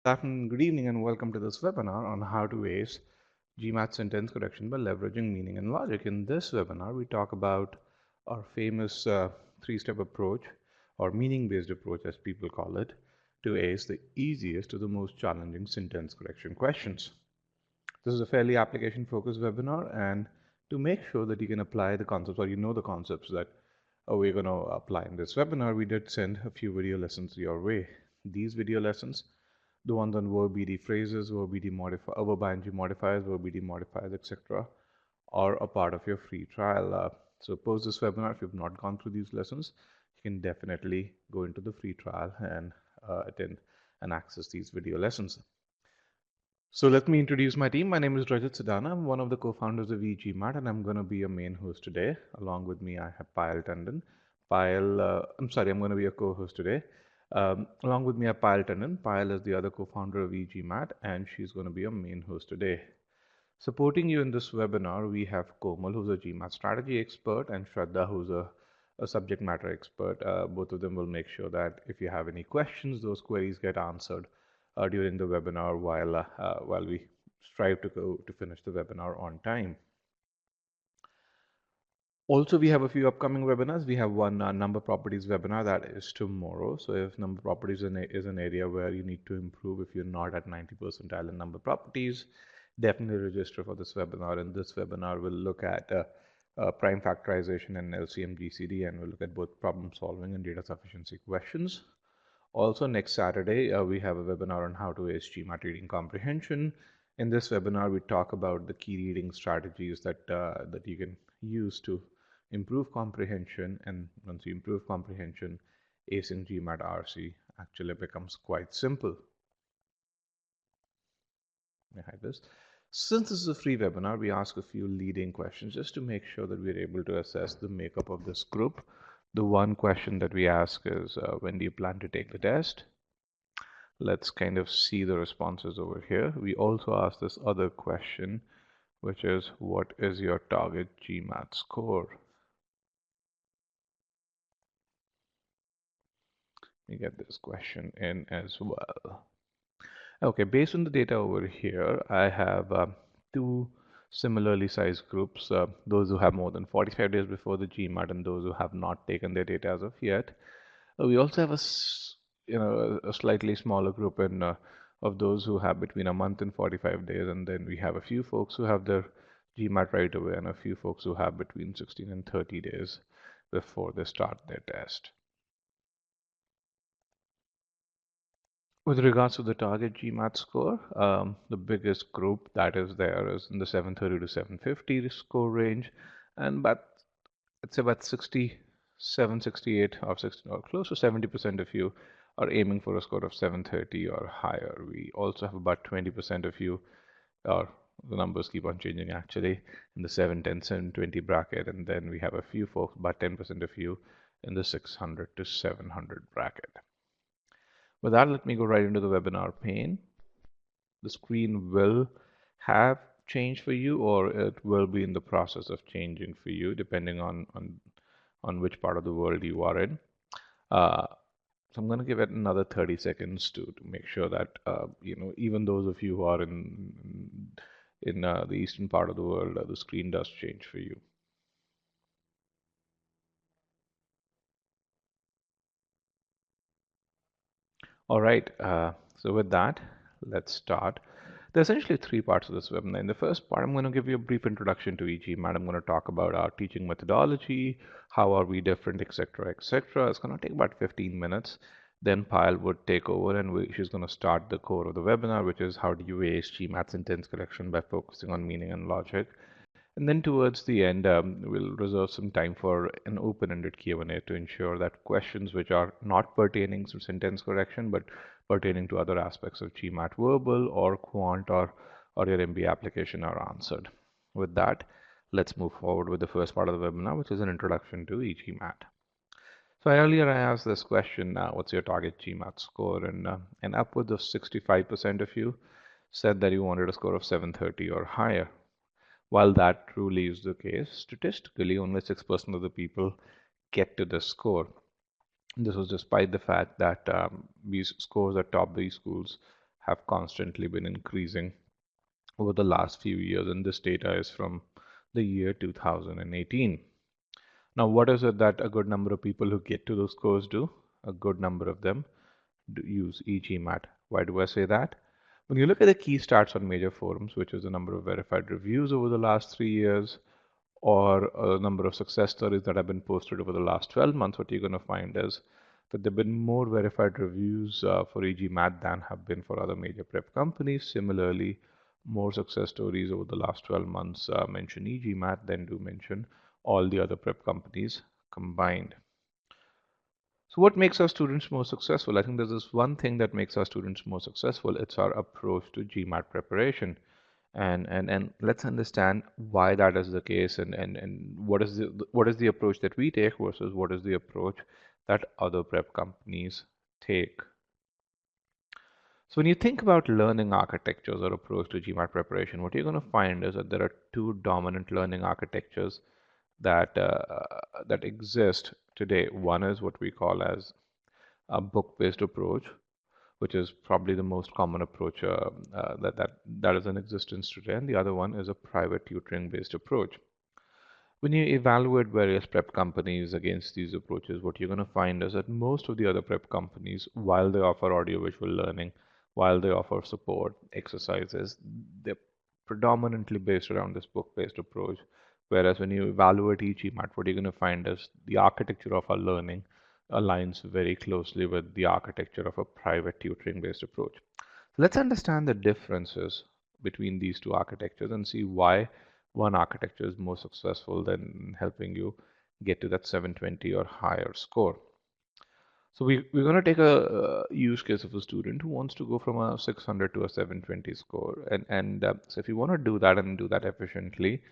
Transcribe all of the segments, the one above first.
Good afternoon, good evening, and welcome to this webinar on how to ace GMAT sentence correction by leveraging meaning and logic. In this webinar, we talk about our famous three-step approach, or meaning-based approach as people call it, to ace the easiest to the most challenging sentence correction questions. This is a fairly application-focused webinar, and to make sure that you can apply the concepts, or you know the concepts that we're going to apply in this webinar, we did send a few video lessons your way. These video lessons, the ones on verb BD phrases, verb BD verb ing modifiers, verb BD modifiers, etc., are a part of your free trial. So post this webinar, if you've not gone through these lessons, you can definitely go into the free trial and attend and access these video lessons. So let me introduce my team. My name is Rajat Sidana. I'm one of the co-founders of e-GMAT, and I'm going to be a main host today. Along with me, I have Payal Tandon. I'm going to be a co-host today. Along with me, I have Payal Tandon. Payal is the other co-founder of e-GMAT, and she's going to be a main host today. Supporting you in this webinar, we have Komal, who's a GMAT strategy expert, and Shraddha, who's a subject matter expert. Both of them will make sure that if you have any questions, those queries get answered during the webinar while we strive to finish the webinar on time. Also, we have a few upcoming webinars. We have one number properties webinar that is tomorrow. So if number properties is an area where you need to improve, if you're not at 90 percentile in number properties, definitely register for this webinar. And this webinar will look at prime factorization and LCM GCD, and we'll look at both problem solving and data sufficiency questions. Also, next Saturday, we have a webinar on how to ace GMAT reading comprehension. In this webinar, we talk about the key reading strategies that you can use to improve comprehension, and once you improve comprehension, acing GMAT RC actually becomes quite simple. Behind this, since this is a free webinar, we ask a few leading questions just to make sure that we're able to assess the makeup of this group. The one question that we ask is, when do you plan to take the test? Let's kind of see the responses over here. We also ask this other question, which is, what is your target GMAT score? We get this question in as well. Okay, based on the data over here, I have two similarly sized groups, those who have more than 45 days before the GMAT and those who have not taken their data as of yet. We also have a slightly smaller group of those who have between a month and 45 days, and then we have a few folks who have their GMAT right away and a few folks who have between 16 and 30 days before they start their test. With regards to the target GMAT score, the biggest group that is there is in the 730 to 750 score range, and it's about 67, 68 or 60 or close to 70% of you are aiming for a score of 730 or higher. We also have about 20% of you, or the numbers keep on changing actually, in the 710, 720 bracket, and then we have a few folks, about 10% of you, in the 600 to 700 bracket. With that, let me go right into the webinar pane. The screen will have changed for you, or it will be in the process of changing for you, depending on which part of the world you are in. So I'm going to give it another 30 seconds to make sure that even those of you who are in the eastern part of the world, the screen does change for you. All right, so with that, let's start. There are essentially three parts of this webinar. In the first part, I'm going to give you a brief introduction to e-GMAT. I'm going to talk about our teaching methodology, how are we different, etc., etc. It's going to take about 15 minutes. Then Payal would take over, and she's going to start the core of the webinar, which is how do you ace GMAT sentence correction by focusing on meaning and logic. And then towards the end, we'll reserve some time for an open-ended Q&A to ensure that questions which are not pertaining to sentence correction, but pertaining to other aspects of GMAT verbal or quant or your MBA application are answered. With that, let's move forward with the first part of the webinar, which is an introduction to e-GMAT. So earlier I asked this question, what's your target GMAT score? And upwards of 65% of you said that you wanted a score of 730 or higher. While that truly is the case, statistically only 6% of the people get to this score. This was despite the fact that these scores at top these schools have constantly been increasing over the last few years, and this data is from the year 2018. Now, what is it that a good number of people who get to those scores do? A good number of them use e-GMAT. Why do I say that? When you look at the key stats on major forums, which is the number of verified reviews over the last 3 years, or a number of success stories that have been posted over the last 12 months, what you're going to find is that there have been more verified reviews for e-GMAT than have been for other major prep companies. Similarly, more success stories over the last 12 months mention e-GMAT than do mention all the other prep companies combined. So what makes our students more successful? I think there's this one thing that makes our students more successful. It's our approach to GMAT preparation. And let's understand why that is the case, and what is the approach that we take versus what is the approach that other prep companies take. So when you think about learning architectures or approach to GMAT preparation, what you're going to find is that there are two dominant learning architectures that that exist today. One is what we call as a book-based approach, which is probably the most common approach that is in existence today, and the other one is a private tutoring-based approach. When you evaluate various prep companies against these approaches, what you're going to find is that most of the other prep companies, while they offer audiovisual learning, while they offer support exercises, they're predominantly based around this book-based approach. Whereas when you evaluate e-GMAT, what you're going to find is the architecture of our learning aligns very closely with the architecture of a private tutoring-based approach. So let's understand the differences between these two architectures and see why one architecture is more successful than helping you get to that 720 or higher score. So we're going to take a use case of a student who wants to go from a 600 to a 720 score. So if you want to do that and do that efficiently,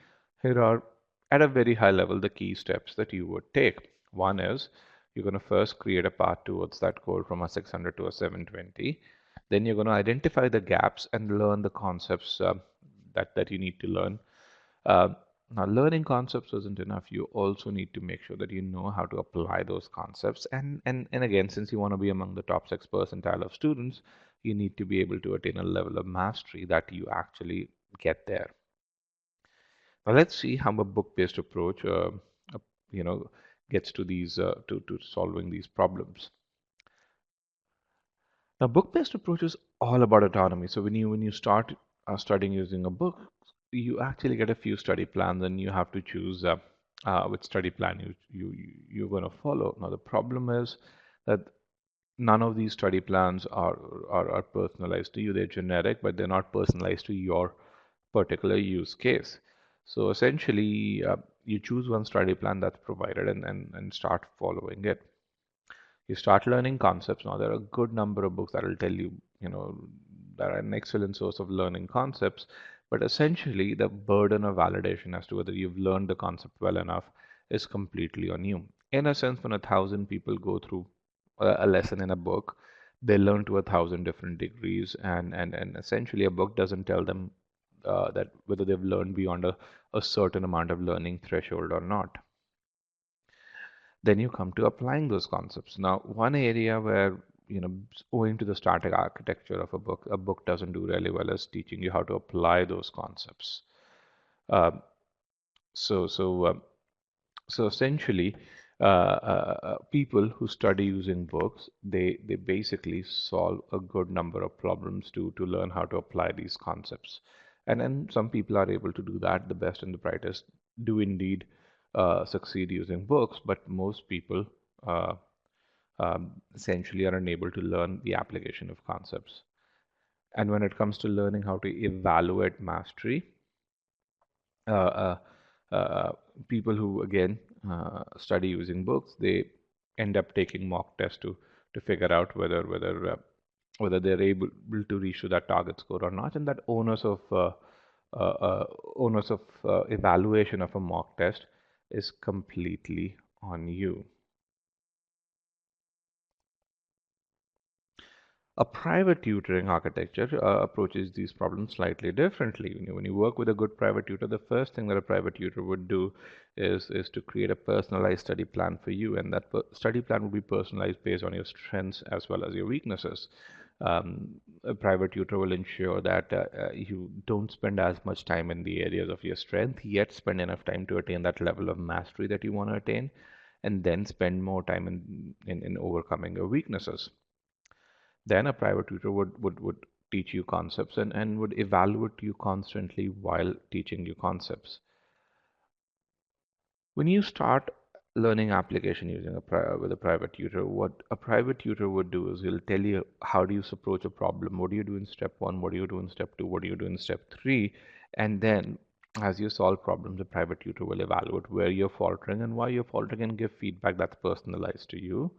here are, at a very high level, the key steps that you would take. One is you're going to first create a path towards that goal from a 600 to a 720. Then you're going to identify the gaps and learn the concepts that you need to learn. Now, learning concepts isn't enough. You also need to make sure that you know how to apply those concepts. And again, since you want to be among the top 6 percentile of students, you need to be able to attain a level of mastery that you actually get there. Now, let's see how a book-based approach, you know, gets to these to solving these problems. Now, book-based approach is all about autonomy. So when you start studying using a book, you actually get a few study plans, and you have to choose which study plan you're going to follow. Now, the problem is that none of these study plans are personalized to you. They're generic, but they're not personalized to your particular use case. So essentially, you choose one study plan that's provided and start following it. You start learning concepts. Now, there are a good number of books that will tell you, that are an excellent source of learning concepts. But essentially, the burden of validation as to whether you've learned the concept well enough is completely on you. In a sense, when 1,000 people go through a lesson in a book, they learn to 1,000 different degrees, and essentially, a book doesn't tell them that whether they've learned beyond a certain amount of learning threshold or not. Then you come to applying those concepts. Now, one area where, owing to the static architecture of a book doesn't do really well is teaching you how to apply those concepts. Uh, so, so, uh, so essentially, people who study using books, they basically solve a good number of problems to learn how to apply these concepts. And then some people are able to do that. The best and the brightest do indeed succeed using books, but most people essentially are unable to learn the application of concepts. And when it comes to learning how to evaluate mastery, uh, uh, people who again study using books, they end up taking mock tests to figure out whether they're able to reach to that target score or not, and that onus of evaluation of a mock test is completely on you. A private tutoring architecture approaches these problems slightly differently. When you work with a good private tutor, the first thing that a private tutor would do is to create a personalized study plan for you, and that study plan would be personalized based on your strengths as well as your weaknesses. A private tutor will ensure that you don't spend as much time in the areas of your strength, yet spend enough time to attain that level of mastery that you want to attain, and then spend more time in overcoming your weaknesses. Then a private tutor would teach you concepts and would evaluate you constantly while teaching you concepts. When you start learning application using with a private tutor, what a private tutor would do is he'll tell you how do you approach a problem, what do you do in step one, what do you do in step two, what do you do in step three, and then as you solve problems, the private tutor will evaluate where you're faltering and why you're faltering and give feedback that's personalized to you.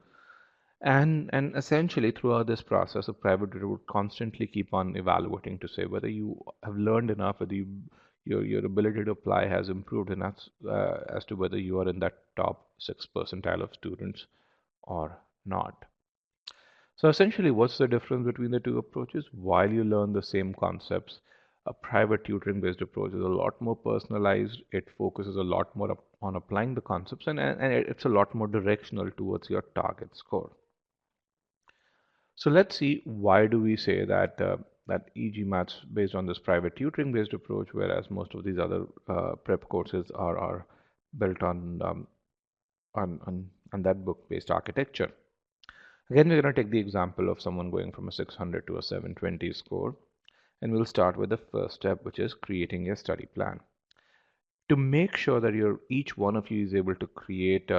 And essentially throughout this process, a private tutor would constantly keep on evaluating to say whether you have learned enough, whether your ability to apply has improved enough as to whether you are in that top 6 percentile of students or not. So essentially, what's the difference between the two approaches? While you learn the same concepts, a private tutoring based approach is a lot more personalized. It focuses a lot more on applying the concepts and it's a lot more directional towards your target score. So let's see, why do we say that that e-GMAT's based on this private tutoring based approach, whereas most of these other prep courses are built on that book based architecture. Again, we're going to take the example of someone going from a 600 to a 720 score, and we'll start with the first step, which is creating a study plan. To make sure that each one of you is able to create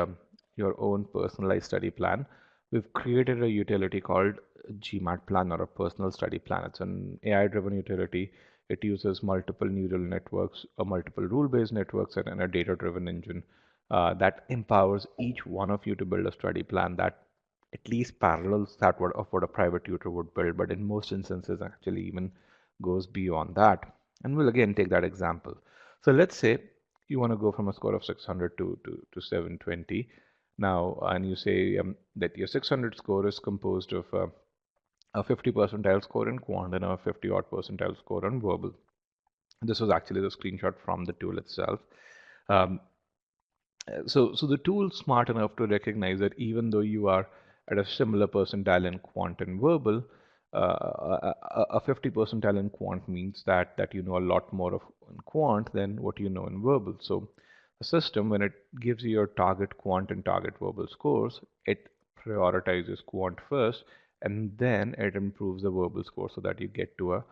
your own personalized study plan, we've created a utility called GMAT Plan, or a personal study plan. It's an AI-driven utility. It uses multiple neural networks, or multiple rule-based networks, and a data-driven engine that empowers each one of you to build a study plan that at least parallels that of what a private tutor would build, but in most instances actually even goes beyond that. And we'll again take that example. So let's say you want to go from a score of 600 to 720 now, and you say that your 600 score is composed of a 50 percentile score in quant and a 50 odd percentile score on verbal. This was actually the screenshot from the tool itself. Um, so the tool's smart enough to recognize that even though you are at a similar percentile in quant and verbal, a 50 percentile in quant means that you know a lot more of in quant than what you know in verbal. So the system, when it gives you your target quant and target verbal scores, it prioritizes quant first, and then it improves the verbal score so that you get to a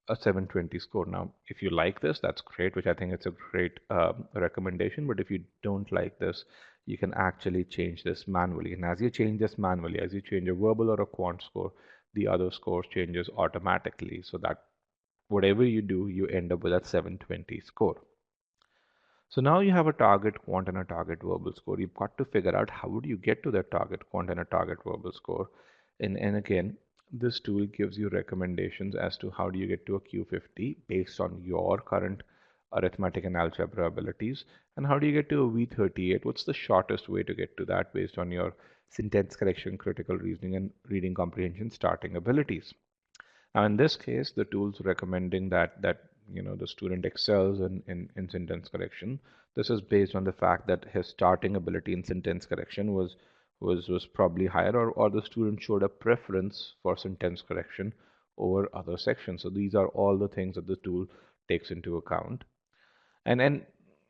a 720 score. Now, if you like this, that's great, which I think it's a great recommendation. But if you don't like this, you can actually change this manually. And as you change this manually, as you change a verbal or a quant score, the other score changes automatically, so that whatever you do, you end up with that 720 score. So now you have a target quant and a target verbal score. You've got to figure out how do you get to that target quant and a target verbal score. And again, this tool gives you recommendations as to how do you get to a Q50 based on your current arithmetic and algebra abilities, and how do you get to a V38? What's the shortest way to get to that based on your sentence correction, critical reasoning, and reading comprehension starting abilities? Now, in this case, the tool's recommending that the student excels in sentence correction. This is based on the fact that his starting ability in sentence correction was probably higher, or the student showed a preference for sentence correction over other sections. So these are all the things that the tool takes into account. And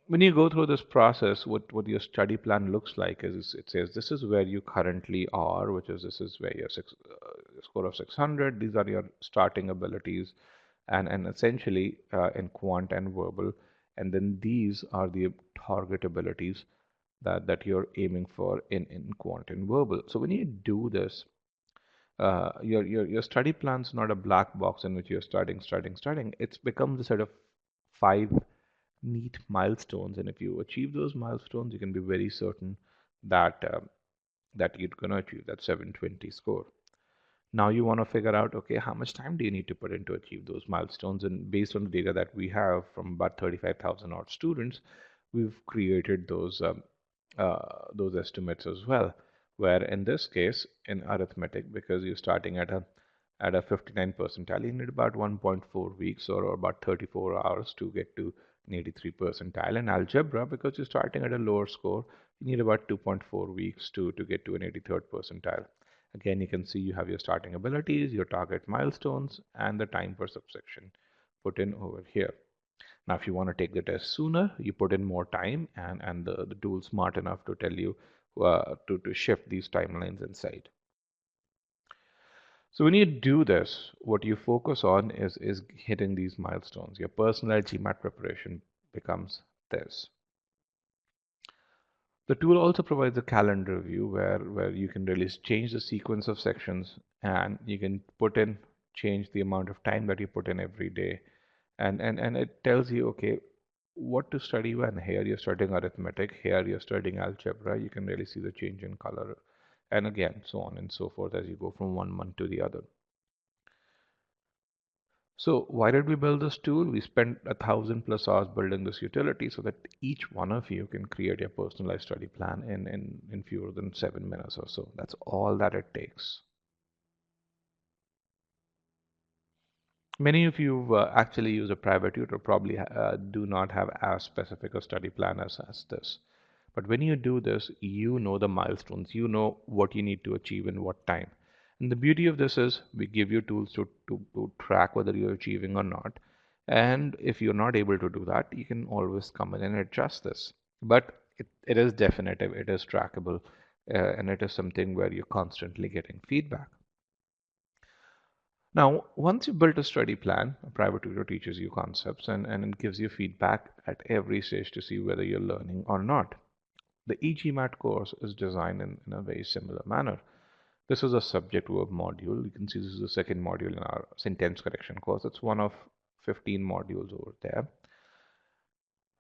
when you go through this process, what your study plan looks like is it says this is where you currently are, which is this is where your score of 600. These are your starting abilities, and essentially in quant and verbal, and then these are the target abilities that you're aiming for in quant and verbal. So when you do this, your study plan's not a black box in which you're studying. It's becomes a set of 5 neat milestones, and if you achieve those milestones, you can be very certain that that you're going to achieve that 720 score. Now you want to figure out, okay, how much time do you need to put in to achieve those milestones? And based on the data that we have from about 35,000 odd students, we've created those estimates as well. Where in this case, in arithmetic, because you're starting at a 59 percentile, you need about 1.4 weeks, or about 34 hours to get to an 83 percentile. In algebra, because you're starting at a lower score, you need about 2.4 weeks to get to an 83rd percentile. Again, you can see you have your starting abilities, your target milestones, and the time per subsection put in over here. Now, if you want to take the test sooner, you put in more time, and the tool's smart enough to tell you to shift these timelines inside. So when you do this, what you focus on is hitting these milestones. Your personalized GMAT preparation becomes this. The tool also provides a calendar view where you can really change the sequence of sections, and you can change the amount of time that you put in every day. And it tells you, okay, what to study when. Here you're studying arithmetic, here you're studying algebra. You can really see the change in color. And again, so on and so forth as you go from one month to the other. So why did we build this tool? We spent 1,000+ hours building this utility so that each one of you can create your personalized study plan in fewer than 7 minutes or so. That's all that it takes. Many of you actually use a private tutor, probably do not have as specific a study plan as this. But when you do this, you know the milestones, you know what you need to achieve in what time. And the beauty of this is we give you tools to track whether you're achieving or not. And if you're not able to do that, you can always come in and adjust this. But it is definitive, it is trackable, and it is something where you're constantly getting feedback. Now, once you've built a study plan, a private tutor teaches you concepts and it gives you feedback at every stage to see whether you're learning or not. The e-GMAT course is designed in a very similar manner. This is a subject verb module. You can see this is the second module in our sentence correction course. It's one of 15 modules over there.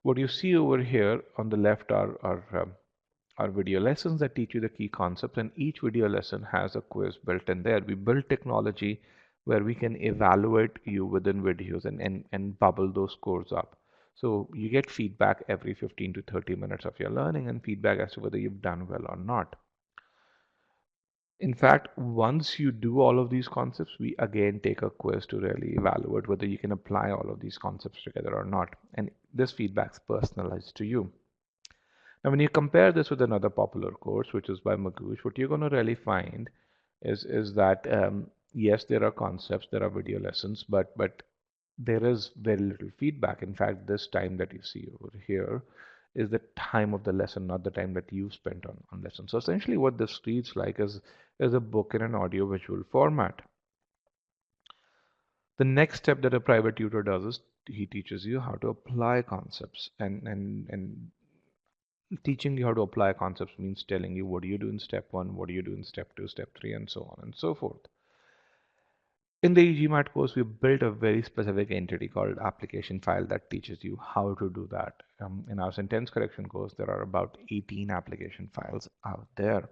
What you see over here on the left are video lessons that teach you the key concepts, and each video lesson has a quiz built in there. We build technology where we can evaluate you within videos and bubble those scores up. So you get feedback every 15 to 30 minutes of your learning and feedback as to whether you've done well or not. In fact, once you do all of these concepts, we again take a quiz to really evaluate whether you can apply all of these concepts together or not. And this feedback is personalized to you. Now, when you compare this with another popular course, which is by Magoos, what you're going to really find is that yes, there are concepts, there are video lessons, but there is very little feedback. In fact, this time that you see over here is the time of the lesson, not the time that you spent on lesson. So essentially, what this reads like is a book in an audio visual format. The next step that a private tutor does is he teaches you how to apply concepts, and teaching you how to apply concepts means telling you what do you do in step one, what do you do in step two, step three, and so on and so forth. In the e-GMAT course, we built a very specific entity called application file that teaches you how to do that. In our sentence correction course, there are about 18 application files out there.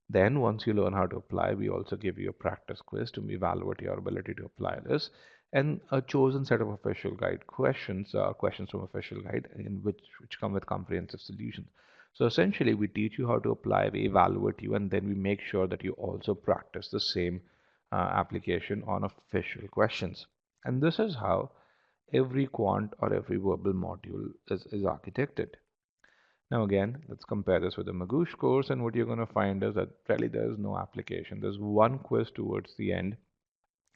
Then once you learn how to apply, we also give you a practice quiz to evaluate your ability to apply this, and a chosen set of official guide questions, questions from official guide, in which come with comprehensive solutions. So essentially, we teach you how to apply, we evaluate you, and then we make sure that you also practice the same application on official questions. And this is how every quant or every verbal module is architected. Now again, let's compare this with the Magoos course, and what you're going to find is that really there is no application. There's one quiz towards the end,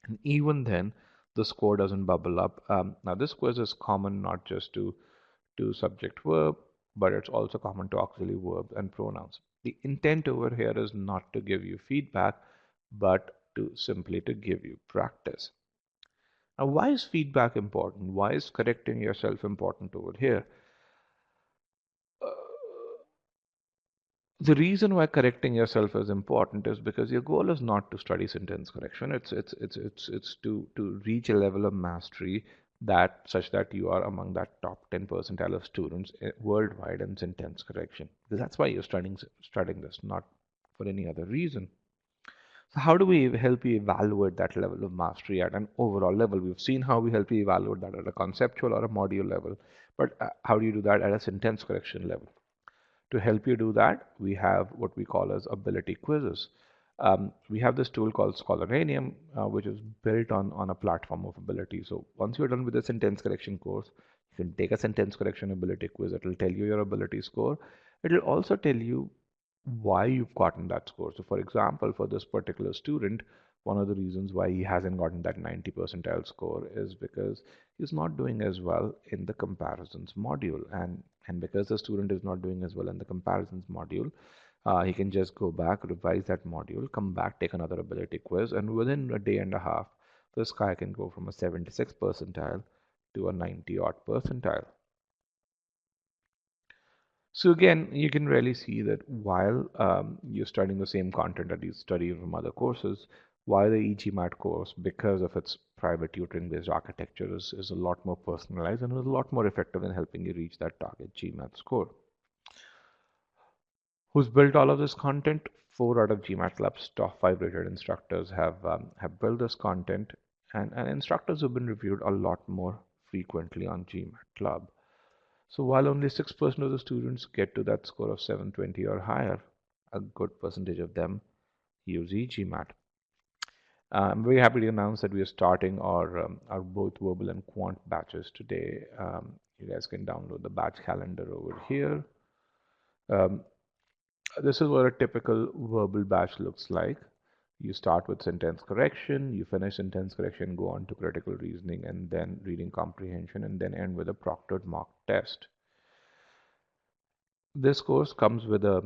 and even then, the score doesn't bubble up. Now this quiz is common not just to subject verb, but it's also common to auxiliary verbs and pronouns. The intent over here is not to give you feedback, but simply to give you practice. Now, why is feedback important? Why is correcting yourself important over here? The reason why correcting yourself is important is because your goal is not to study sentence correction. It's to reach a level of mastery that such that you are among that top 10 percentile of students worldwide in sentence correction. Because that's why you're studying this, not for any other reason. So how do we help you evaluate that level of mastery at an overall level? We've seen how we help you evaluate that at a conceptual or a module level, but how do you do that at a sentence correction level? To help you do that, we have what we call as ability quizzes. We have this tool called Scholaranium, which is built on a platform of ability. So once you're done with the sentence correction course, you can take a sentence correction ability quiz. It will tell you your ability score. It will also tell you why you've gotten that score. So, for example, for this particular student, one of the reasons why he hasn't gotten that 90 percentile score is because he's not doing as well in the comparisons module. And because the student is not doing as well in the comparisons module, he can just go back, revise that module, come back, take another ability quiz, and within a day and a half, this guy can go from a 76 percentile to a 90 odd percentile. So again, you can really see that while you're studying the same content that you study from other courses, while the e-GMAT course, because of its private tutoring-based architecture, is a lot more personalized and is a lot more effective in helping you reach that target GMAT score. Who's built all of this content? 4 out of GMAT Lab's top 5 rated instructors have built this content, and instructors have been reviewed a lot more frequently on GMAT Club. So while only 6% of the students get to that score of 720 or higher, a good percentage of them use e-GMAT. I'm very happy to announce that we are starting our both verbal and quant batches today. You guys can download the batch calendar over here. Um, this is what a typical verbal batch looks like. You start with sentence correction, you finish sentence correction, go on to critical reasoning, and then reading comprehension, and then end with a proctored mock test. This course comes with uh,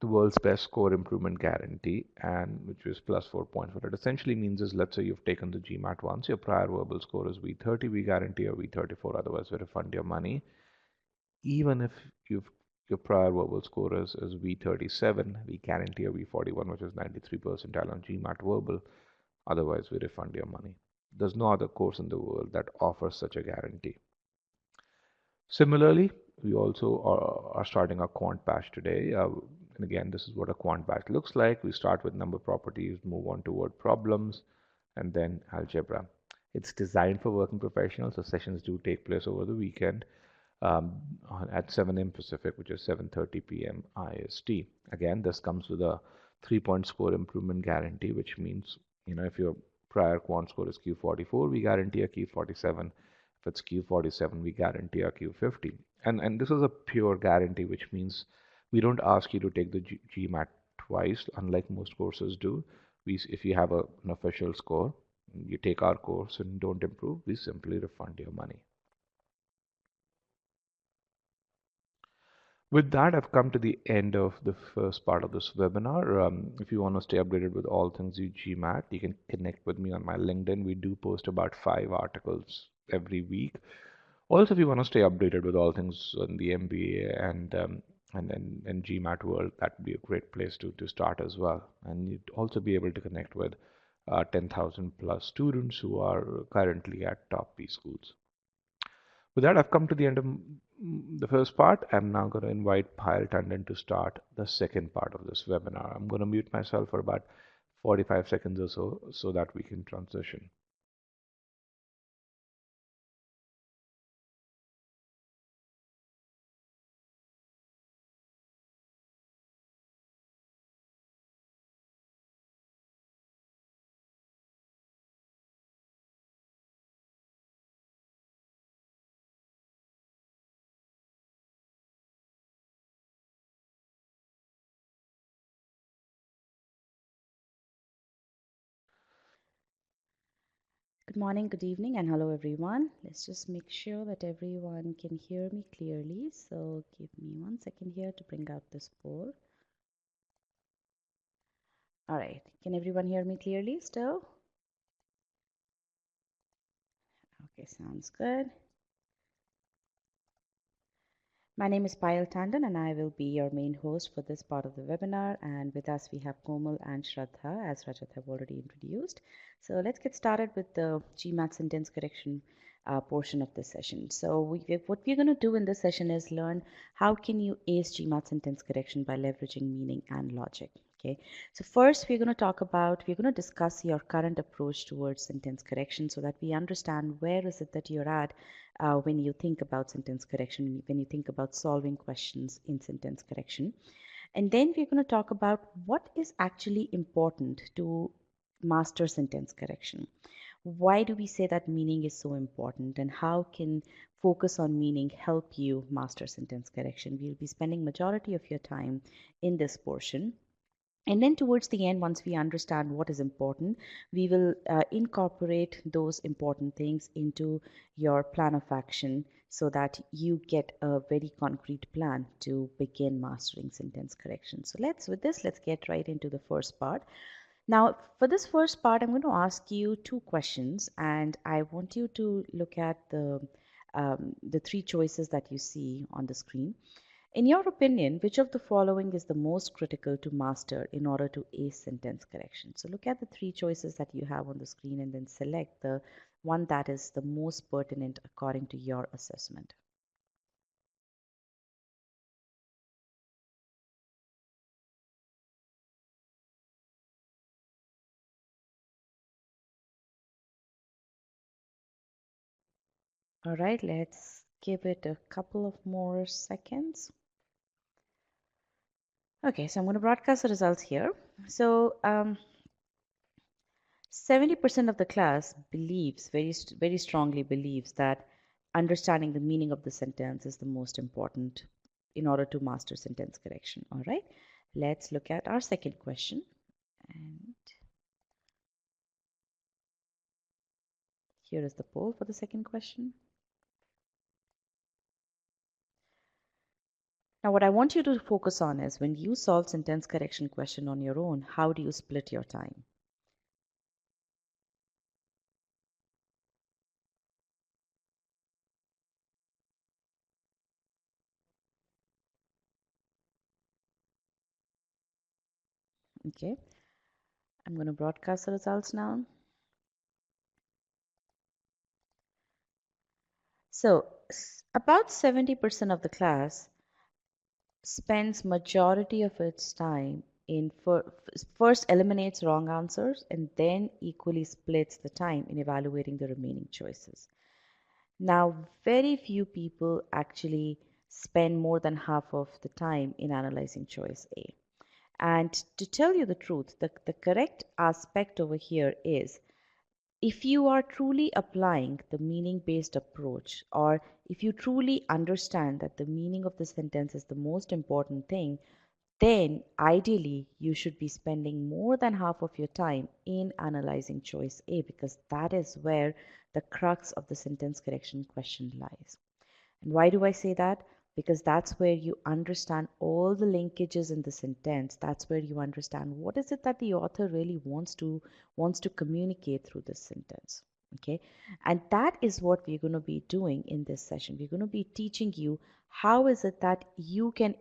the world's best score improvement guarantee, and which is plus 4 points. What it essentially means is, let's say you've taken the GMAT once, your prior verbal score is V30, we guarantee a V34, otherwise we refund your money. Even if your prior verbal score is V37, we guarantee a V41, which is 93 percentile on GMAT verbal, otherwise we refund your money. There's no other course in the world that offers such a guarantee. Similarly, we also are starting a quant batch today. And again, this is what a quant batch looks like. We start with number properties, move on to word problems, and then algebra. It's designed for working professionals, so sessions do take place over the weekend um, at 7 a.m. Pacific, which is 7:30 p.m. IST. Again, this comes with a 3-point score improvement guarantee, which means, if your prior quant score is Q44, we guarantee a Q47. If it's Q47, we guarantee a Q50. And this is a pure guarantee, which means we don't ask you to take the GMAT twice, unlike most courses do. If you have an official score, you take our course and don't improve, we simply refund your money. With that, I've come to the end of the first part of this webinar. If you want to stay updated with all things e-GMAT, you can connect with me on my LinkedIn. We do post about 5 articles every week. Also, if you want to stay updated with all things on the MBA and GMAT world, that would be a great place to start as well. And you'd also be able to connect with 10,000 plus students who are currently at top B schools. With that, I've come to the end of the first part. I'm now going to invite Payal Tandon to start the second part of this webinar. I'm going to mute myself for about 45 seconds or so that we can transition. Good morning, good evening, and hello everyone. Let's just make sure that everyone can hear me clearly. So give me 1 second here to bring out this board. All right, can everyone hear me clearly still? Okay, sounds good. My name is Payal Tandon and I will be your main host for this part of the webinar. And with us we have Komal and Shraddha, as Rajat have already introduced. So let's get started with the GMAT sentence correction portion of this session. So what we're going to do in this session is learn how can you ace GMAT sentence correction by leveraging meaning and logic. Okay, so first we're going to discuss your current approach towards sentence correction so that we understand where is it that you're at when you think about sentence correction, when you think about solving questions in sentence correction. And then we're going to talk about what is actually important to master sentence correction. Why do we say that meaning is so important, and how can focus on meaning help you master sentence correction? We'll be spending majority of your time in this portion. And then towards the end, once we understand what is important, we will incorporate those important things into your plan of action so that you get a very concrete plan to begin mastering sentence correction. So let's get right into the first part. Now, for this first part, I'm going to ask you two questions, and I want you to look at the three choices that you see on the screen. In your opinion, which of the following is the most critical to master in order to ace sentence correction? So look at the three choices that you have on the screen and then select the one that is the most pertinent according to your assessment. All right, let's give it a couple of more seconds. Okay, so I'm going to broadcast the results here. So 70% of the class believes, very strongly believes that understanding the meaning of the sentence is the most important in order to master sentence correction. All right, let's look at our second question. And here is the poll for the second question. Now, what I want you to focus on is when you solve sentence correction question on your own, how do you split your time? Okay, I'm going to broadcast the results now. So about 70% of the class spends majority of its time in first eliminates wrong answers and then equally splits the time in evaluating the remaining choices. Now, very few people actually spend more than half of the time in analyzing choice A. And to tell you the truth, the correct aspect over here is if you are truly applying the meaning based approach, or if you truly understand that the meaning of the sentence is the most important thing, then ideally you should be spending more than half of your time in analyzing choice A because that is where the crux of the sentence correction question lies. And why do I say that? Because that's where you understand all the linkages in the sentence. That's where you understand what is it that the author really wants to communicate through this sentence. Okay, and that is what we're going to be doing in this session. We're going to be teaching you how is it that you can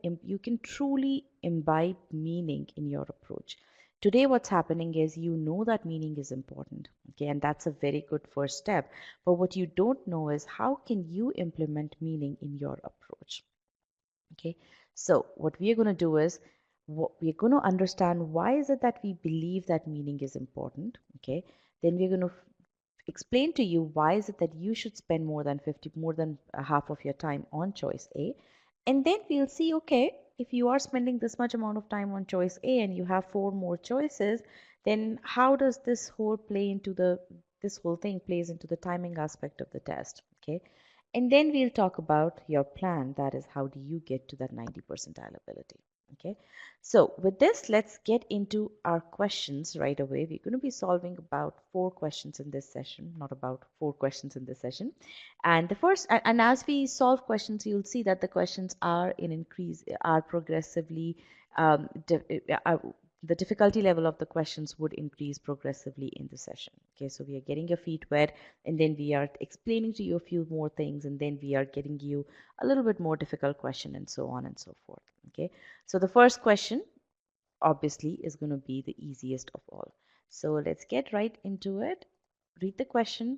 truly imbibe meaning in your approach. Today what's happening is you know that meaning is important, okay, and that's a very good first step, but what you don't know is how can you implement meaning in your approach. Okay, so what we are going to do is we're going to understand why is it that we believe that meaning is important. Okay, then we're going to explain to you why is it that you should spend more than half of your time on choice A, and then we'll see, okay, if you are spending this much amount of time on choice A and you have four more choices, then how does this whole thing plays into the timing aspect of the test. Okay, and then we'll talk about your plan, that is how do you get to that 90 percentile ability. Okay, so with this, let's get into our questions right away. We're going to be solving about four questions in this session, not about four questions in this session. And the first, and as we solve questions, you'll see that the questions are progressively, um, the difficulty level of the questions would increase progressively in the session. Okay, so we are getting your feet wet, and then we are explaining to you a few more things, and then we are getting you a little bit more difficult question, and so on and so forth. Okay, so the first question obviously is going to be the easiest of all. So let's get right into it. Read the question,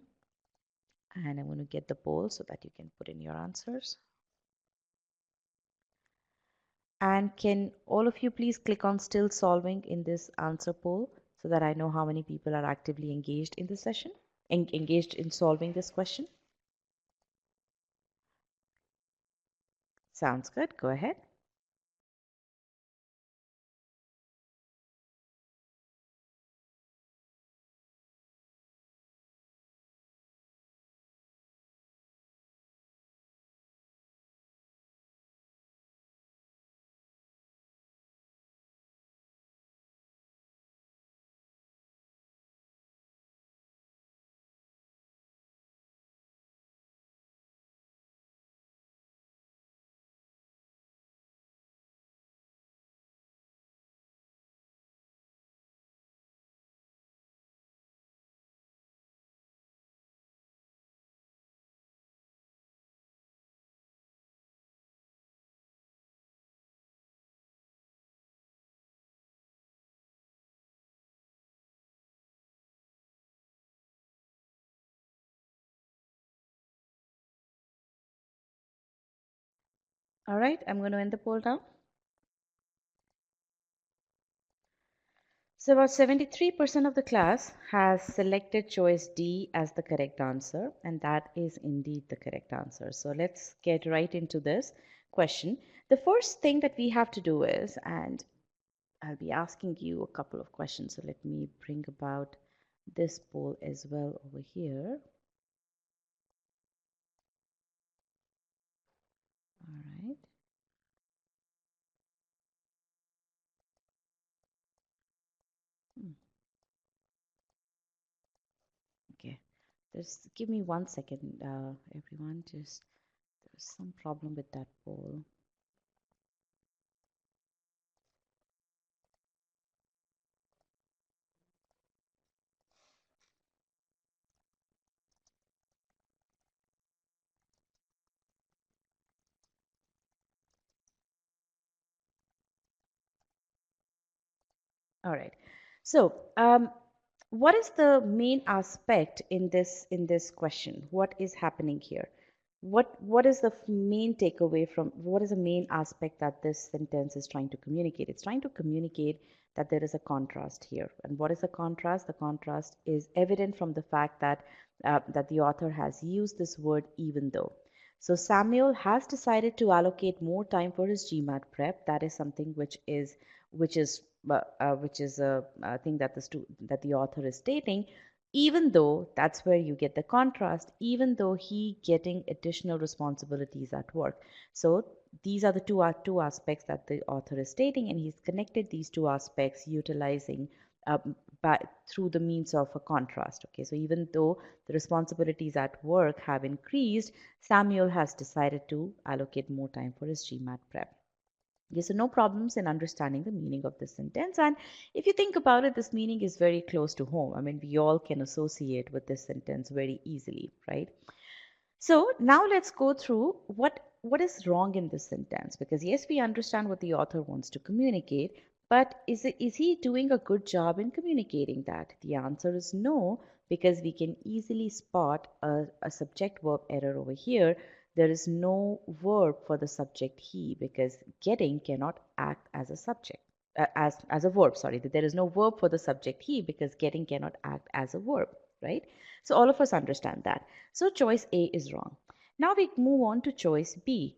and I'm going to get the poll so that you can put in your answers. And can all of you please click on still solving in this answer poll so that I know how many people are actively engaged in this session, engaged in solving this question? Sounds good. Go ahead. All right, I'm going to end the poll now. So about 73% of the class has selected choice D as the correct answer, and that is indeed the correct answer. So let's get right into this question. The first thing that we have to do is, and I'll be asking you a couple of questions. So let me bring about this poll as well over here. All right. Hmm, okay. Just give me 1 second, everyone. Just there's some problem with that poll. All right. So, what is the main aspect in this question? What is happening here? What is the main takeaway from what is the main aspect that this sentence is trying to communicate? It's trying to communicate that there is a contrast here. And what is the contrast? The contrast is evident from the fact that that the author has used this word even though. So Samuel has decided to allocate more time for his GMAT prep. That is something which is which is a thing that that the author is stating, even though that's where you get the contrast, even though he getting additional responsibilities at work. So these are the two aspects that the author is stating, and he's connected these two aspects utilizing by, through the means of a contrast. Okay, so even though the responsibilities at work have increased, Samuel has decided to allocate more time for his GMAT prep. Yes, so no problems in understanding the meaning of this sentence. And if you think about it, this meaning is very close to home. I mean, we all can associate with this sentence very easily, right? So now let's go through what is wrong in this sentence, because yes, we understand what the author wants to communicate, but is he doing a good job in communicating that? The answer is no, because we can easily spot a subject verb error over here. There is no verb for the subject he, because getting cannot act as a subject, as a verb. Sorry, there is no verb for the subject he, because getting cannot act as a verb, right? So all of us understand that. So choice A is wrong. Now we move on to choice B.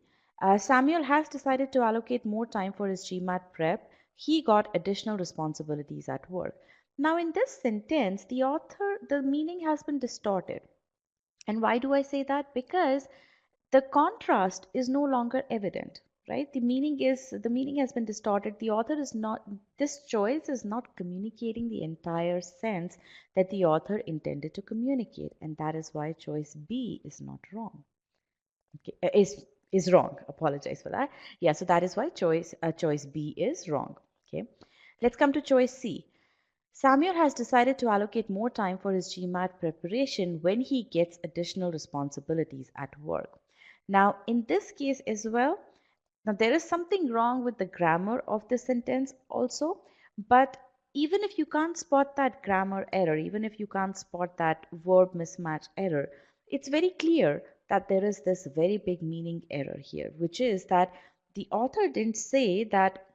Samuel has decided to allocate more time for his GMAT prep. He got additional responsibilities at work. Now, in this sentence, the meaning has been distorted. And why do I say that? Because the contrast is no longer evident, right? The meaning has been distorted. The author is not, this choice is not communicating the entire sense that the author intended to communicate, and that is why choice B is not wrong. Okay, is wrong. Apologize for that. Yeah, so that is why choice B is wrong. Okay, let's come to choice C. Samuel has decided to allocate more time for his GMAT preparation when he gets additional responsibilities at work. Now, in this case as well, now there is something wrong with the grammar of the sentence also, but even if you can't spot that grammar error, even if you can't spot that verb mismatch error, it's very clear that there is this very big meaning error here, which is that the author didn't say that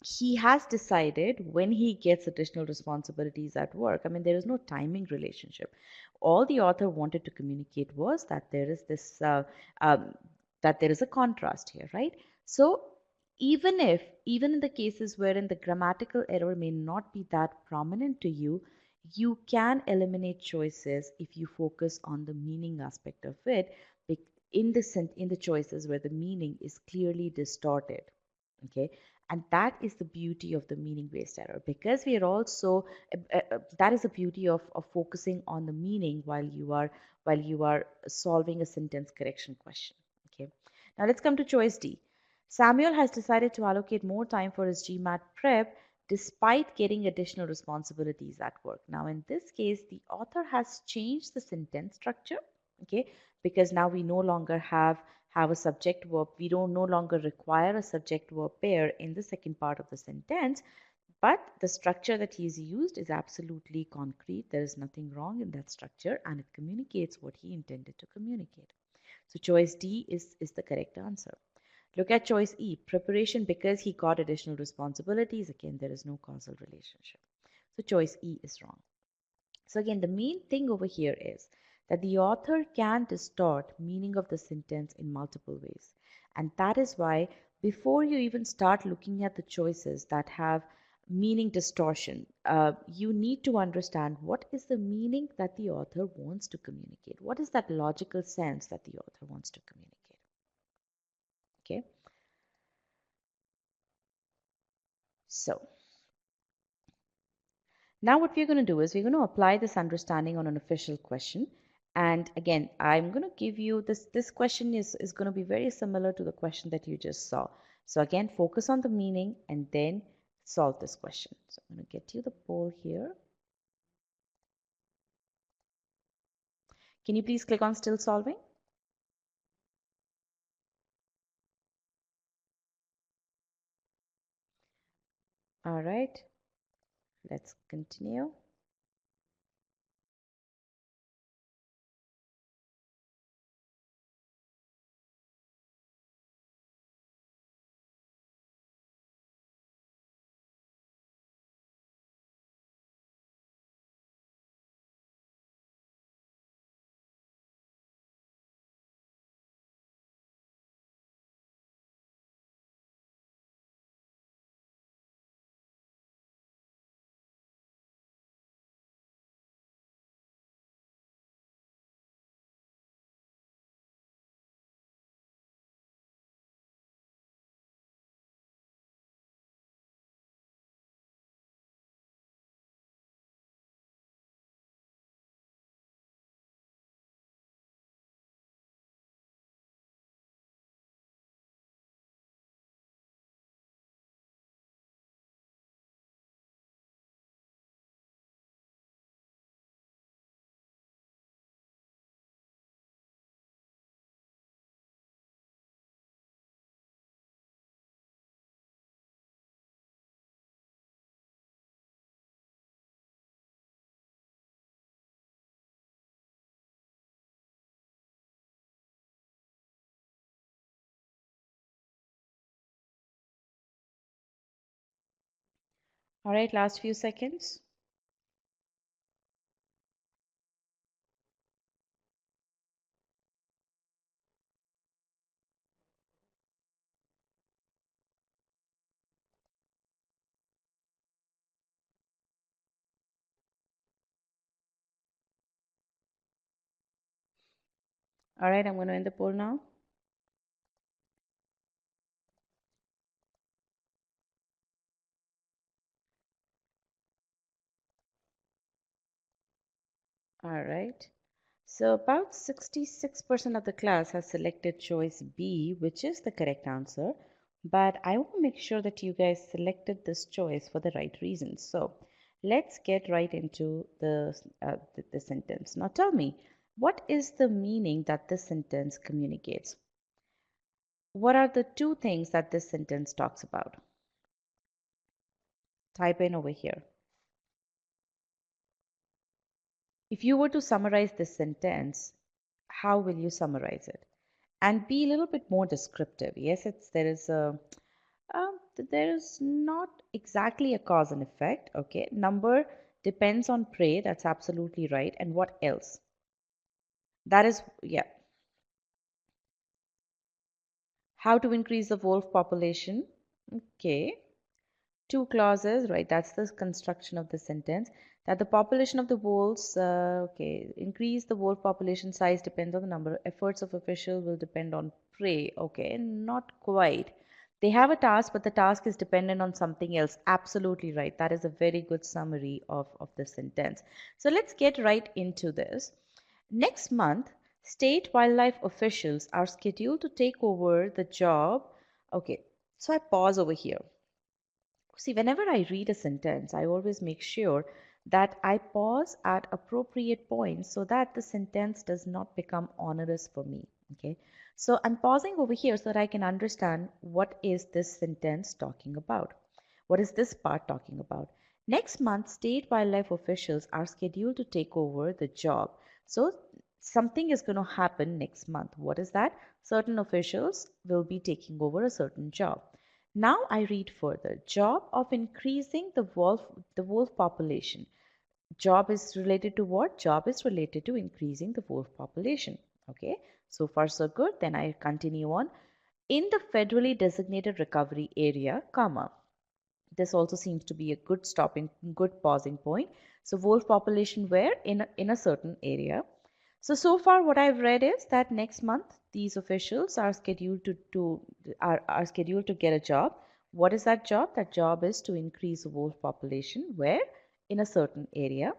he has decided when he gets additional responsibilities at work. I mean, there is no timing relationship. All the author wanted to communicate was that there is this that there is a contrast here, right? So even in the cases wherein the grammatical error may not be that prominent to you, you can eliminate choices if you focus on the meaning aspect of it in the choices where the meaning is clearly distorted. Okay, and that is the beauty of the meaning based error, because we are also that is the beauty of focusing on the meaning while you are solving a sentence correction question. Okay, now let's come to choice D. Samuel has decided to allocate more time for his GMAT prep despite getting additional responsibilities at work. Now in this case, the author has changed the sentence structure. Okay, because now we no longer have a subject verb. We don't no longer require a subject verb pair in the second part of the sentence, but the structure that he's used is absolutely concrete. There is nothing wrong in that structure, and it communicates what he intended to communicate. So choice D is the correct answer. Look at choice E, preparation because he got additional responsibilities. Again, there is no causal relationship. So choice E is wrong. So again, the main thing over here is that the author can distort meaning of the sentence in multiple ways. And that is why before you even start looking at the choices that have meaning distortion, you need to understand what is the meaning that the author wants to communicate. What is that logical sense that the author wants to communicate? Okay. So now what we're going to do is we're going to apply this understanding on an official question. And again, I'm going to give you this question is going to be very similar to the question that you just saw. So again, focus on the meaning and then solve this question. So I'm going to get you the poll here. Can you please click on still solving? All right, let's continue. All right, last few seconds. All right, I'm going to end the poll now. All right. So about 66% of the class has selected choice B, which is the correct answer. But I want to make sure that you guys selected this choice for the right reasons. So let's get right into the sentence. Now tell me, what is the meaning that this sentence communicates? What are the two things that this sentence talks about? Type in over here. If you were to summarize this sentence, how will you summarize it? And be a little bit more descriptive. Yes, there is not exactly a cause and effect. Okay, number depends on prey. That's absolutely right. And what else? That is, yeah. How to increase the wolf population? Okay, two clauses, right? That's the construction of the sentence. That the population of the wolves, okay, increase the wolf population size depends on the number. Efforts of official will depend on prey. Okay, not quite. They have a task, but the task is dependent on something else. Absolutely right. That is a very good summary of the sentence. So let's get right into this. Next month, state wildlife officials are scheduled to take over the job. Okay, so I pause over here. See, whenever I read a sentence, I always make sure that I pause at appropriate points so that the sentence does not become onerous for me. Okay, so I'm pausing over here so that I can understand what is this sentence talking about. What is this part talking about? Next month, state wildlife officials are scheduled to take over the job. So something is going to happen next month. What is that? Certain officials will be taking over a certain job. Now I read further. Job of increasing the wolf population. Job is related to what? Job is related to increasing the wolf population. Okay, so far so good. Then I continue on. In the federally designated recovery area, comma. This also seems to be a good pausing point. So wolf population where? In a certain area. So far what I've read is that next month these officials are scheduled are scheduled to get a job. What is that job? That job is to increase the wolf population where? In a certain area.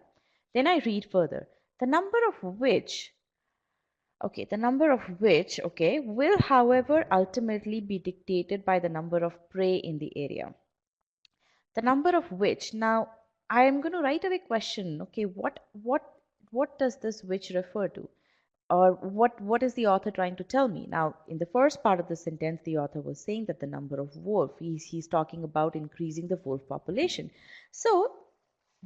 Then I read further. The number of which okay, will however ultimately be dictated by the number of prey in the area. The number of which, now I am going to write away question. Okay, what does this which refer to? Or what is the author trying to tell me? Now in the first part of the sentence the author was saying that the number of wolf, he's talking about increasing the wolf population. So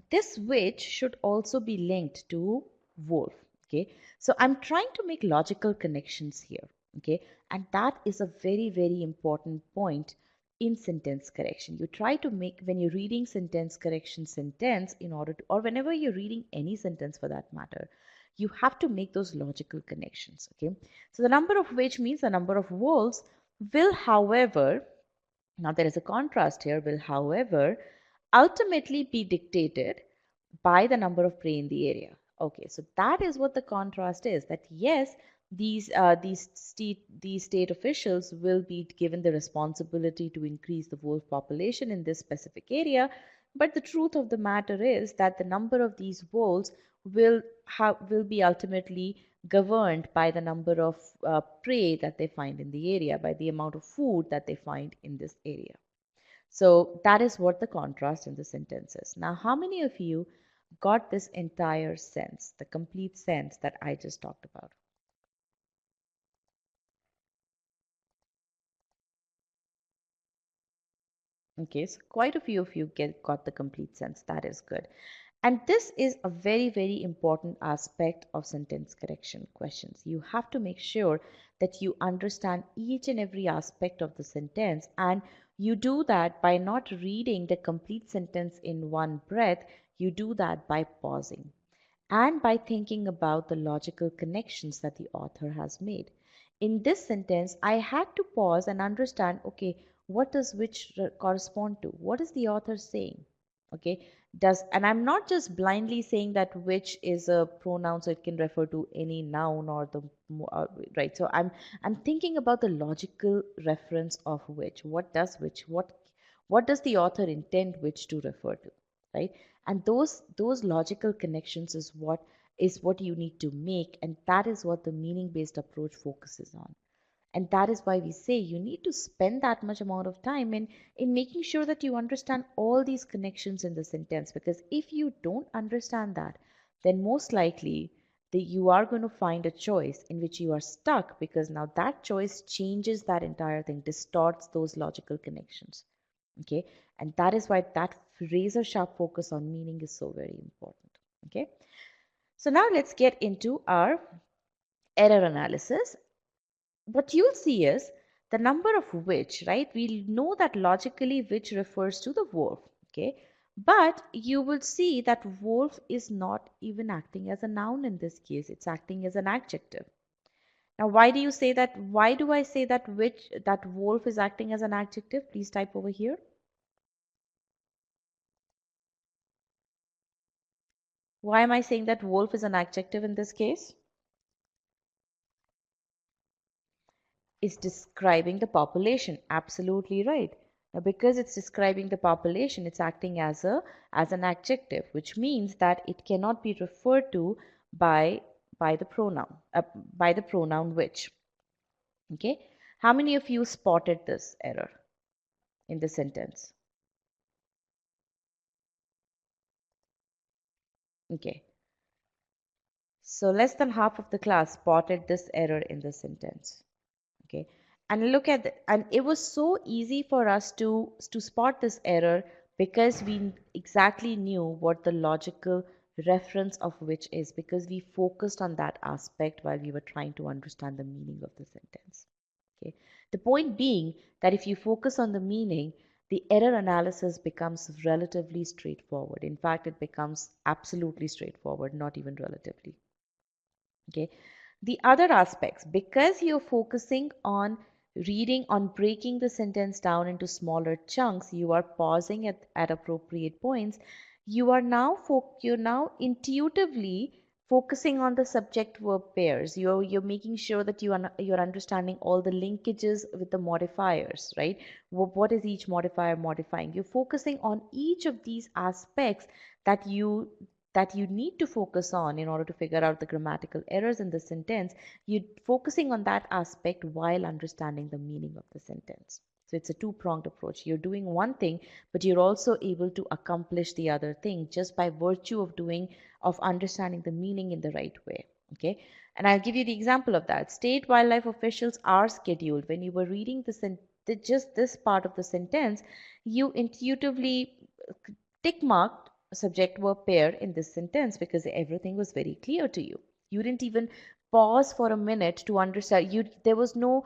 this which should also be linked to wolf. Okay, so I'm trying to make logical connections here. Okay, and that is a very, very important point in sentence correction. You try to make, when you're reading sentence correction sentence, in order to, or whenever you're reading any sentence for that matter, you have to make those logical connections. Okay, so the number of which means the number of wolves will however, now there is a contrast here, will however ultimately be dictated by the number of prey in the area. Okay, so that is what the contrast is, that yes, these state officials will be given the responsibility to increase the wolf population in this specific area, but the truth of the matter is that the number of these wolves will be ultimately governed by the number of prey that they find in the area, by the amount of food that they find in this area. So that is what the contrast in the sentence is. Now, how many of you got this entire sense, the complete sense that I just talked about? Okay, so quite a few of you got the complete sense. That is good. And this is a very, very important aspect of sentence correction questions. You have to make sure that you understand each and every aspect of the sentence, and you do that by not reading the complete sentence in one breath. You do that by pausing and by thinking about the logical connections that the author has made. In this sentence, I had to pause and understand, okay, what does which correspond to? What is the author saying? Okay, and I'm not just blindly saying that which is a pronoun, so it can refer to any noun or right. So I'm thinking about the logical reference of which, what does the author intend which to refer to, right? And those logical connections is what you need to make, and that is what the meaning based approach focuses on. And that is why we say you need to spend that much amount of time in making sure that you understand all these connections in the sentence, because if you don't understand that, then most likely you are going to find a choice in which you are stuck, because now that choice changes that entire thing, distorts those logical connections. Okay, and that is why that razor sharp focus on meaning is so very important. Okay, so now let's get into our error analysis. What you'll see is the number of which, right? We know that logically which refers to the wolf. Okay, but you will see that wolf is not even acting as a noun in this case, it's acting as an adjective. Now why do I say that wolf is acting as an adjective? Please type over here. Why am I saying that wolf is an adjective in this case? It's describing the population. Absolutely right. Now, because it's describing the population, it's acting as an adjective, which means that it cannot be referred to by by the pronoun by the pronoun which. Okay. How many of you spotted this error in the sentence? Okay. So less than half of the class spotted this error in the sentence. Okay, and look at and it was so easy for us to spot this error because we exactly knew what the logical reference of which is, because we focused on that aspect while we were trying to understand the meaning of the sentence. Okay. The point being that if you focus on the meaning, the error analysis becomes relatively straightforward. In fact, it becomes absolutely straightforward, not even relatively. Okay. The other aspects, because you're focusing on reading, on breaking the sentence down into smaller chunks, you are pausing at appropriate points. You're now intuitively focusing on the subject verb pairs. You're making sure that you're understanding all the linkages with the modifiers, right? What is each modifier modifying? You're focusing on each of these aspects that you need to focus on in order to figure out the grammatical errors in the sentence. You're focusing on that aspect while understanding the meaning of the sentence. So it's a two-pronged approach. You're doing one thing, but you're also able to accomplish the other thing just by virtue of understanding the meaning in the right way. Okay. And I'll give you the example of that. State wildlife officials are scheduled. When you were reading just this part of the sentence, you intuitively tick marked subject verb pair in this sentence because everything was very clear to you. You didn't even pause for a minute to understand. There was no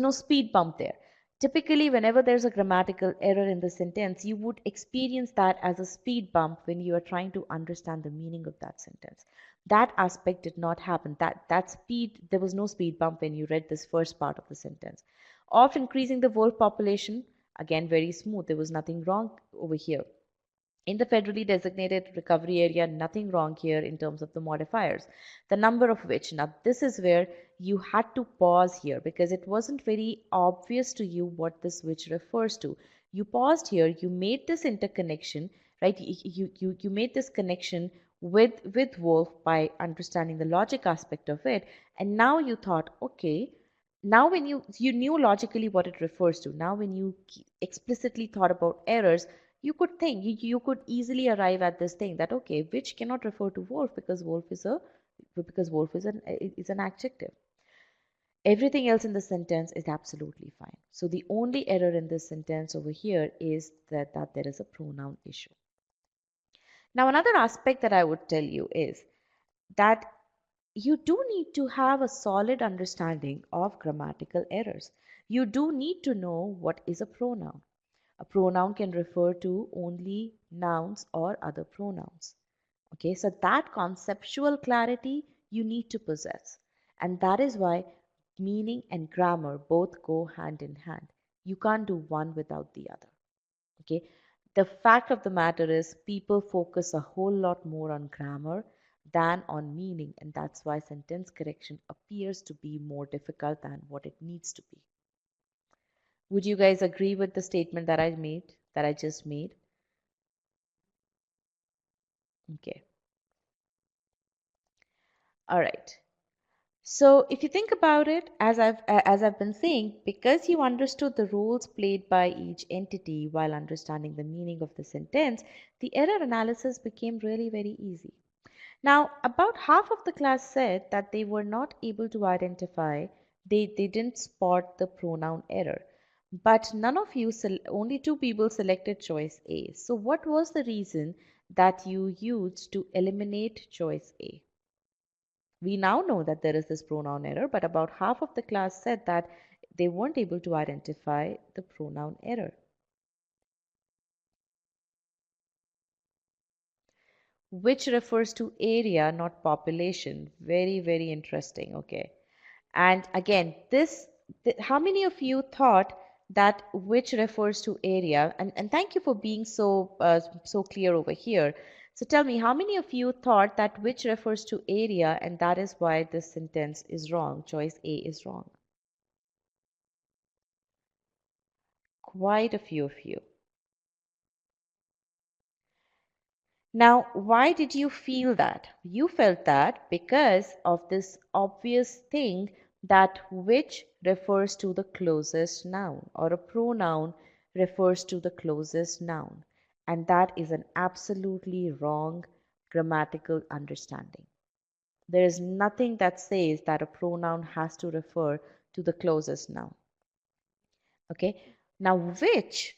speed bump there. Typically, whenever there's a grammatical error in the sentence, you would experience that as a speed bump when you are trying to understand the meaning of that sentence. That aspect did not happen. There was no speed bump when you read this first part of the sentence. Of increasing the wolf population, again very smooth. There was nothing wrong over here. In the federally designated recovery area, nothing wrong here in terms of the modifiers. The number of which, now this is where you had to pause here because it wasn't very obvious to you what this which refers to. You paused here, you made this interconnection, right? You made this connection with Wolf by understanding the logic aspect of it. And now you thought, okay, now when you knew logically what it refers to, now when you explicitly thought about errors, you could think you could easily arrive at this thing that okay, which cannot refer to wolf because wolf is an adjective. Everything else in the sentence is absolutely fine. So the only error in this sentence over here is that there is a pronoun issue. Now another aspect that I would tell you is that you do need to have a solid understanding of grammatical errors. You do need to know what is a pronoun. A pronoun can refer to only nouns or other pronouns. Okay, so that conceptual clarity you need to possess. And that is why meaning and grammar both go hand in hand. You can't do one without the other. Okay, the fact of the matter is people focus a whole lot more on grammar than on meaning, and that's why sentence correction appears to be more difficult than what it needs to be. Would you guys agree with the statement that I just made? Okay. All right. So if you think about it, as I've been saying, because you understood the roles played by each entity while understanding the meaning of the sentence, the error analysis became really very easy. Now, about half of the class said that they were not able to identify, they didn't spot the pronoun error. But none of you, only two people selected choice A. So what was the reason that you used to eliminate choice A? We now know that there is this pronoun error, but about half of the class said that they weren't able to identify the pronoun error, which refers to area, not population. Very, very interesting. Okay. And again, how many of you thought that which refers to area? And thank you for being so clear over here. So tell me, how many of you thought that which refers to area and that is why this sentence is wrong? Choice A is wrong. Quite a few of you. Now, why did you feel that? You felt that because of this obvious thing that which refers to the closest noun or a pronoun refers to the closest noun. And that is an absolutely wrong grammatical understanding. There is nothing that says that a pronoun has to refer to the closest noun. Okay? Now, which,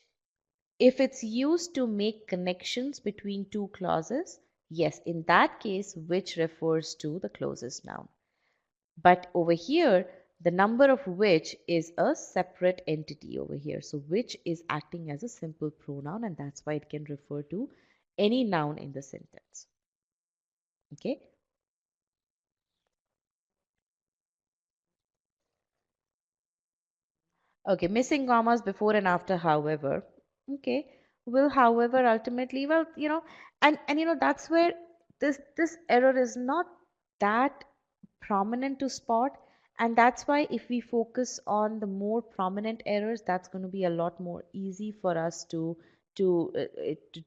if it's used to make connections between two clauses, Yes, in that case, which refers to the closest noun. But over here, the number of which is a separate entity over here. So which is acting as a simple pronoun, and that's why it can refer to any noun in the sentence. Okay. Okay, missing commas before and after, however. Okay. Will, however, ultimately, well, that's where this error is not that prominent to spot, and that's why if we focus on the more prominent errors, that's going to be a lot more easy for us to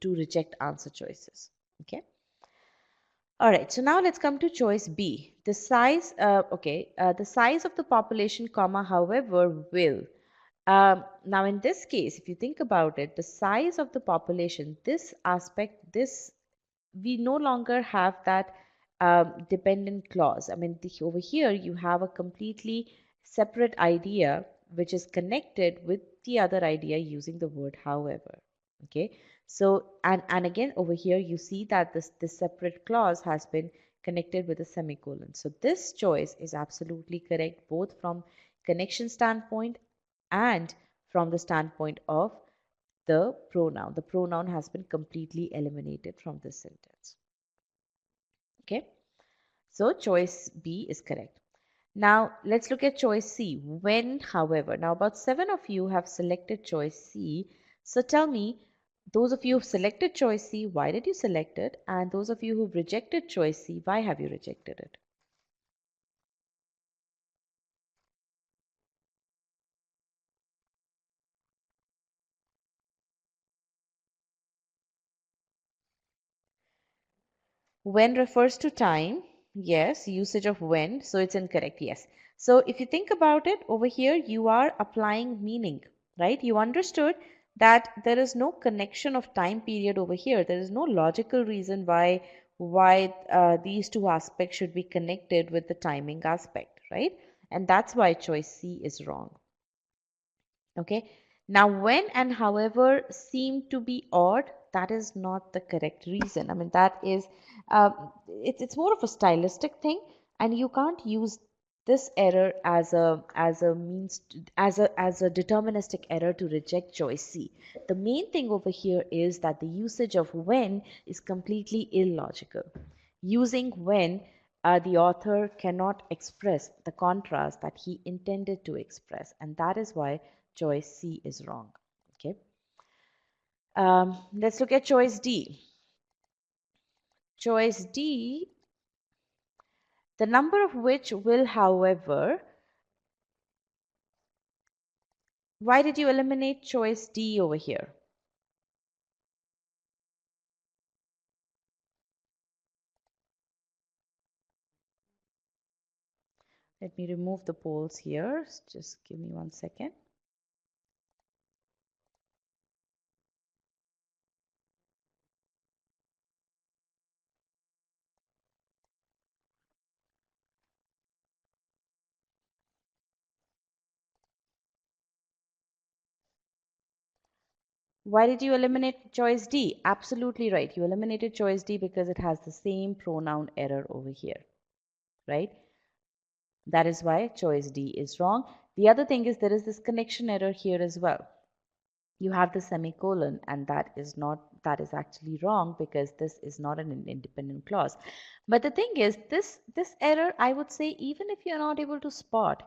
reject answer choices. Okay. All right, so now let's come to choice B. The size of the population, comma, however, will. Now, in this case, if you think about it, the size of the population, this aspect, we no longer have that dependent clause. I mean, over here, you have a completely separate idea which is connected with the other idea using the word however. Okay, so and again over here you see that this separate clause has been connected with a semicolon. So this choice is absolutely correct both from connection standpoint and from the standpoint of the pronoun. The pronoun has been completely eliminated from this sentence. Okay, so choice B is correct. Now let's look at choice C. When, however. Now about 7 of you have selected choice C. So tell me, those of you who've selected choice C, why did you select it? And those of you who've rejected choice C, why have you rejected it? When refers to time, yes, usage of when, so it's incorrect, yes. So if you think about it, over here you are applying meaning, right? You understood that there is no connection of time period over here. There is no logical reason why these two aspects should be connected with the timing aspect, right? And that's why choice C is wrong. Okay. Now, when and however seem to be odd, that is not the correct reason. I mean, that is, it's more of a stylistic thing, and you can't use this error as a deterministic error to reject choice C. The main thing over here is that the usage of when is completely illogical. Using when, the author cannot express the contrast that he intended to express, and that is why choice C is wrong. Okay. Let's look at choice D. Choice D, the number of which will, however, why did you eliminate choice D over here? Let me remove the polls here. Just give me 1 second. Why did you eliminate choice D? Absolutely right. You eliminated choice D because it has the same pronoun error over here, right? That is why choice D is wrong. The other thing is there is this connection error here as well. You have the semicolon, and that is actually wrong because this is not an independent clause. But the thing is, this error, I would say, even if you're not able to spot,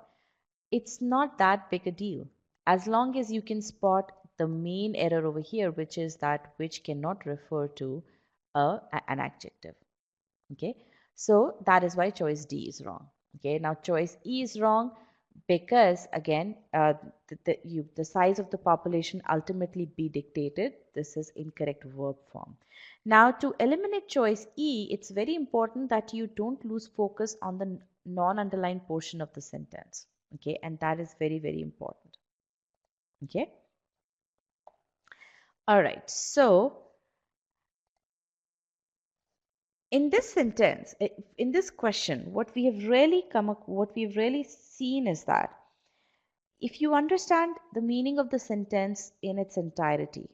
it's not that big a deal. As long as you can spot the main error over here, which is that which cannot refer to an adjective. Okay, so that is why choice D is wrong. Okay, now choice E is wrong because again the size of the population ultimately be dictated. This is incorrect verb form. Now to eliminate choice E, it's very important that you don't lose focus on the non-underlined portion of the sentence. Okay, and that is very, very important. Okay, all right, so in this sentence, in this question, what we've really seen is that if you understand the meaning of the sentence in its entirety,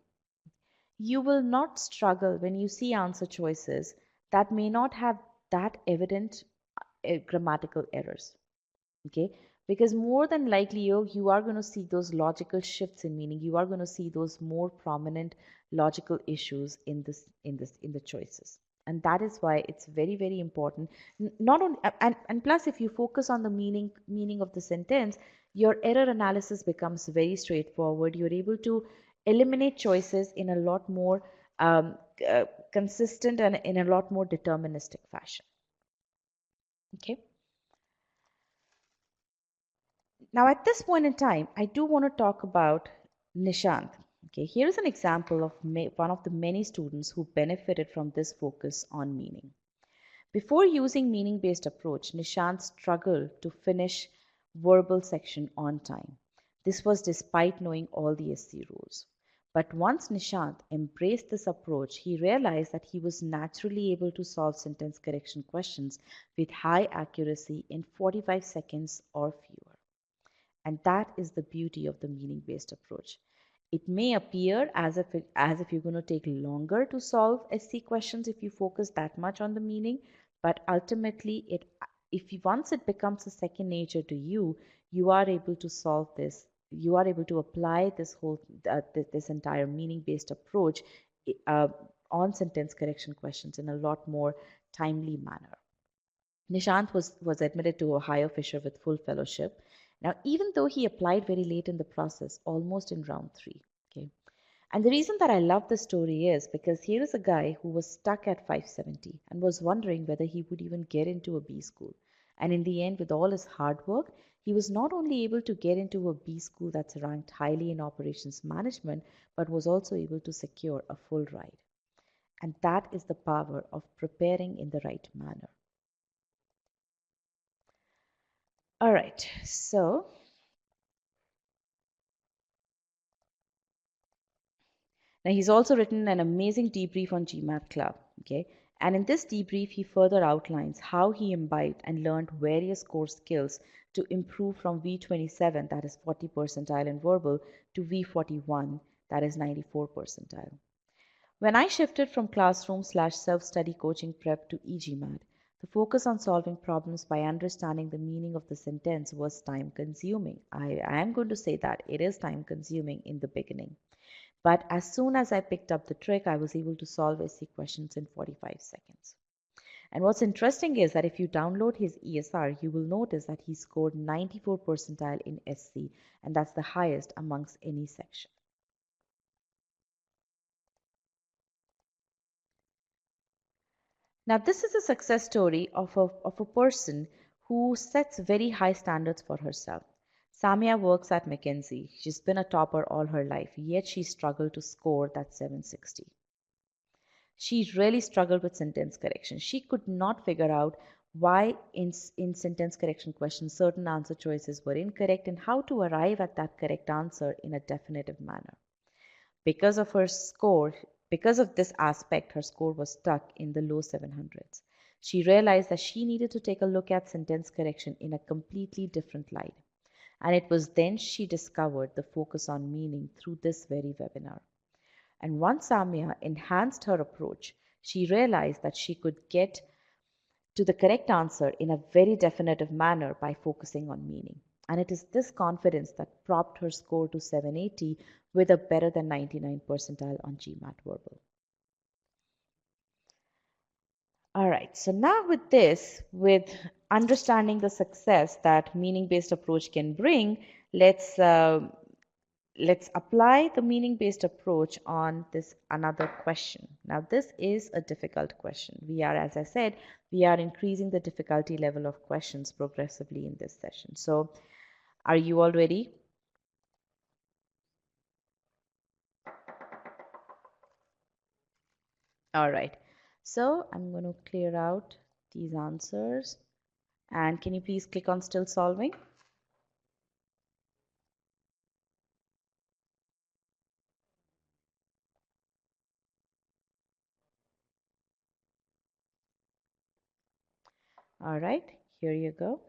you will not struggle when you see answer choices that may not have that evident grammatical errors. Okay, because more than likely you are going to see those logical shifts in meaning. You are going to see those more prominent logical issues in the choices, and that is why it's very very important. Not only and plus, if you focus on the meaning of the sentence, your error analysis becomes very straightforward. You're able to eliminate choices in a lot more um, uh, consistent and in a lot more deterministic fashion. Okay. Now, at this point in time, I do want to talk about Nishant. Okay, here is an example of one of the many students who benefited from this focus on meaning. Before using meaning-based approach, Nishant struggled to finish verbal section on time. This was despite knowing all the SC rules. But once Nishant embraced this approach, he realized that he was naturally able to solve sentence correction questions with high accuracy in 45 seconds or fewer. And that is the beauty of the meaning based approach. It may appear as if you're going to take longer to solve SC questions if you focus that much on the meaning, but ultimately if you, once it becomes a second nature to you, you are able to solve this. You are able to apply this entire meaning based approach uh, on sentence correction questions in a lot more timely manner. Nishant was admitted to Ohio Fisher with full fellowship. Now, even though he applied very late in the process, almost in round three. Okay. And the reason that I love this story is because here is a guy who was stuck at 570 and was wondering whether he would even get into a B school. And in the end, with all his hard work, he was not only able to get into a B school that's ranked highly in operations management, but was also able to secure a full ride. And that is the power of preparing in the right manner. All right, so now he's also written an amazing debrief on GMAT Club. Okay, and in this debrief, he further outlines how he imbibed and learned various core skills to improve from V27, that is 40 percentile in verbal, to V41, that is 94 percentile. When I shifted from classroom slash self study coaching prep to e-GMAT, the focus on solving problems by understanding the meaning of the sentence was time consuming. I am going to say that it is time consuming in the beginning. But as soon as I picked up the trick, I was able to solve SC questions in 45 seconds. And what's interesting is that if you download his ESR, you will notice that he scored 94 percentile in SC, and that's the highest amongst any section. Now, this is a success story of a person who sets very high standards for herself. Samia works at McKinsey. She's been a topper all her life, yet she struggled to score that 760. She really struggled with sentence correction. She could not figure out why in sentence correction questions certain answer choices were incorrect and how to arrive at that correct answer in a definitive manner. Because of her score, because of this aspect, her score was stuck in the low 700s. She realized that she needed to take a look at sentence correction in a completely different light. And it was then she discovered the focus on meaning through this very webinar. And once Samya enhanced her approach, she realized that she could get to the correct answer in a very definitive manner by focusing on meaning. And it is this confidence that propped her score to 780 with a better than 99 percentile on GMAT verbal. All right, so now with this, with understanding the success that meaning-based approach can bring, let's let's apply the meaning-based approach on this another question. Now, this is a difficult question. We are, as I said, we are increasing the difficulty level of questions progressively in this session. So, are you all ready? All right. So, I'm going to clear out these answers. And can you please click on still solving? All right, here you go.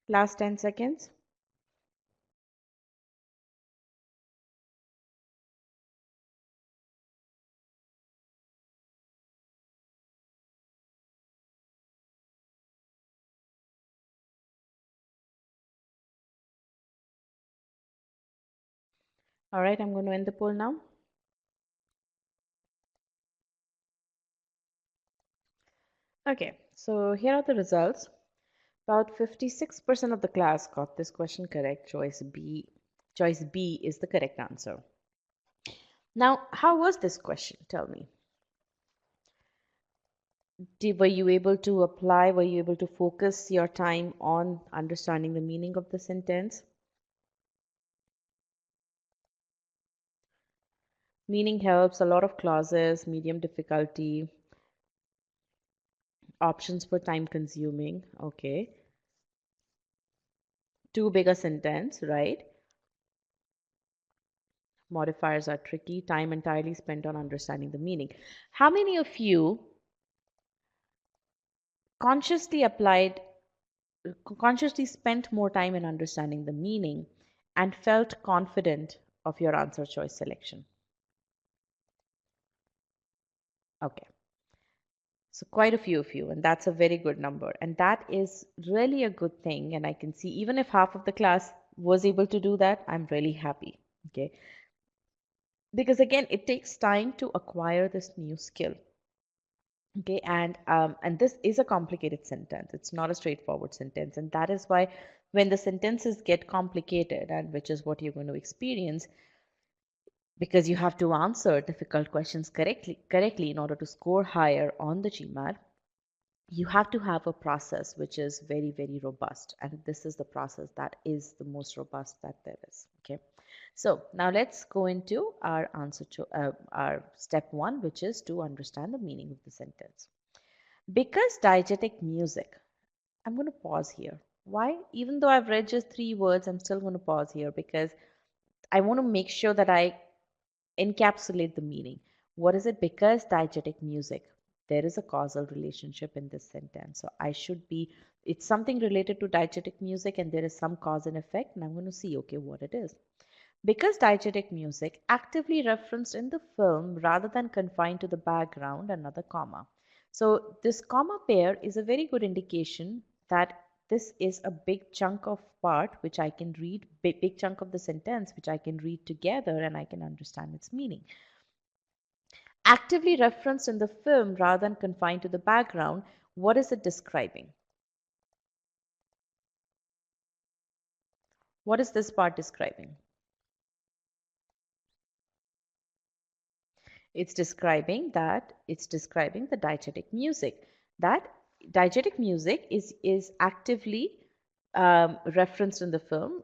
Last 10 seconds. All right, I'm going to end the poll now. Okay, so here are the results. About 56% of the class got this question correct. Choice B is the correct answer. Now, how was this question? Tell me. Were you able to apply? Were you able to focus your time on understanding the meaning of the sentence? Meaning helps, a lot of clauses, medium difficulty, options for time consuming. Okay. Too big a sentence, right? Modifiers are tricky, time entirely spent on understanding the meaning. How many of you consciously applied, consciously spent more time in understanding the meaning and felt confident of your answer choice selection? Okay. So quite a few of you, and that's a very good number. And that is really a good thing. And I can see even if half of the class was able to do that, I'm really happy. Okay. Because again, it takes time to acquire this new skill. Okay, and this is a complicated sentence. It's not a straightforward sentence, and that is why when the sentences get complicated, and which is what you're going to experience, because you have to answer difficult questions correctly in order to score higher on the GMAT, you have to have a process which is very, very robust. And this is the process that is the most robust that there is. Okay. So now let's go into our answer to our step one, which is to understand the meaning of the sentence. Because diegetic music, I'm going to pause here. Why? Even though I've read just 3 words, I'm still going to pause here because I want to make sure that I encapsulate the meaning. What is it? Because diegetic music. There is a causal relationship in this sentence. So I should be, it's something related to diegetic music and there is some cause and effect. And I'm going to see, okay, what it is. Because diegetic music actively referenced in the film rather than confined to the background, another comma. So this comma pair is a very good indication that this is a big chunk of part which I can read, big chunk of the sentence which I can read together and I can understand its meaning. Actively referenced in the film rather than confined to the background, what is it describing? What is this part describing? It's describing the diegetic music. That diegetic music is actively referenced in the film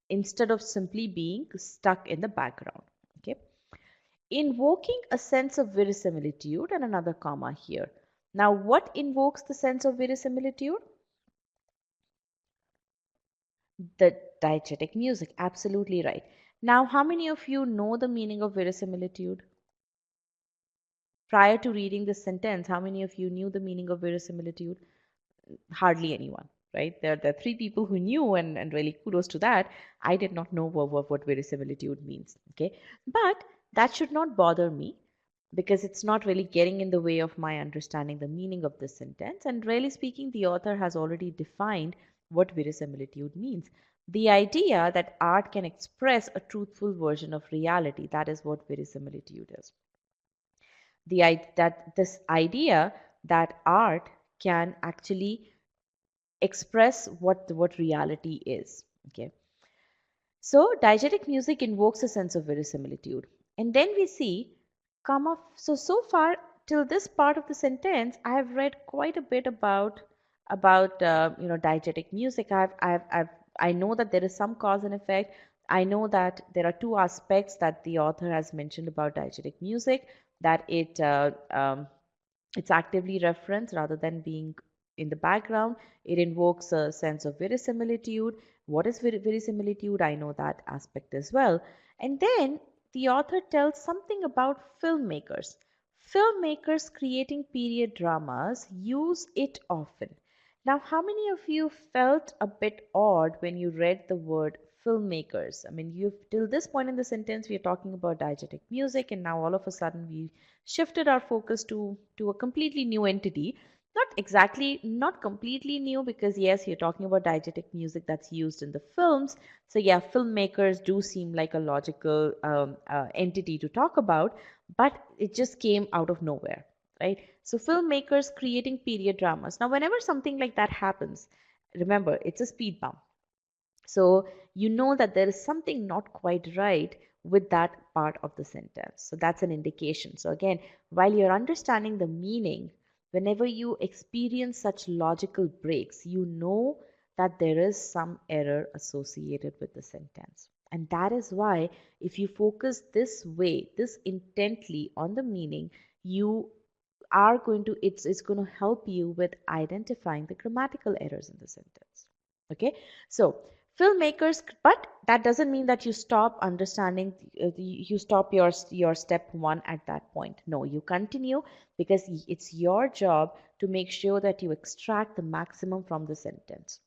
instead of simply being stuck in the background. Okay, invoking a sense of verisimilitude and another comma here. Now, what invokes the sense of verisimilitude? The diegetic music. Absolutely right. Now, how many of you know the meaning of verisimilitude? Prior to reading this sentence, how many of you knew the meaning of verisimilitude? Hardly anyone, right? There are 3 people who knew, and really kudos to that. I did not know what verisimilitude means, okay? But that should not bother me because it's not really getting in the way of my understanding the meaning of this sentence. And really speaking, the author has already defined what verisimilitude means. The idea that art can express a truthful version of reality, that is what verisimilitude is. This idea that art can actually express what reality is. Okay, so diegetic music invokes a sense of verisimilitude, and then we see so far till this part of the sentence I have read quite a bit about diegetic music. I know that there is some cause and effect. I know that there are 2 aspects that the author has mentioned about diegetic music, that it's actively referenced rather than being in the background. It invokes a sense of verisimilitude. What is verisimilitude? I know that aspect as well. And then the author tells something about filmmakers. Filmmakers creating period dramas use it often. Now, how many of you felt a bit odd when you read the word filmmakers? I mean, you've till this point in the sentence we are talking about diegetic music, and now all of a sudden we shifted our focus to a completely new entity. Not completely new, because yes, you're talking about diegetic music that's used in the films. So yeah, filmmakers do seem like a logical entity to talk about, but it just came out of nowhere, right? So filmmakers creating period dramas. Now, whenever something like that happens, remember it's a speed bump. So you know that there is something not quite right with that part of the sentence. So that's an indication. So again, while you're understanding the meaning, whenever you experience such logical breaks, you know that there is some error associated with the sentence. And that is why, if you focus this way, this intently on the meaning, you are going to it's going to help you with identifying the grammatical errors in the sentence. Okay, so filmmakers, but that doesn't mean that you stop understanding, you stop your step one at that point. No, you continue, because it's your job to make sure that you extract the maximum from the sentence.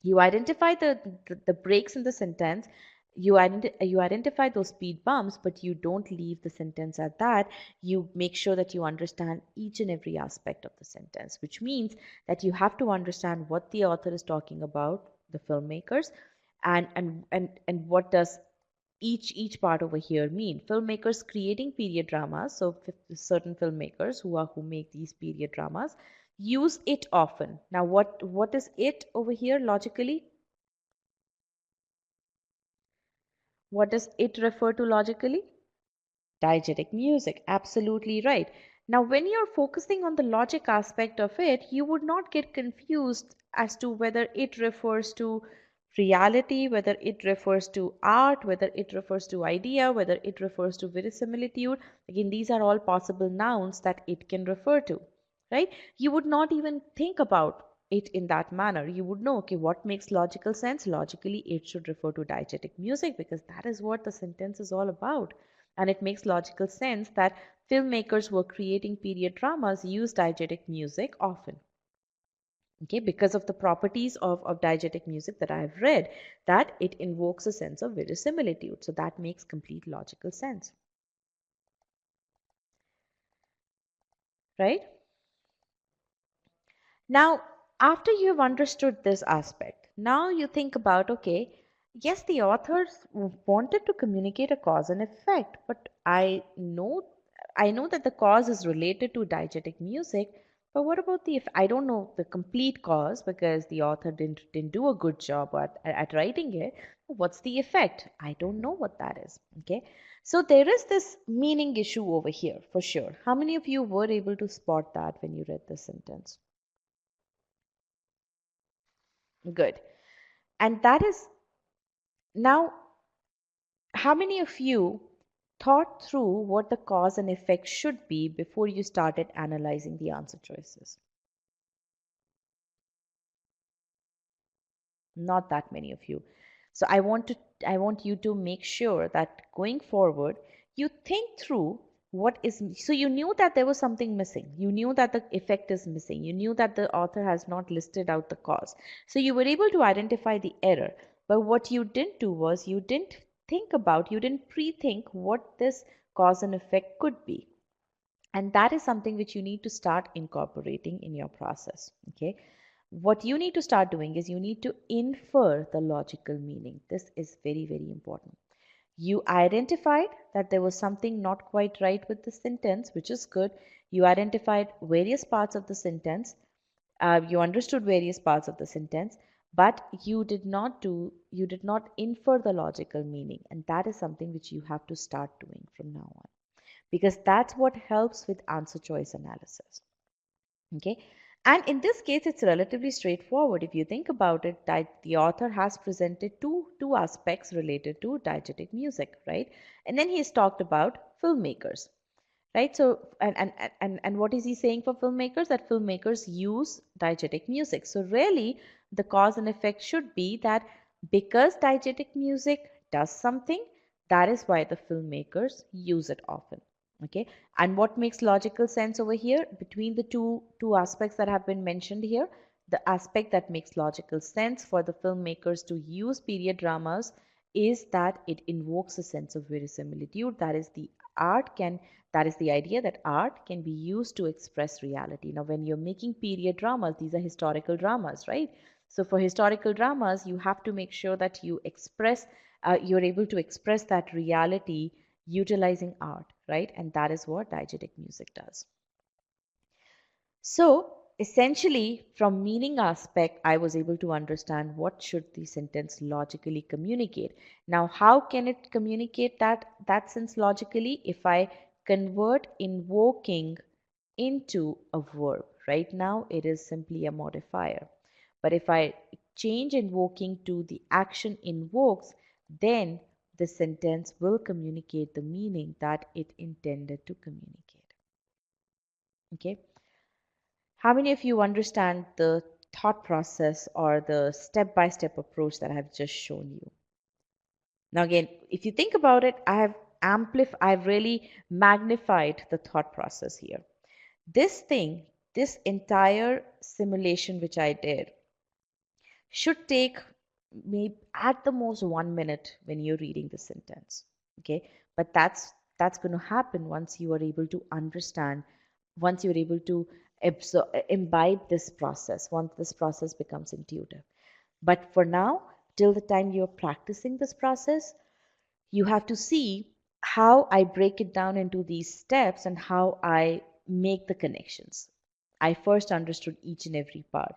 You identify the breaks in the sentence, you identify those speed bumps, but you don't leave the sentence at that. You make sure that you understand each and every aspect of the sentence, which means that you have to understand what the author is talking about, the filmmakers, and what does each part over here mean. Filmmakers creating period dramas, so certain filmmakers who make these period dramas use it often. Now, what is it over here logically? What does it refer to logically? Diegetic music, absolutely right. Now, when you're focusing on the logic aspect of it, you would not get confused as to whether it refers to reality, whether it refers to art, whether it refers to idea, whether it refers to verisimilitude. Again, these are all possible nouns that it can refer to, right? You would not even think about it in that manner. You would know, okay, what makes logical sense? Logically, it should refer to diegetic music, because that is what the sentence is all about. And it makes logical sense that filmmakers who are creating period dramas use diegetic music often. Okay, because of the properties of diegetic music that I have read, that it invokes a sense of verisimilitude. So that makes complete logical sense, right? Now, after you've understood this aspect, now you think about, okay, yes, the authors wanted to communicate a cause and effect, but I know that the cause is related to diegetic music, but what about the if I don't know the complete cause, because the author didn't do a good job at writing it. What's the effect? I don't know what that is. Okay. So there is this meaning issue over here for sure. How many of you were able to spot that when you read this sentence? Good. And that is now, how many of you thought through what the cause and effect should be before you started analyzing the answer choices? Not that many of you. So I want you to make sure that going forward, you think through what is, so you knew that there was something missing. You knew that the effect is missing. You knew that the author has not listed out the cause. So you were able to identify the error. But what you didn't do was you didn't pre-think what this cause and effect could be. And that is something which you need to start incorporating in your process. Okay, what you need to start doing is you need to infer the logical meaning. This is very, very important. You identified that there was something not quite right with the sentence, which is good. You identified various parts of the sentence. You understood various parts of the sentence, but you did not infer the logical meaning. And that is something which you have to start doing from now on, because that's what helps with answer choice analysis. Okay, and in this case it's relatively straightforward. If you think about it, that the author has presented two aspects related to diegetic music, right? And then he's talked about filmmakers, right? So and what is he saying for filmmakers? That filmmakers use diegetic music. So really the cause and effect should be that because diegetic music does something, that is why the filmmakers use it often. Okay, and what makes logical sense over here between the two aspects that have been mentioned here? the aspect that makes logical sense for the filmmakers to use period dramas is that it invokes a sense of verisimilitude. That is the idea that art can be used to express reality. Now, when you're making period dramas, these are historical dramas, right? So for historical dramas, you have to make sure that you're able to express that reality utilizing art, right? And that is what diegetic music does. So essentially, from meaning aspect, I was able to understand what should the sentence logically communicate. Now, how can it communicate that sense logically? If I convert invoking into a verb, right now it is simply a modifier. But if I change invoking to the action invokes, then the sentence will communicate the meaning that it intended to communicate. Okay. How many of you understand the thought process or the step-by-step approach that I've just shown you? Now again, if you think about it, I've really magnified the thought process here. This entire simulation which I did should take maybe at the most 1 minute when you're reading the sentence. Okay, but that's going to happen once you are able to understand, once you're able to imbibe this process, once this process becomes intuitive. But for now, till the time you're practicing this process, you have to see how I break it down into these steps and how I make the connections. I first understood each and every part.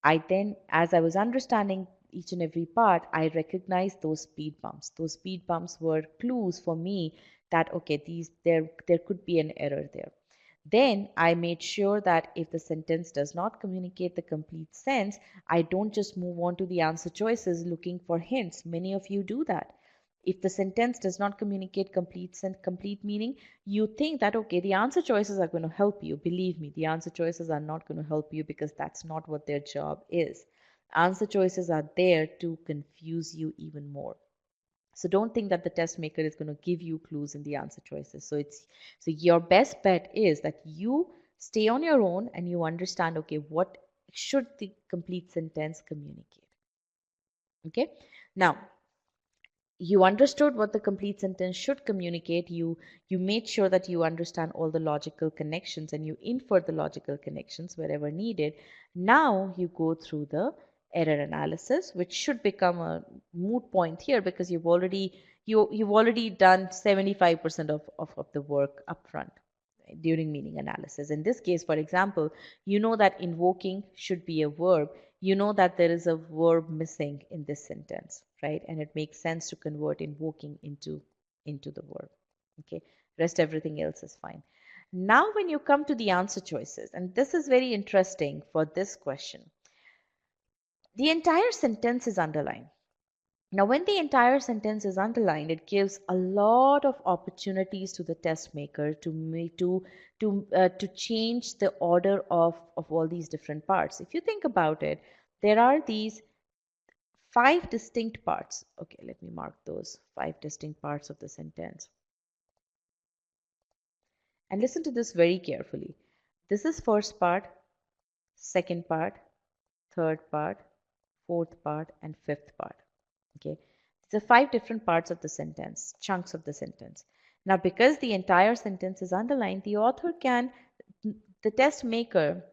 I then, as I was understanding each and every part, I recognized those speed bumps. Those speed bumps were clues for me that okay, there could be an error there. Then I made sure that if the sentence does not communicate the complete sense, I don't just move on to the answer choices looking for hints. Many of you do that. If the sentence does not communicate complete meaning, you think that okay, the answer choices are going to help you. Believe me, the answer choices are not going to help you because that's not what their job is. Answer choices are there to confuse you even more. So don't think that the test maker is going to give you clues in the answer choices. So your best bet is that you stay on your own and you understand okay, what should the complete sentence communicate. Okay, now you understood what the complete sentence should communicate. You made sure that you understand all the logical connections and you infer the logical connections wherever needed. Now you go through the error analysis, which should become a moot point here because you've already done 75% of the work upfront during meaning analysis. In this case, for example, you know that invoking should be a verb. You know that there is a verb missing in this sentence, right? And it makes sense to convert invoking into the verb. Okay, rest everything else is fine. Now, when you come to the answer choices, and this is very interesting for this question, the entire sentence is underlined. Now, when the entire sentence is underlined, it gives a lot of opportunities to the test maker to change the order of all these different parts. If you think about it, there are these 5 distinct parts. Okay, let me mark those 5 distinct parts of the sentence. And listen to this very carefully. This is first part, second part, third part, fourth part, and fifth part. Okay, these are 5 different parts of the sentence, chunks of the sentence. Now, because the entire sentence is underlined, the test maker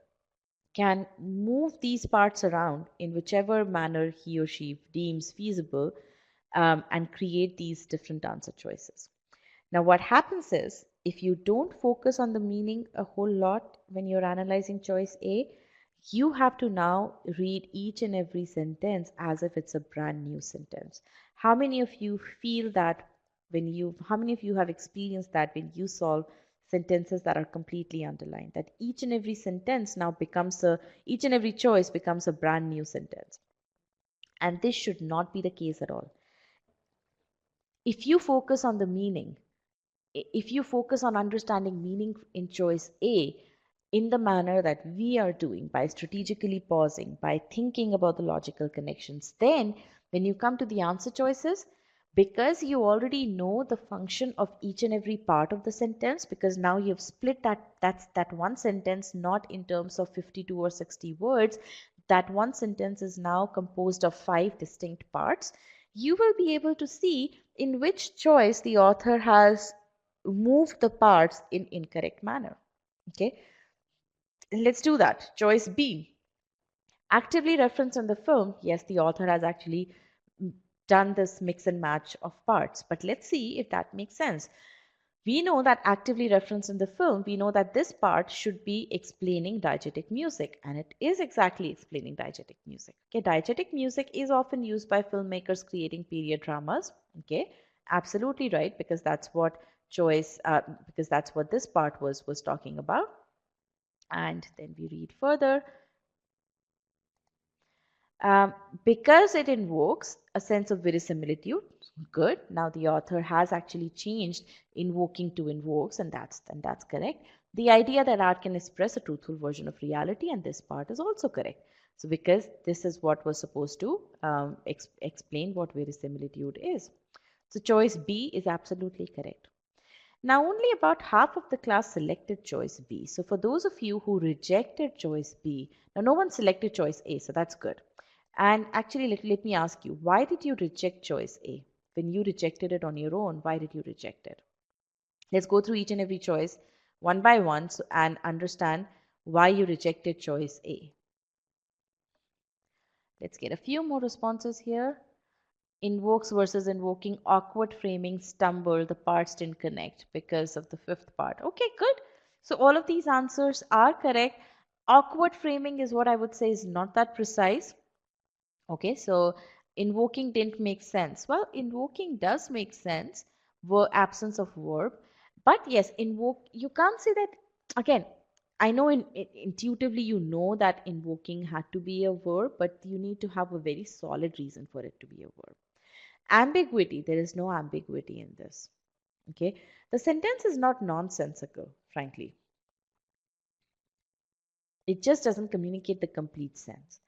can move these parts around in whichever manner he or she deems feasible and create these different answer choices. Now, what happens is if you don't focus on the meaning a whole lot when you're analyzing choice A, you have to now read each and every sentence as if it's a brand new sentence. How many of you feel that how many of you have experienced that when you solve sentences that are completely underlined, that each and every each and every choice becomes a brand new sentence? And this should not be the case at all. If you focus on the meaning, if you focus on understanding meaning in choice A in the manner that we are doing by strategically pausing, by thinking about the logical connections, then when you come to the answer choices, because you already know the function of each and every part of the sentence, because now you've split that one sentence not in terms of 52 or 60 words, that one sentence is now composed of 5 distinct parts, you will be able to see in which choice the author has moved the parts in incorrect manner. Okay, let's do that. Choice B. Actively referenced in the film, yes, the author has actually done this mix and match of parts, but let's see if that makes sense. We know that actively referenced in the film, we know that this part should be explaining diegetic music, and it is exactly explaining diegetic music. Okay, diegetic music is often used by filmmakers creating period dramas. Okay, absolutely right, because that's what because that's what this part was talking about. And then we read further. Um, because it invokes a sense of verisimilitude. Good. Now the author has actually changed invoking to invokes, and that's correct. The idea that art can express a truthful version of reality, and this part is also correct. So because this is what was supposed to explain what verisimilitude is. So choice B is absolutely correct. Now, only about half of the class selected choice B. So, for those of you who rejected choice B, now no one selected choice A, so that's good. And actually, let me ask you, why did you reject choice A? When you rejected it on your own, why did you reject it? Let's go through each and every choice one by one and understand why you rejected choice A. Let's get a few more responses here. Invokes versus invoking, awkward framing, stumble, the parts didn't connect because of the fifth part. Okay, good. So all of these answers are correct. Awkward framing is what I would say is not that precise. Okay, so invoking didn't make sense. Well, invoking does make sense, absence of verb. But yes, invoke, you can't say that again. I know intuitively you know that invoking had to be a verb, but you need to have a very solid reason for it to be a verb. Ambiguity, there is no ambiguity in this. Okay, the sentence is not nonsensical, frankly. It just doesn't communicate the complete sense.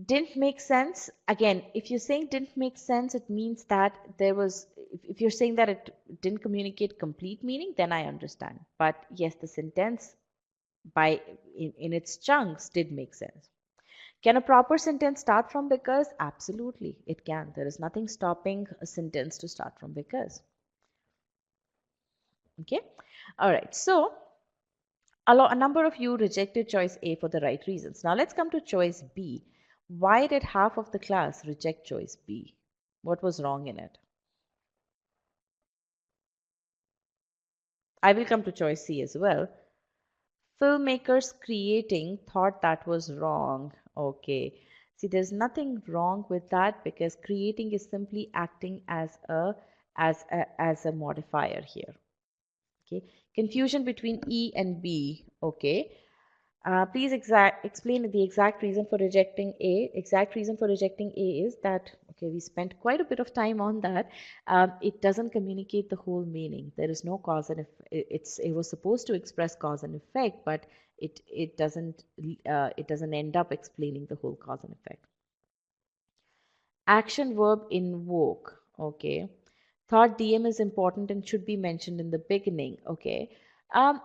Didn't make sense. Again, if you're saying didn't make sense, it means that there was, if you're saying that it didn't communicate complete meaning, then I understand. But yes, the sentence in its chunks did make sense. Can a proper sentence start from because? Absolutely, it can. There is nothing stopping a sentence to start from because. Okay. All right. So a number of you rejected choice A for the right reasons. Now let's come to choice B. Why did half of the class reject choice B? What was wrong in it? I will come to choice C as well. Filmmakers creating thought that was wrong. Okay. See, there's nothing wrong with that because creating is simply acting as a modifier here. Okay. Confusion between E and B. Okay. Please explain the exact reason for rejecting A. Exact reason for rejecting A is that, okay, we spent quite a bit of time on that. It doesn't communicate the whole meaning. There is no cause and effect. It was supposed to express cause and effect, but it doesn't end up explaining the whole cause and effect. Action verb invoke. Okay. Thought DM is important and should be mentioned in the beginning. Okay.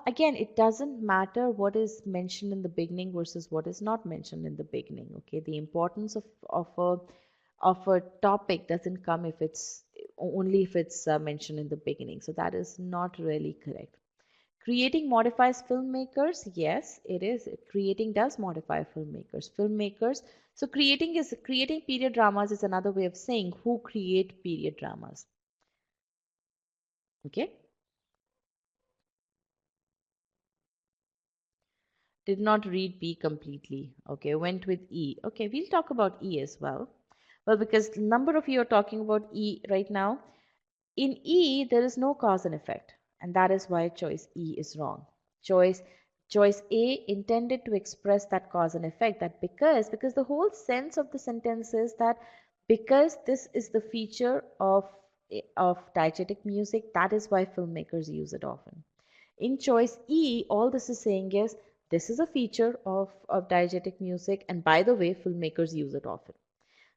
Again, it doesn't matter what is mentioned in the beginning versus what is not mentioned in the beginning. Okay. The importance of a topic doesn't come if it's only if it's mentioned in the beginning. So that is not really correct. Creating modifies filmmakers. Yes, it is. Creating does modify filmmakers. Filmmakers. So creating period dramas is another way of saying who create period dramas. Okay. Did not read B completely. Okay, went with E. Okay, we'll talk about E as well. Well, because a number of you are talking about E right now. In E, there is no cause and effect, and that is why choice E is wrong. Choice choice A intended to express that cause and effect, that because the whole sense of the sentence is that because this is the feature of diegetic music, that is why filmmakers use it often. In choice E, all this is saying is this is a feature of diegetic music, and by the way, filmmakers use it often.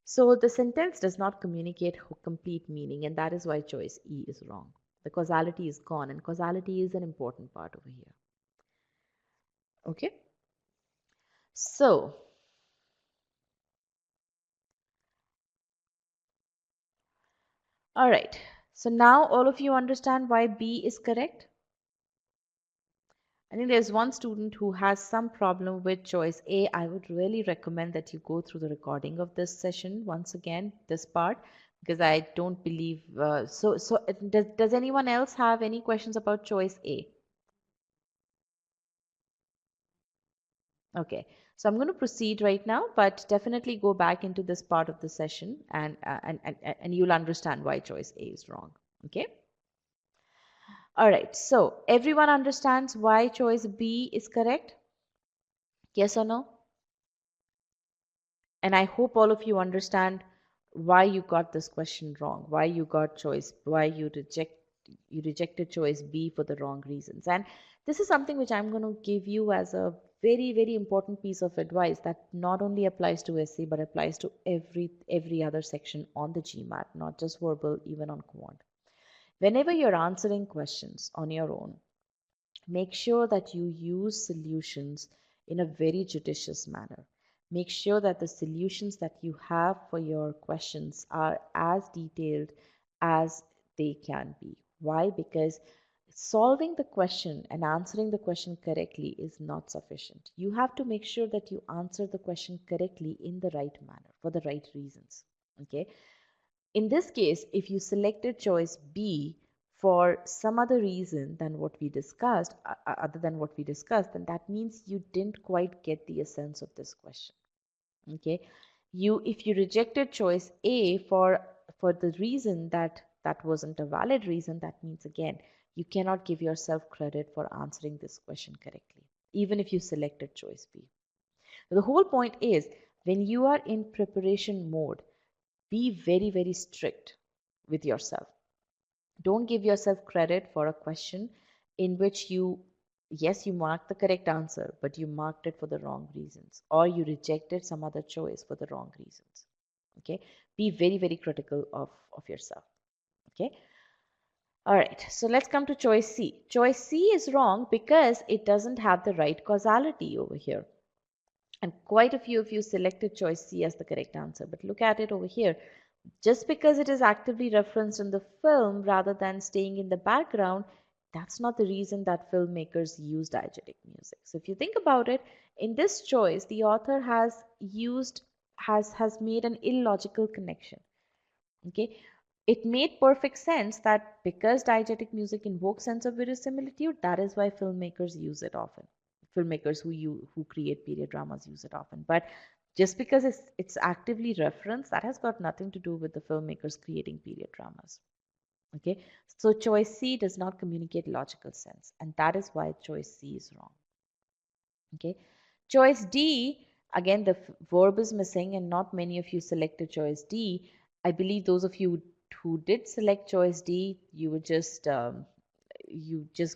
So the sentence does not communicate complete meaning, and that is why choice E is wrong. The causality is gone, and causality is an important part over here. Okay? So All right. So now all of you understand why B is correct? I think there's one student who has some problem with choice A. I would really recommend that you go through the recording of this session once again, this part, because I don't believe. Does anyone else have any questions about choice A? Okay, so I'm going to proceed right now, but definitely go back into this part of the session and you'll understand why choice A is wrong. Okay. All right. So everyone understands why choice B is correct? Yes or no? And I hope all of you understand why you got this question wrong, why you got choice, why you rejected choice B for the wrong reasons. And this is something which I'm going to give you as a very, very important piece of advice that not only applies to essay but applies to every other section on the GMAT, not just verbal, even on quant. Whenever you're answering questions on your own, make sure that you use solutions in a very judicious manner. Make sure that the solutions that you have for your questions are as detailed as they can be. Why? Because solving the question and answering the question correctly is not sufficient. You have to make sure that you answer the question correctly in the right manner for the right reasons. Okay. In this case, if you selected choice B for some other reason than what we discussed, other than what we discussed, then that means you didn't quite get the essence of this question. Okay, if you rejected choice A for the reason that that wasn't a valid reason, that means again you cannot give yourself credit for answering this question correctly, even if you selected choice B. The whole point is when you are in preparation mode, be very, very strict with yourself. Don't give yourself credit for a question in which yes, you marked the correct answer, but you marked it for the wrong reasons, or you rejected some other choice for the wrong reasons. Okay, be very, very critical of yourself. Okay. All right, so let's come to choice C. Choice C is wrong because it doesn't have the right causality over here. And quite a few of you selected choice C as the correct answer. But look at it over here. Just because it is actively referenced in the film rather than staying in the background, that's not the reason that filmmakers use diegetic music. So if you think about it, in this choice, the author has made an illogical connection. Okay, it made perfect sense that because diegetic music invokes sense of verisimilitude, that is why filmmakers use it often. Filmmakers who create period dramas use it often. But just because it's actively referenced, that has got nothing to do with the filmmakers creating period dramas. Okay, so choice C does not communicate logical sense, and that is why choice C is wrong. Okay, choice D, again the verb is missing and not many of you selected choice D. I believe those of you who did select choice D, you just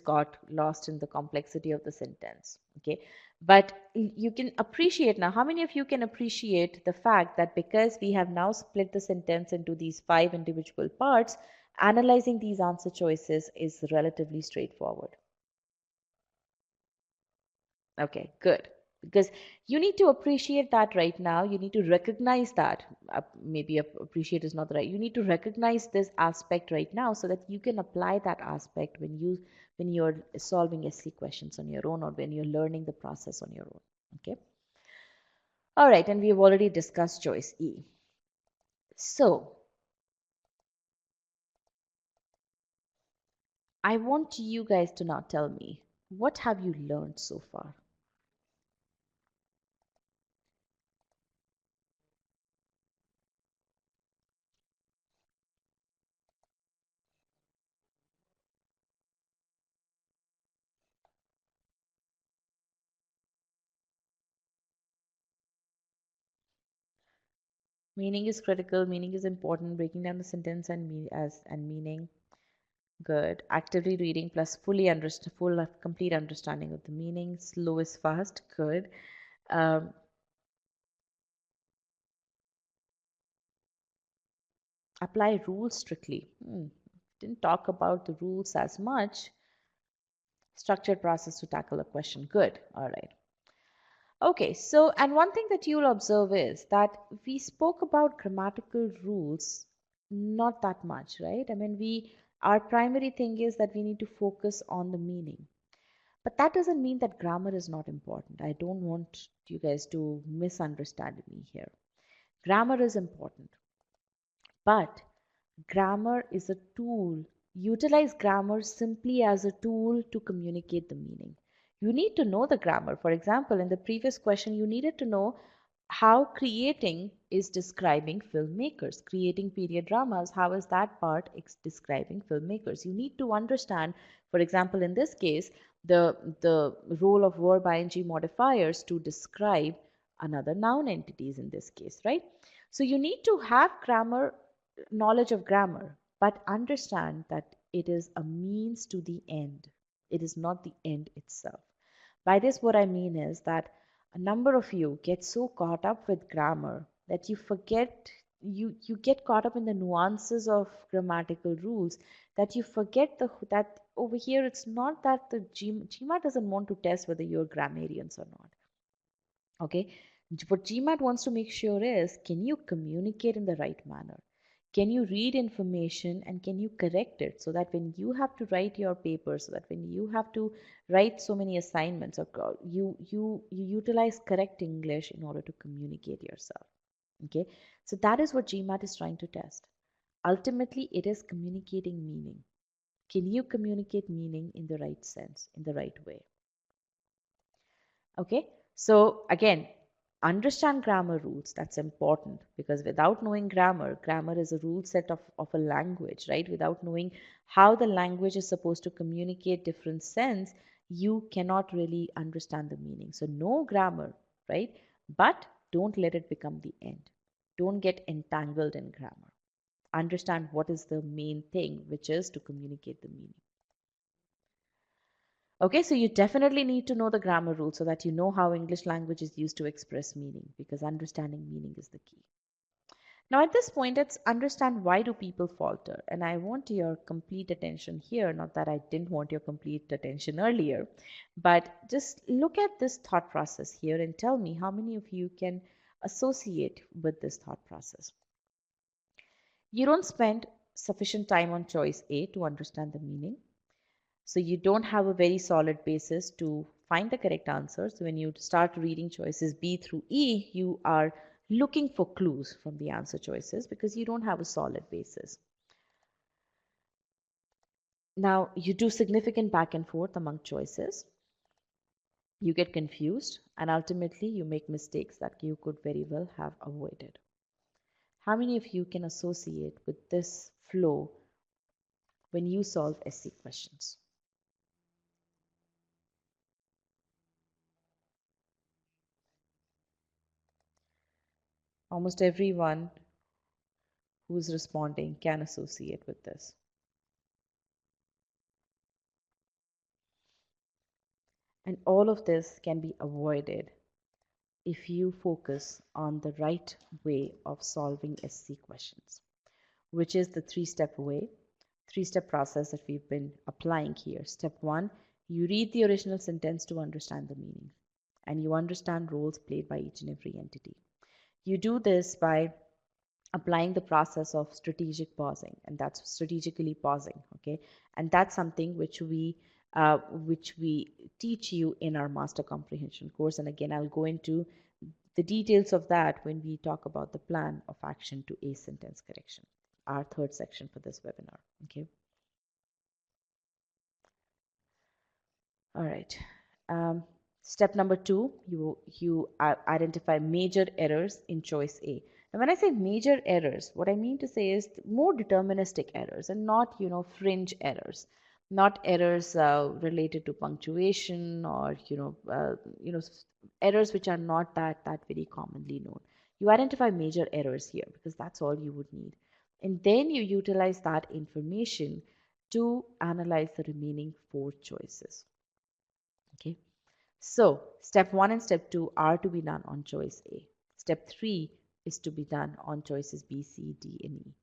got lost in the complexity of the sentence. Okay, but you can appreciate now. How many of you can appreciate the fact that because we have now split the sentence into these 5 individual parts, analyzing these answer choices is relatively straightforward? Okay, good. Because you need to appreciate that right now. You need to recognize that. Maybe appreciate is not the right. You need to recognize this aspect right now so that you can apply that aspect when you're solving SC questions on your own or when you're learning the process on your own. Okay. All right, and we've already discussed choice E. So I want you guys to now tell me, what have you learned so far? Meaning is critical, meaning is important, breaking down the sentence and meaning. Good. Actively reading plus complete understanding of the meaning. Slow is fast. Good. Um, apply rules strictly. Didn't talk about the rules as much. Structured process to tackle a question. Good. All right. Okay, so, and one thing that you'll observe is that we spoke about grammatical rules Not that much, right? I mean, our primary thing is that we need to focus on the meaning. But that doesn't mean that grammar is not important. I don't want you guys to misunderstand me here. Grammar is important, but grammar is a tool. Utilize grammar simply as a tool to communicate the meaning. You need to know the grammar. For example, in the previous question, you needed to know how creating is describing filmmakers. Creating period dramas, how is that part describing filmmakers? You need to understand, for example, in this case, the role of verb ing modifiers to describe another noun entities in this case, right? So you need to have grammar, knowledge of grammar, but understand that it is a means to the end. It is not the end itself. By this, what I mean is that a number of you get so caught up with grammar that you get caught up in the nuances of grammatical rules, that you forget that over here it's not that the GMAT doesn't want to test whether you're grammarians or not. Okay, what GMAT wants to make sure is, can you communicate in the right manner? Can you read information and can you correct it, so that when you have to write your paper, so that when you have to write so many assignments, or you utilize correct English in order to communicate yourself. Okay, so that is what GMAT is trying to test. Ultimately, it is communicating meaning. Can you communicate meaning in the right sense, in the right way? Okay, so again, understand grammar rules. That's important, because without knowing grammar, grammar is a rule set of a language, right? Without knowing how the language is supposed to communicate different sense, you cannot really understand the meaning. So know grammar, right? But don't let it become the end. Don't get entangled in grammar. Understand what is the main thing, which is to communicate the meaning. Okay, so you definitely need to know the grammar rules so that you know how English language is used to express meaning, because understanding meaning is the key. Now, at this point, let's understand, why do people falter? And I want your complete attention here. Not that I didn't want your complete attention earlier, but just look at this thought process here and tell me how many of you can associate with this thought process. You don't spend sufficient time on choice A to understand the meaning. So you don't have a very solid basis to find the correct answer. So when you start reading choices B through E, you are looking for clues from the answer choices because you don't have a solid basis. Now you do significant back and forth among choices. You get confused, and ultimately you make mistakes that you could very well have avoided. How many of you can associate with this flow when you solve SC questions? Almost everyone who's responding can associate with this. And all of this can be avoided if you focus on the right way of solving SC questions, which is the three-step way, three-step process that we've been applying here. Step one, you read the original sentence to understand the meaning, and you understand roles played by each and every entity. You do this by applying the process of strategic pausing, and that's strategically pausing. Okay, and that's something which we teach you in our master comprehension course. And again, I'll go into the details of that when we talk about the plan of action to ace sentence correction, our third section for this webinar. Okay, all right. um, Step number two, you identify major errors in choice A. And when I say major errors, what I mean to say is more deterministic errors, and not, fringe errors, not errors related to punctuation, or errors which are not that very commonly known. You identify major errors here because that's all you would need, and then you utilize that information to analyze the remaining four choices. Okay. So step one and step two are to be done on choice A. Step three is to be done on choices B, C, D, and E,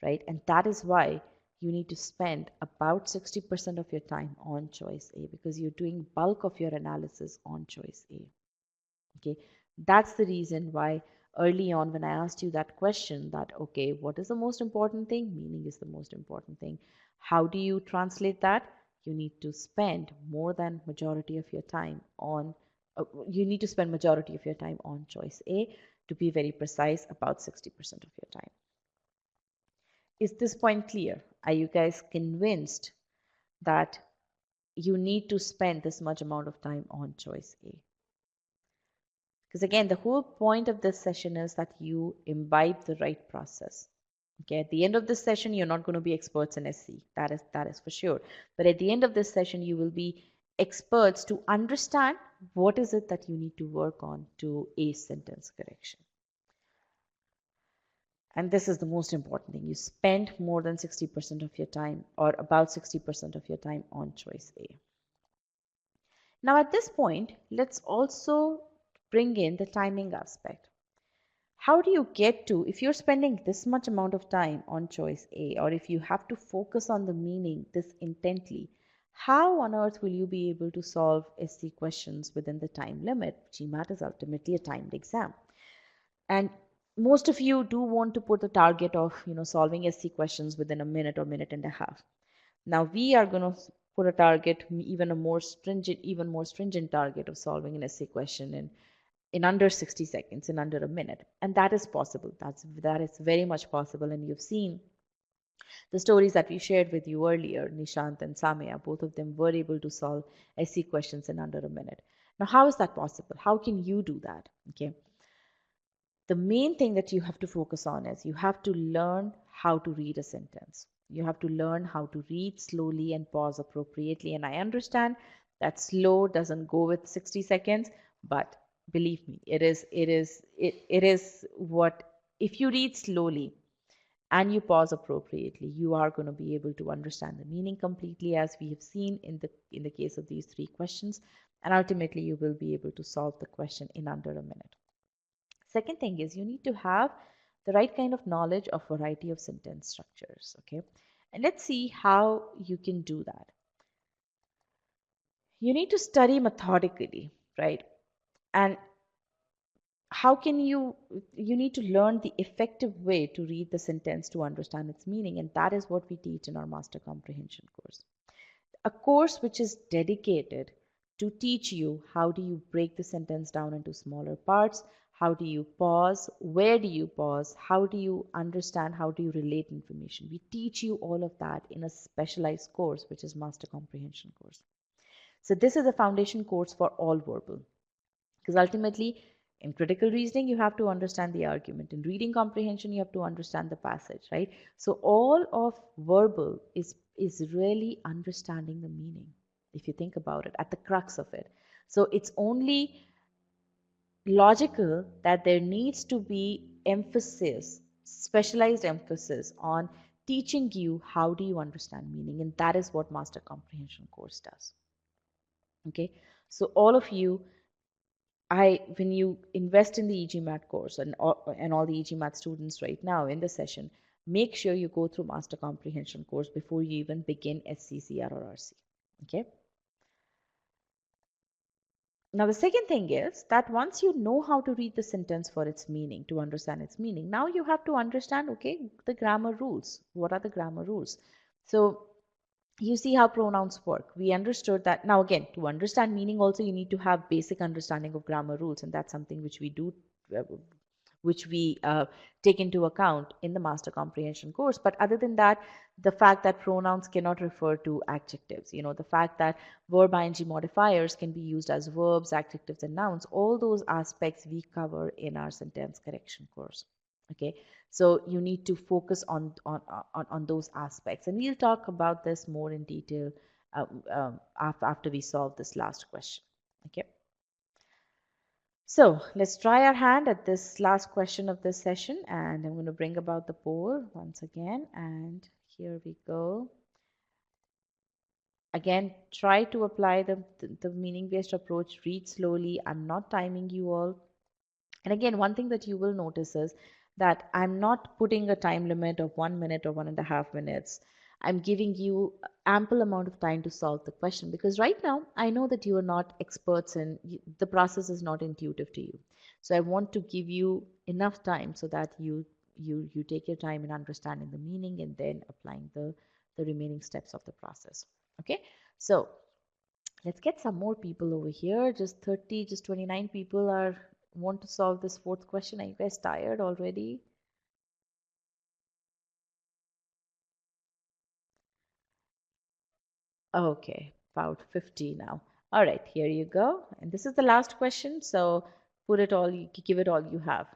right? And that is why you need to spend about 60% of your time on choice A, because you're doing bulk of your analysis on choice A. Okay, that's the reason why early on when I asked you that question that, okay, what is the most important thing? Meaning is the most important thing. How do you translate that? You need to spend more than majority of your time on, you need to spend majority of your time on choice A, to be very precise, about 60% of your time. Is this point clear? Are you guys convinced that you need to spend this much amount of time on choice A? Because again, the whole point of this session is that you imbibe the right process. Okay, at the end of this session, you're not going to be experts in SC. That is for sure. But at the end of this session, you will be experts to understand what is it that you need to work on to ace sentence correction. And this is the most important thing. You spend more than 60% of your time, or about 60% of your time, on choice A. Now at this point, let's also bring in the timing aspect. How do you get to, if you're spending this much amount of time on choice A, or if you have to focus on the meaning this intently, how on earth will you be able to solve SC questions within the time limit? GMAT is ultimately a timed exam. And most of you do want to put a target of, solving SC questions within a minute or minute and a half. Now we are going to put a target, even more stringent target of solving an SC question in under 60 seconds, in under a minute. And that is possible. That is very much possible. And you've seen the stories that we shared with you earlier, Nishant and Samaya, both of them were able to solve SC questions in under a minute. Now, how is that possible? How can you do that? Okay. The main thing that you have to focus on is you have to learn how to read a sentence. You have to learn how to read slowly and pause appropriately. And I understand that slow doesn't go with 60 seconds, but believe me, it is what, if you read slowly and you pause appropriately, you are going to be able to understand the meaning completely, as we have seen in the case of these three questions, and ultimately you will be able to solve the question in under a minute. Second thing is you need to have the right kind of knowledge of variety of sentence structures, okay? And let's see how you can do that. You need to study methodically, right? And how can you need to learn the effective way to read the sentence to understand its meaning, and that is what we teach in our master comprehension course. A course which is dedicated to teach you how do you break the sentence down into smaller parts, how do you pause, where do you pause, how do you understand, how do you relate information. We teach you all of that in a specialized course, which is master comprehension course. So this is a foundation course for all verbal, because ultimately in critical reasoning you have to understand the argument, in reading comprehension you have to understand the passage, right? So all of verbal is really understanding the meaning, if you think about it, at the crux of it. So it's only logical that there needs to be emphasis, specialized emphasis on teaching you how do you understand meaning, and that is what master comprehension course does. Okay, so all of you, when you invest in the e-GMAT course, and all the e-GMAT students right now in the session, make sure you go through master comprehension course before you even begin SCCR or RC. Okay. Now the second thing is that once you know how to read the sentence for its meaning, to understand its meaning, now you have to understand, okay, the grammar rules. What are the grammar rules? So you see how pronouns work. We understood that. Now again, to understand meaning also you need to have basic understanding of grammar rules, and that's something which we do, which we take into account in the master comprehension course. But other than that, the fact that pronouns cannot refer to adjectives, the fact that verb ing modifiers can be used as verbs, adjectives, and nouns, all those aspects we cover in our sentence correction course. Okay, so you need to focus on those aspects, and we'll talk about this more in detail after we solve this last question. Okay, so let's try our hand at this last question of this session, and I'm going to bring about the poll once again, and here we go. Again, try to apply the meaning-based approach. Read slowly. I'm not timing you all. And again, one thing that you will notice is that I'm not putting a time limit of 1 minute or 1.5 minutes. I'm giving you ample amount of time to solve the question, because right now I know that you are not experts and the process is not intuitive to you. So I want to give you enough time so that you take your time in understanding the meaning and then applying the remaining steps of the process. Okay, so let's get some more people over here. Just 30, just 29 people are want to solve this fourth question. Are you guys tired already? Okay, about 50 now. All right, here you go. And this is the last question, so put it all, you give it all you have.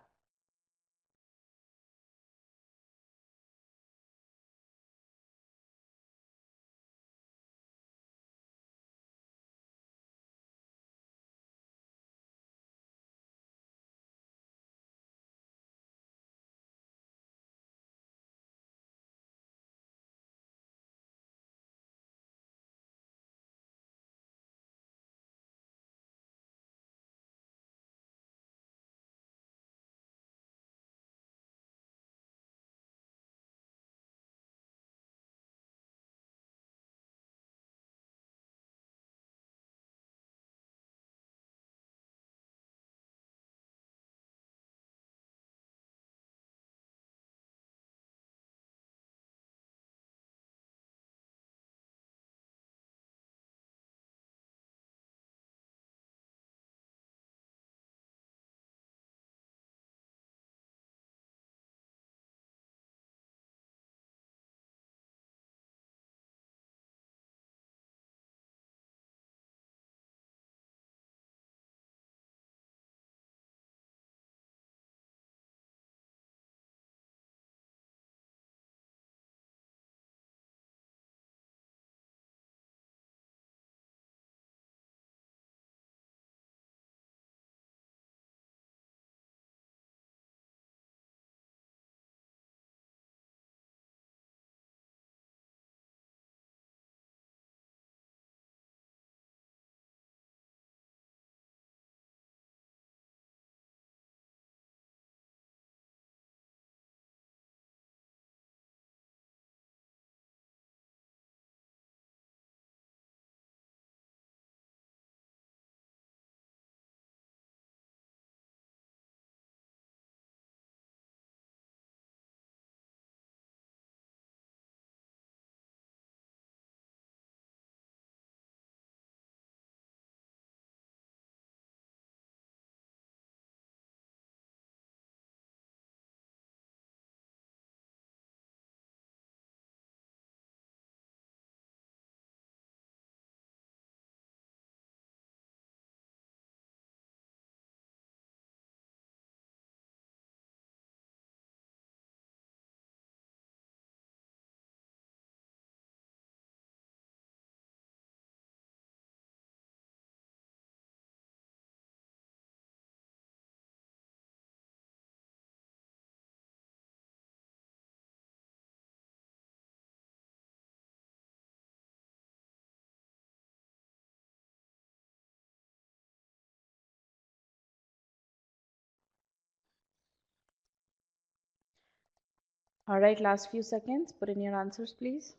All right, last few seconds. Put in your answers, please.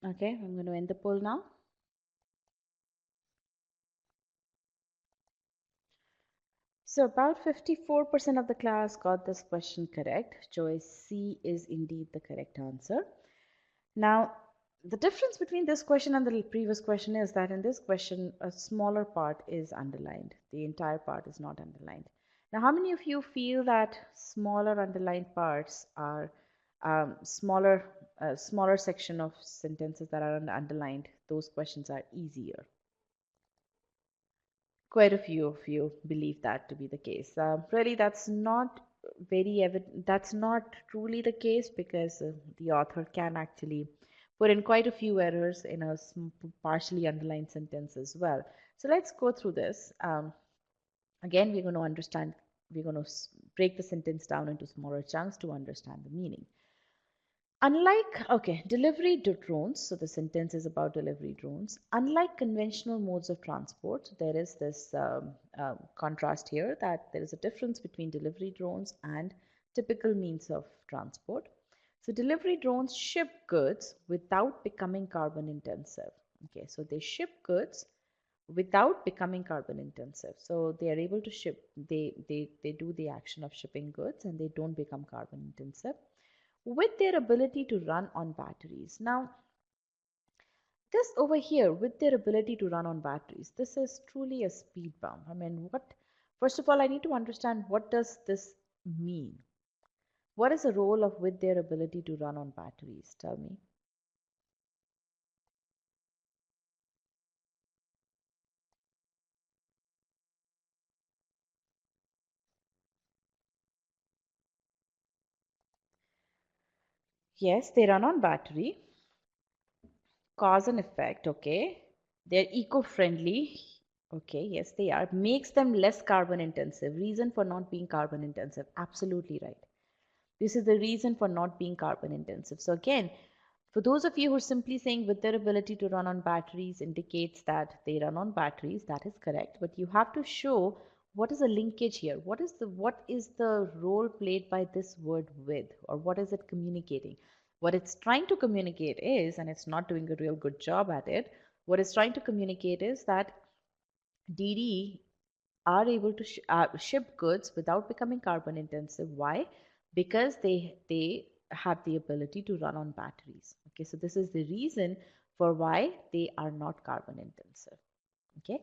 Okay, I'm going to end the poll now. So about 54% of the class got this question correct. Choice C is indeed the correct answer. Now, the difference between this question and the previous question is that in this question, a smaller part is underlined. The entire part is not underlined. Now, how many of you feel that smaller underlined parts are smaller section of sentences that are underlined? Those questions are easier. Quite a few of you believe that to be the case. Really, that's not very evident. That's not truly the case, because the author can actually put in quite a few errors in a partially underlined sentence as well. So let's go through this. Again, we're going to understand, we're going to break the sentence down into smaller chunks to understand the meaning. Unlike, okay, delivery drones, so the sentence is about delivery drones. Unlike conventional modes of transport, there is this contrast here that there is a difference between delivery drones and typical means of transport. So delivery drones ship goods without becoming carbon intensive. Okay, so they ship goods without becoming carbon intensive. So they are able to ship, they do the action of shipping goods and they don't become carbon intensive with their ability to run on batteries. Now, this over here, with their ability to run on batteries, this is truly a speed bump. I mean, first of all, I need to understand what does this mean? What is the role of with their ability to run on batteries? Tell me. Yes, they run on battery. Cause and effect, okay. They're eco-friendly. Okay, yes, they are. Makes them less carbon intensive. Reason for not being carbon intensive. Absolutely right. This is the reason for not being carbon intensive. So again, for those of you who are simply saying with their ability to run on batteries indicates that they run on batteries, that is correct. But you have to show what is the linkage here. What is the role played by this word with, or what is it communicating? What it's trying to communicate is, and it's not doing a real good job at it, what it's trying to communicate is that DD are able to ship goods without becoming carbon intensive. Why? Because they have the ability to run on batteries. Okay, so this is the reason for why they are not carbon intensive. Okay,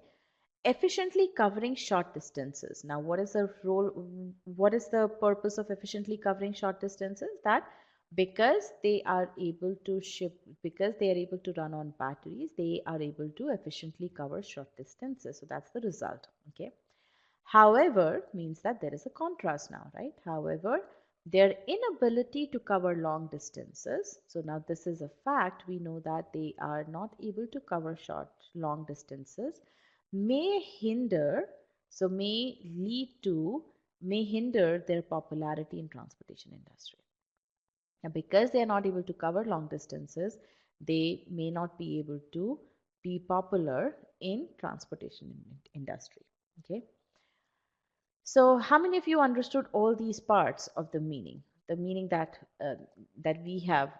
efficiently covering short distances. Now, what is the role? What is the purpose of efficiently covering short distances? That because they are able to ship, because they are able to run on batteries, they are able to efficiently cover short distances. So that's the result. Okay. However, means that there is a contrast now, right? However, their inability to cover long distances. So now this is a fact. We know that they are not able to cover long distances, may hinder, so may hinder their popularity in transportation industry. Now, because they are not able to cover long distances, they may not be able to be popular in transportation industry. Okay. So, how many of you understood all these parts of the meaning? The meaning that we have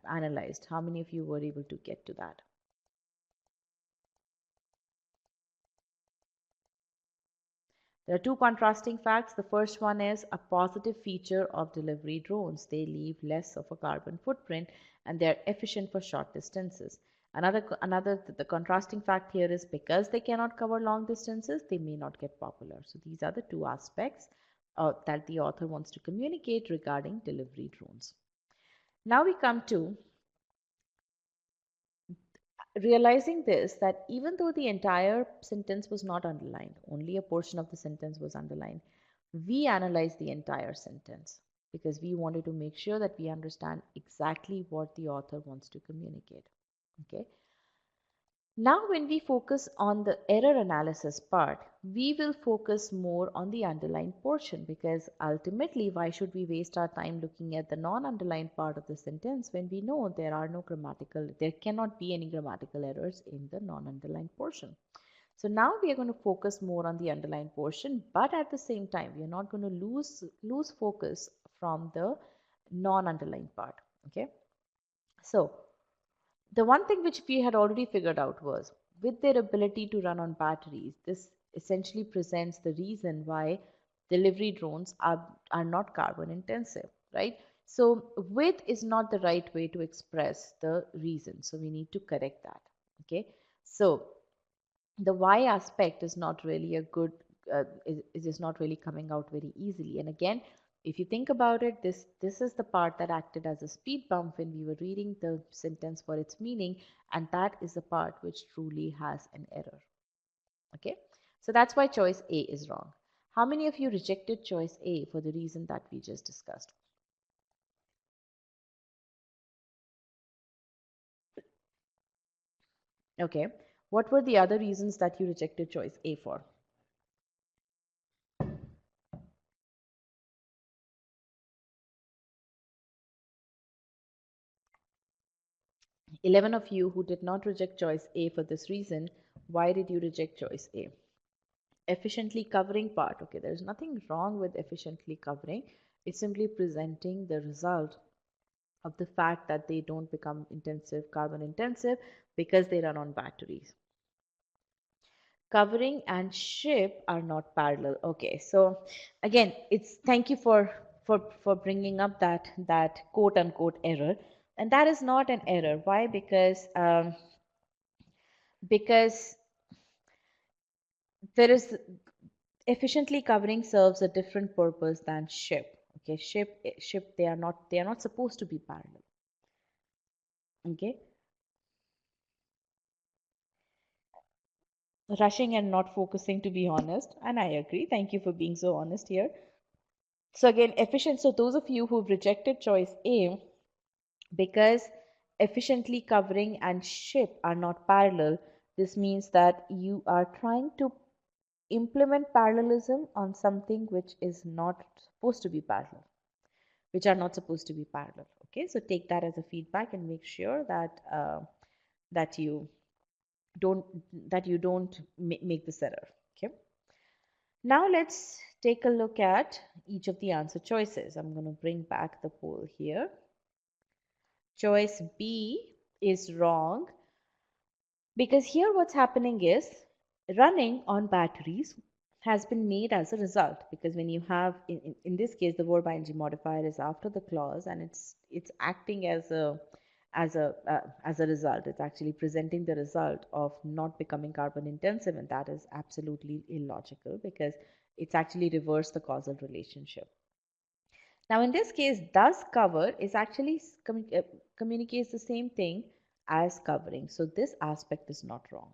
analyzed. How many of you were able to get to that? There are two contrasting facts. The first one is a positive feature of delivery drones. They leave less of a carbon footprint and they're efficient for short distances. The contrasting fact here is because they cannot cover long distances, they may not get popular. So these are the two aspects that the author wants to communicate regarding delivery drones. Now we come to realizing this, that even though the entire sentence was not underlined, only a portion of the sentence was underlined, we analyzed the entire sentence because we wanted to make sure that we understand exactly what the author wants to communicate. Okay. Now, when we focus on the error analysis part, we will focus more on the underlined portion because ultimately, why should we waste our time looking at the non-underlined part of the sentence when we know there cannot be any grammatical errors in the non-underlined portion. So now we are going to focus more on the underlined portion, but at the same time, we are not going to lose focus from the non-underlined part. Okay. So the one thing which we had already figured out was with their ability to run on batteries, this essentially presents the reason why delivery drones are not carbon intensive, right? So with is not the right way to express the reason. So we need to correct that. Okay. So the why aspect is not really a good is not really coming out very easily. And again, if you think about it, this is the part that acted as a speed bump when we were reading the sentence for its meaning, and that is the part which truly has an error. Okay, so that's why choice A is wrong. How many of you rejected choice A for the reason that we just discussed? Okay, what were the other reasons that you rejected choice A for? 11 of you who did not reject choice A for this reason. Why did you reject choice A? Efficiently covering part. Okay, there's nothing wrong with efficiently covering. It's simply presenting the result of the fact that they don't become carbon intensive because they run on batteries. Covering and ship are not parallel. Okay, so again, it's thank you for bringing up that quote unquote error, and that is not an error. Why? Because there is efficiently covering serves a different purpose than ship. Okay, ship they are not supposed to be parallel. Okay, rushing and not focusing, to be honest, and I agree. Thank you for being so honest here. So again, efficient. So those of you who've rejected choice A because efficiently covering and ship are not parallel, this means that you are trying to implement parallelism on something which is not supposed to be parallel, which are not supposed to be parallel. Okay, so take that as a feedback and make sure that that you don't make this error. Okay. Now let's take a look at each of the answer choices. I'm going to bring back the poll here. Choice B is wrong because here what's happening is running on batteries has been made as a result, because when you have in this case the verb ing modifier is after the clause and it's acting as a result. It's actually presenting the result of not becoming carbon intensive, and that is absolutely illogical because it's actually reversed the causal relationship. Now, in this case, does cover is actually communicates the same thing as covering. So this aspect is not wrong.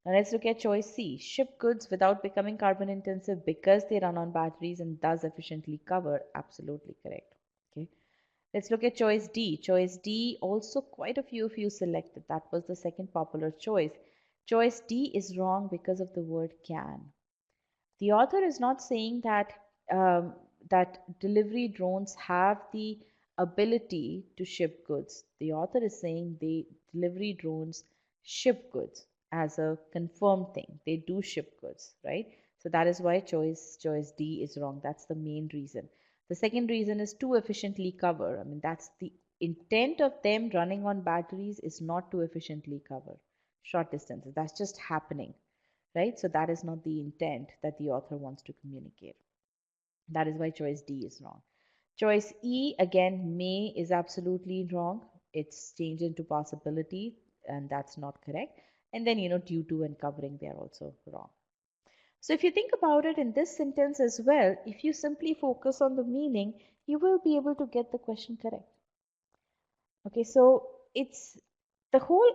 Now let's look at choice C. Ship goods without becoming carbon intensive because they run on batteries and does efficiently cover. Absolutely correct. Okay. Let's look at choice D. Choice D, also quite a few of you selected. That was the second popular choice. Choice D is wrong because of the word can. The author is not saying that delivery drones have the ability to ship goods. The author is saying the delivery drones ship goods as a confirmed thing. They do ship goods, right? So that is why choice D is wrong. That's the main reason. The second reason is to efficiently cover. I mean, that's the intent of them running on batteries is not to efficiently cover short distances. That's just happening, right? So that is not the intent that the author wants to communicate. That is why choice D is wrong. Choice E, again, may is absolutely wrong. It's changed into possibility, and that's not correct. And then, due to and covering, they are also wrong. So if you think about it in this sentence as well, if you simply focus on the meaning, you will be able to get the question correct. Okay, so it's the whole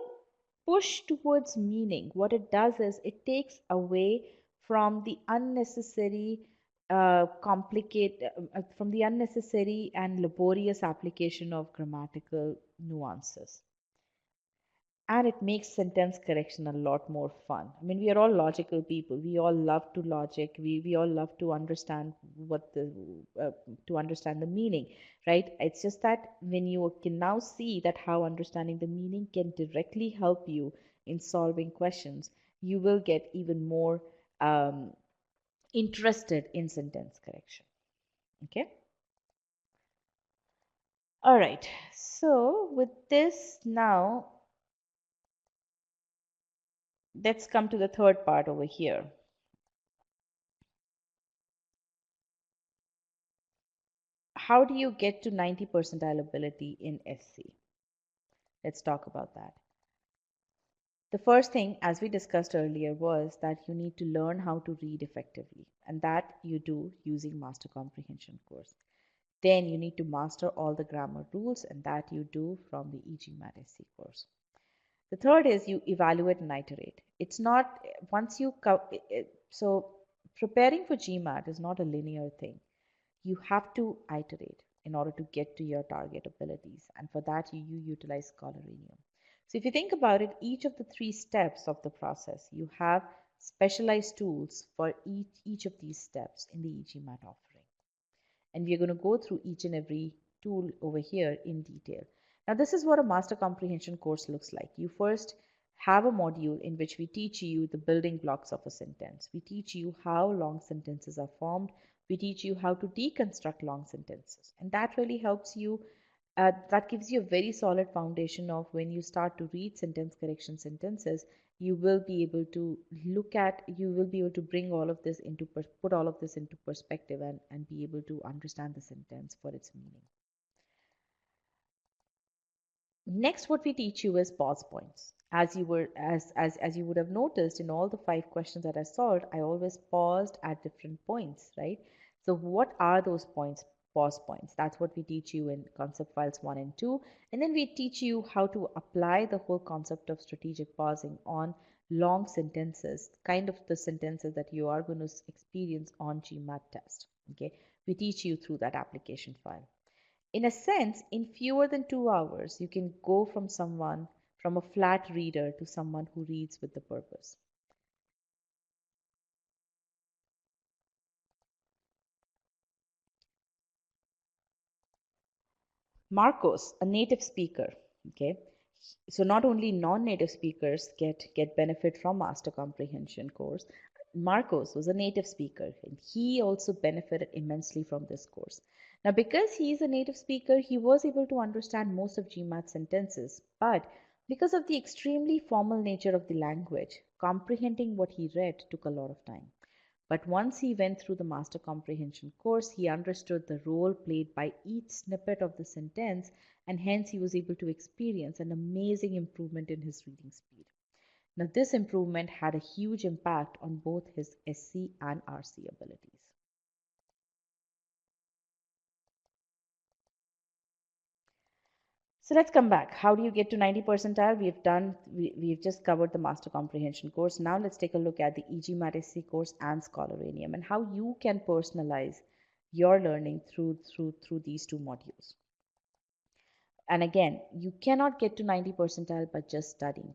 push towards meaning. What it does is it takes away from the unnecessary, from the unnecessary and laborious application of grammatical nuances, and it makes sentence correction a lot more fun. I mean, we are all logical people. We all love to logic. We all love to understand to understand the meaning, right? It's just that when you can now see that how understanding the meaning can directly help you in solving questions, you will get even more interested in sentence correction. Okay. All right. So with this now, let's come to the third part over here. How do you get to 90 percentile ability in SC? Let's talk about that. The first thing, as we discussed earlier, was that you need to learn how to read effectively, and that you do using Master Comprehension course. Then you need to master all the grammar rules, and that you do from the e-GMAT SC course. The third is you evaluate and iterate. It's not once you so preparing for GMAT is not a linear thing. You have to iterate in order to get to your target abilities, and for that you utilize Scholarinium. So if you think about it, each of the three steps of the process, you have specialized tools for each of these steps in the e-GMAT offering, and we're going to go through each and every tool over here in detail. Now this is what a master comprehension course looks like. You first have a module in which we teach you the building blocks of a sentence. We teach you how long sentences are formed. We teach you how to deconstruct long sentences, and that really helps you. That gives you a very solid foundation of when you start to read sentence correction sentences, you will be able to you will be able to bring all of this into, put all of this into perspective, and be able to understand the sentence for its meaning. Next, what we teach you is pause points. As you would have noticed in all the 5 questions that I solved, I always paused at different points, right? So what are those points? Pause points. That's what we teach you in concept files 1 and 2. And then we teach you how to apply the whole concept of strategic pausing on long sentences, kind of the sentences that you are going to experience on GMAT test. Okay. We teach you through that application file. In a sense, in fewer than 2 hours, you can go from a flat reader to someone who reads with the purpose. Marcos, a native speaker, okay? So not only non-native speakers get benefit from Master Comprehension course, Marcos was a native speaker and he also benefited immensely from this course. Now, because he is a native speaker, he was able to understand most of GMAT sentences, but because of the extremely formal nature of the language, comprehending what he read took a lot of time. But once he went through the Master Comprehension course, he understood the role played by each snippet of the sentence, and hence he was able to experience an amazing improvement in his reading speed. Now, this improvement had a huge impact on both his SC and RC abilities. So let's come back. How do you get to 90 percentile? We've just covered the Master Comprehension course. Now let's take a look at the e-GMAT SC course and Scholaranium and how you can personalize your learning through these 2 modules. And again, you cannot get to 90 percentile by just studying.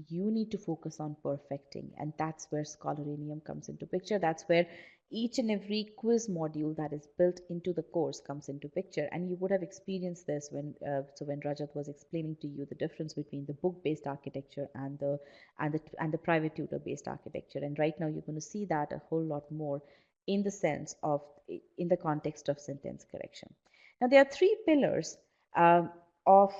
You need to focus on perfecting, and that's where Scholaranium comes into picture. That's where each and every quiz module that is built into the course comes into picture. And you would have experienced this when Rajat was explaining to you the difference between the book-based architecture and the private tutor-based architecture. And right now you're going to see that a whole lot more in the context of sentence correction. Now there are 3 pillars um, of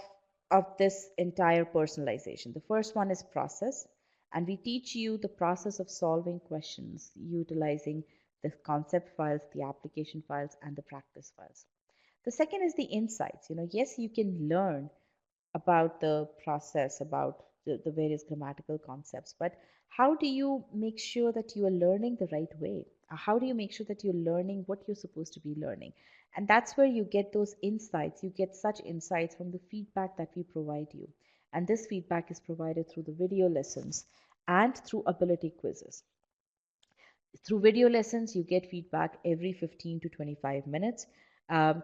this entire personalization. The first one is process, and we teach you the process of solving questions utilizing the concept files, the application files, and the practice files. The second is the insights. Yes, you can learn about the process, about the various grammatical concepts, but how do you make sure that you are learning the right way? How do you make sure that you're learning what you're supposed to be learning? And that's where you get those insights. You get such insights from the feedback that we provide you. And this feedback is provided through the video lessons and through ability quizzes. Through video lessons, you get feedback every 15 to 25 minutes.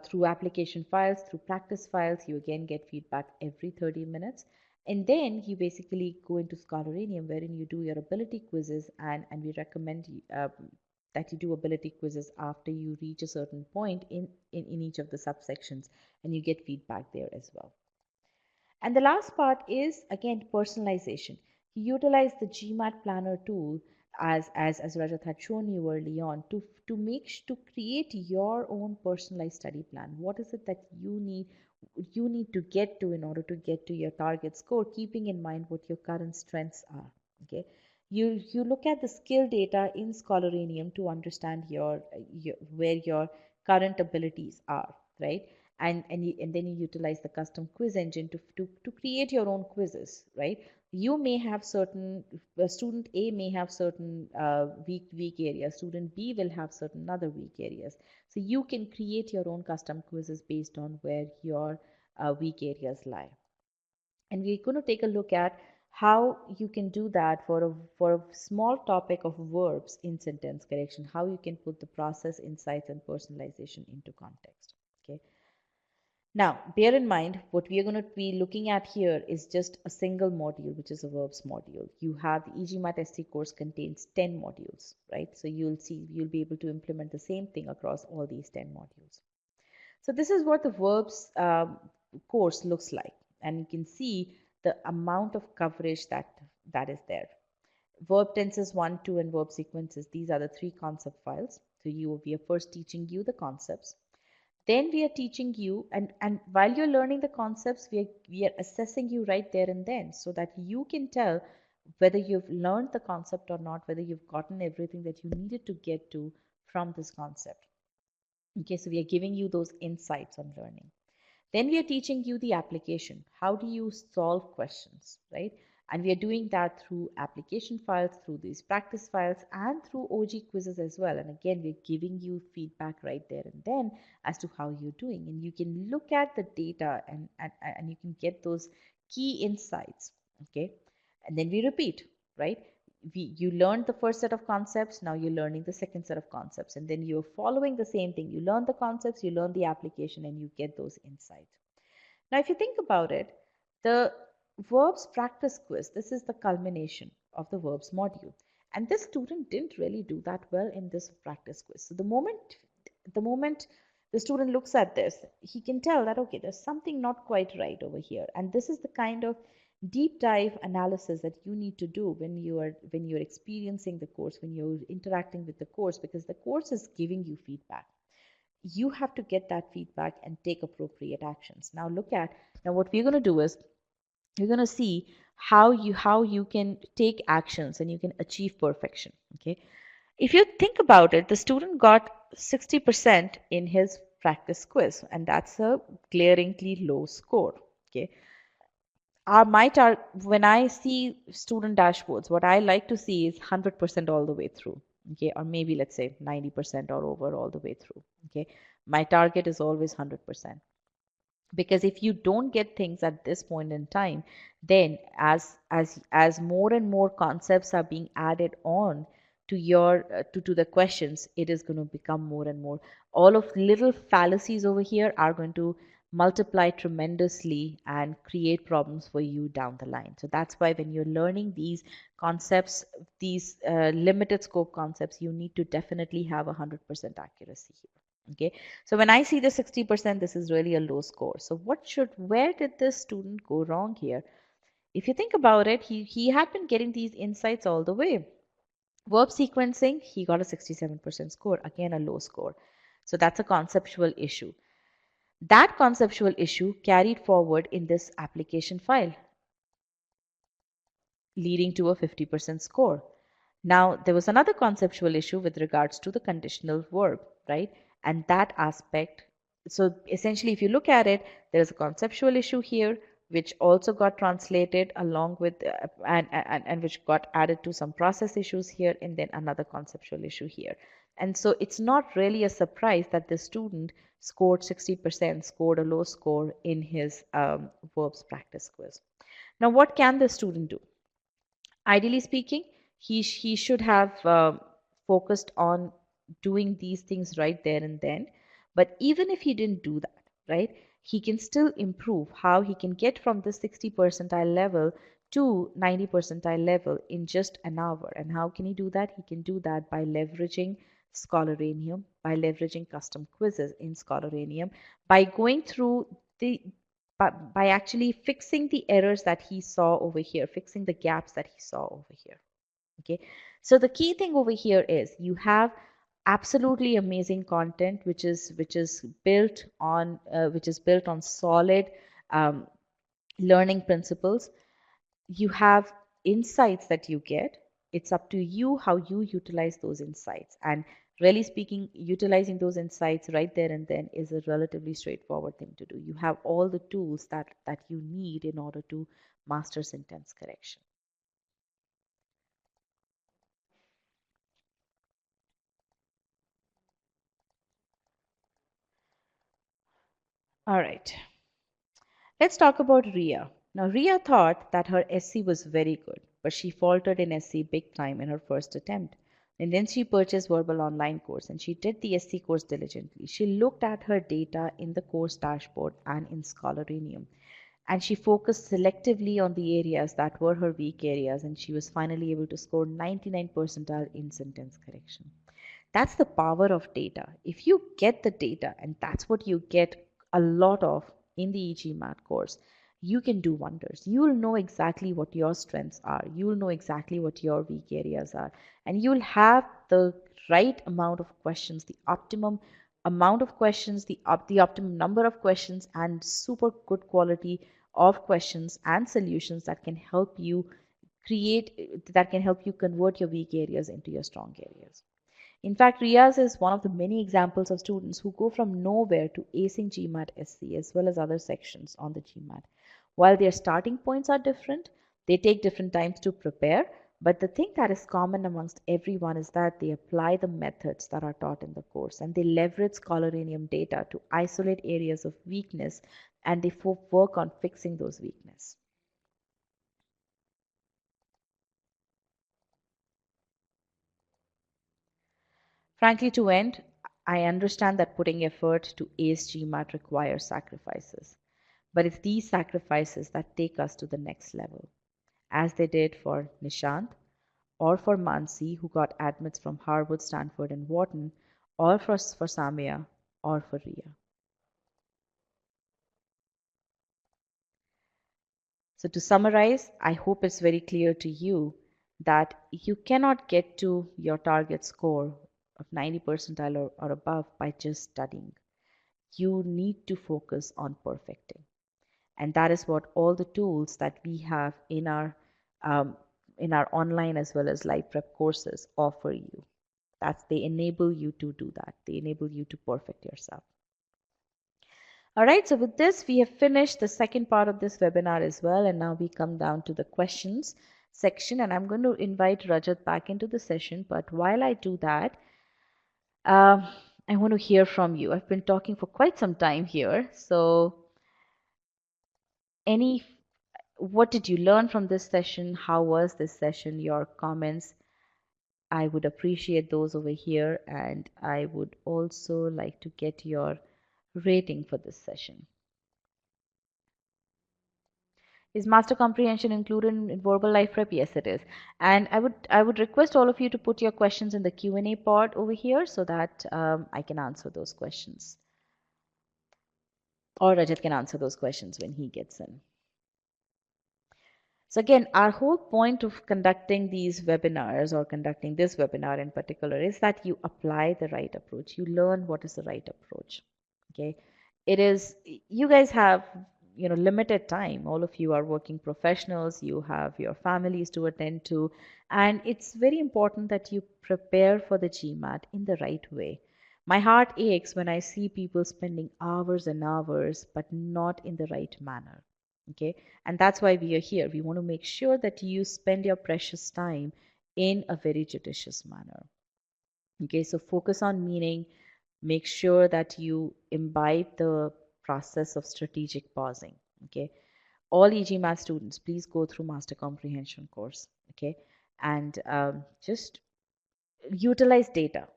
Through application files, through practice files, you again get feedback every 30 minutes. And then you basically go into Scholaranium, wherein you do your ability quizzes, and we recommend that you do ability quizzes after you reach a certain point in each of the subsections, and you get feedback there as well. And the last part is again personalization. You utilize the GMAT planner tool as Rajat had shown you early on to create your own personalized study plan. What is it that you need to get to in order to get to your target score, keeping in mind what your current strengths are. Okay. You look at the skill data in Scholaranium to understand where your current abilities are, right? And then you utilize the custom quiz engine to create your own quizzes, right? You may have certain student A may have certain weak areas, student B will have certain other weak areas, so you can create your own custom quizzes based on where your weak areas lie. And we're going to take a look at how you can do that for a small topic of verbs in sentence correction, how you can put the process, insights, and personalization into context. Okay. Now, bear in mind, what we are going to be looking at here is just a single module, which is a verbs module. You have the e-GMAT SC course contains 10 modules, right? So you'll be able to implement the same thing across all these 10 modules. So this is what the verbs course looks like. And you can see the amount of coverage that is there. Verb tenses 1, 2, and verb sequences. These are the 3 concept files. So we are first teaching you the concepts. Then we are teaching you, and while you're learning the concepts, we are assessing you right there and then, so that you can tell whether you've learned the concept or not, whether you've gotten everything that you needed to get to from this concept. Okay, so we are giving you those insights on learning. Then we are teaching you the application. How do you solve questions, right? And we are doing that through application files, through these practice files, and through OG quizzes as well. And again, we're giving you feedback right there and then as to how you're doing. And you can look at the data, and you can get those key insights, okay? And then we repeat, right? You learned the first set of concepts, now you're learning the second set of concepts, and then you're following the same thing. You learn the concepts, you learn the application, and you get those insights. Now, if you think about it, the verbs practice quiz, this is the culmination of the verbs module. And this student didn't really do that well in this practice quiz. So the moment the student looks at this, he can tell that, okay, there's something not quite right over here. And this is the kind of deep dive analysis that you need to do when you're experiencing the course, when you're interacting with the course, because the course is giving you feedback. You have to get that feedback and take appropriate actions. Now what we're going to do is we're going to see how you can take actions and you can achieve perfection. Okay, if you think about it, the student got 60% in his practice quiz, and that's a glaringly low score. Okay, when I see student dashboards, what I like to see is 100% all the way through. Okay, or maybe let's say 90% or over all the way through. Okay, my target is always 100%, because if you don't get things at this point in time, then as more and more concepts are being added on to your to the questions, it is going to become more and more, all of little fallacies over here are going to multiply tremendously and create problems for you down the line. So that's why when you're learning these concepts, these limited scope concepts, you need to definitely have 100% accuracy here. Okay, so when I see the 60%, this is really a low score. So where did this student go wrong here? If you think about it, he had been getting these insights all the way. Verb sequencing, he got a 67% score, again a low score. So that's a conceptual issue. That conceptual issue carried forward in this application file, leading to a 50% score. Now, there was another conceptual issue with regards to the conditional verb, right? And that aspect, so essentially, if you look at it, there's a conceptual issue here, which also got translated along with, and which got added to some process issues here, and then another conceptual issue here. And so it's not really a surprise that the student scored 60%, scored a low score in his verbs practice quiz. Now, what can the student do? Ideally speaking, he should have focused on doing these things right there and then. But even if he didn't do that, right, he can still improve how he can get from the 60 percentile level to 90 percentile level in just an hour. And how can he do that? He can do that by leveraging Scholarium, by leveraging custom quizzes in Scholarium, by going through the by actually fixing the errors that he saw over here, fixing the gaps that he saw over here. Okay, so the key thing over here is you have absolutely amazing content which is built on solid um, learning principles. You have insights that you get. It's up to you how you utilize those insights. And really speaking, utilizing those insights right there and then is a relatively straightforward thing to do. You have all the tools that you need in order to master sentence correction. All right. Let's talk about Ria. Now, Ria thought that her SC was very good, but she faltered in SC big time in her first attempt. And then she purchased Verbal Online course and she did the SC course diligently. She looked at her data in the course dashboard and in Scholarium. And she focused selectively on the areas that were her weak areas, and she was finally able to score 99 percentile in sentence correction. That's the power of data. If you get the data, and that's what you get a lot of in the e-GMAT course, you can do wonders. You will know exactly what your strengths are. You will know exactly what your weak areas are. And you'll have the right amount of questions, the optimum amount of questions, the optimum number of questions, and super good quality of questions and solutions that can help you convert your weak areas into your strong areas. In fact, Riaz is one of the many examples of students who go from nowhere to acing GMAT SC as well as other sections on the GMAT. While their starting points are different, they take different times to prepare, but the thing that is common amongst everyone is that they apply the methods that are taught in the course and they leverage scholarinium data to isolate areas of weakness and they work on fixing those weaknesses. Frankly, to end, I understand that putting effort to ace GMAT requires sacrifices, but it's these sacrifices that take us to the next level, as they did for Nishant, or for Mansi, who got admits from Harvard, Stanford, and Wharton, or for Samia, or for Ria. So, to summarize, I hope it's very clear to you that you cannot get to your target score of 90 percentile or above by just studying. You need to focus on perfecting. And that is what all the tools that we have um, in our online as well as live prep courses offer you. They enable you to do that. They enable you to perfect yourself. All right, so with this, we have finished the second part of this webinar as well. And now we come down to the questions section. And I'm going to invite Rajat back into the session. But while I do that, I want to hear from you. I've been talking for quite some time here. So any what did you learn from this session? How was this session? Your comments, I would appreciate those over here, and I would also like to get your rating for this session. Is master comprehension included in verbal life prep? Yes, it is. And I would request all of you to put your questions in the Q&A pod over here so that I can answer those questions, or Rajat can answer those questions when he gets in. So again, our whole point of conducting these webinars or conducting this webinar in particular is that you apply the right approach. You learn what is the right approach. Okay. It is, you guys have, limited time. All of you are working professionals. You have your families to attend to. And it's very important that you prepare for the GMAT in the right way. My heart aches when I see people spending hours and hours, but not in the right manner. Okay. And that's why we are here. We want to make sure that you spend your precious time in a very judicious manner. Okay, so focus on meaning, make sure that you imbibe the process of strategic pausing. Okay, all e-GMAT students, please go through Master Comprehension course. Okay, and just utilize data.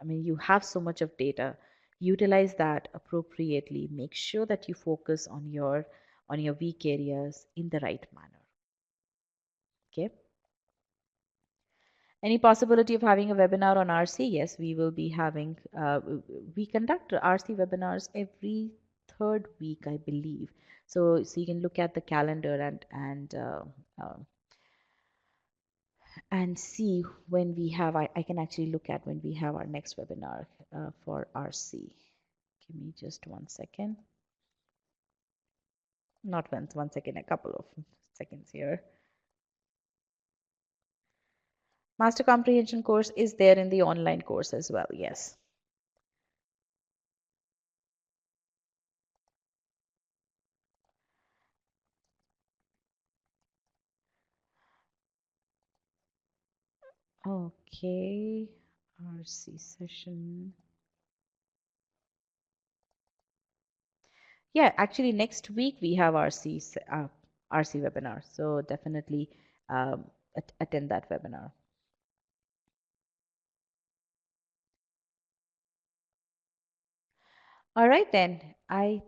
I mean, you have so much of data. Utilize that appropriately. Make sure that you focus on your weak areas in the right manner. Okay. Any possibility of having a webinar on RC? Yes, we will be having, we conduct RC webinars every third week, I believe. So you can look at the calendar and see when we have, I can actually look at when we have our next webinar for RC. Give me just 1 second. Not one second, a couple of seconds here. Master Comprehension course is there in the online course as well, yes. Okay, RC session. Yeah, actually next week we have RC webinar, so definitely attend that webinar. All right then, I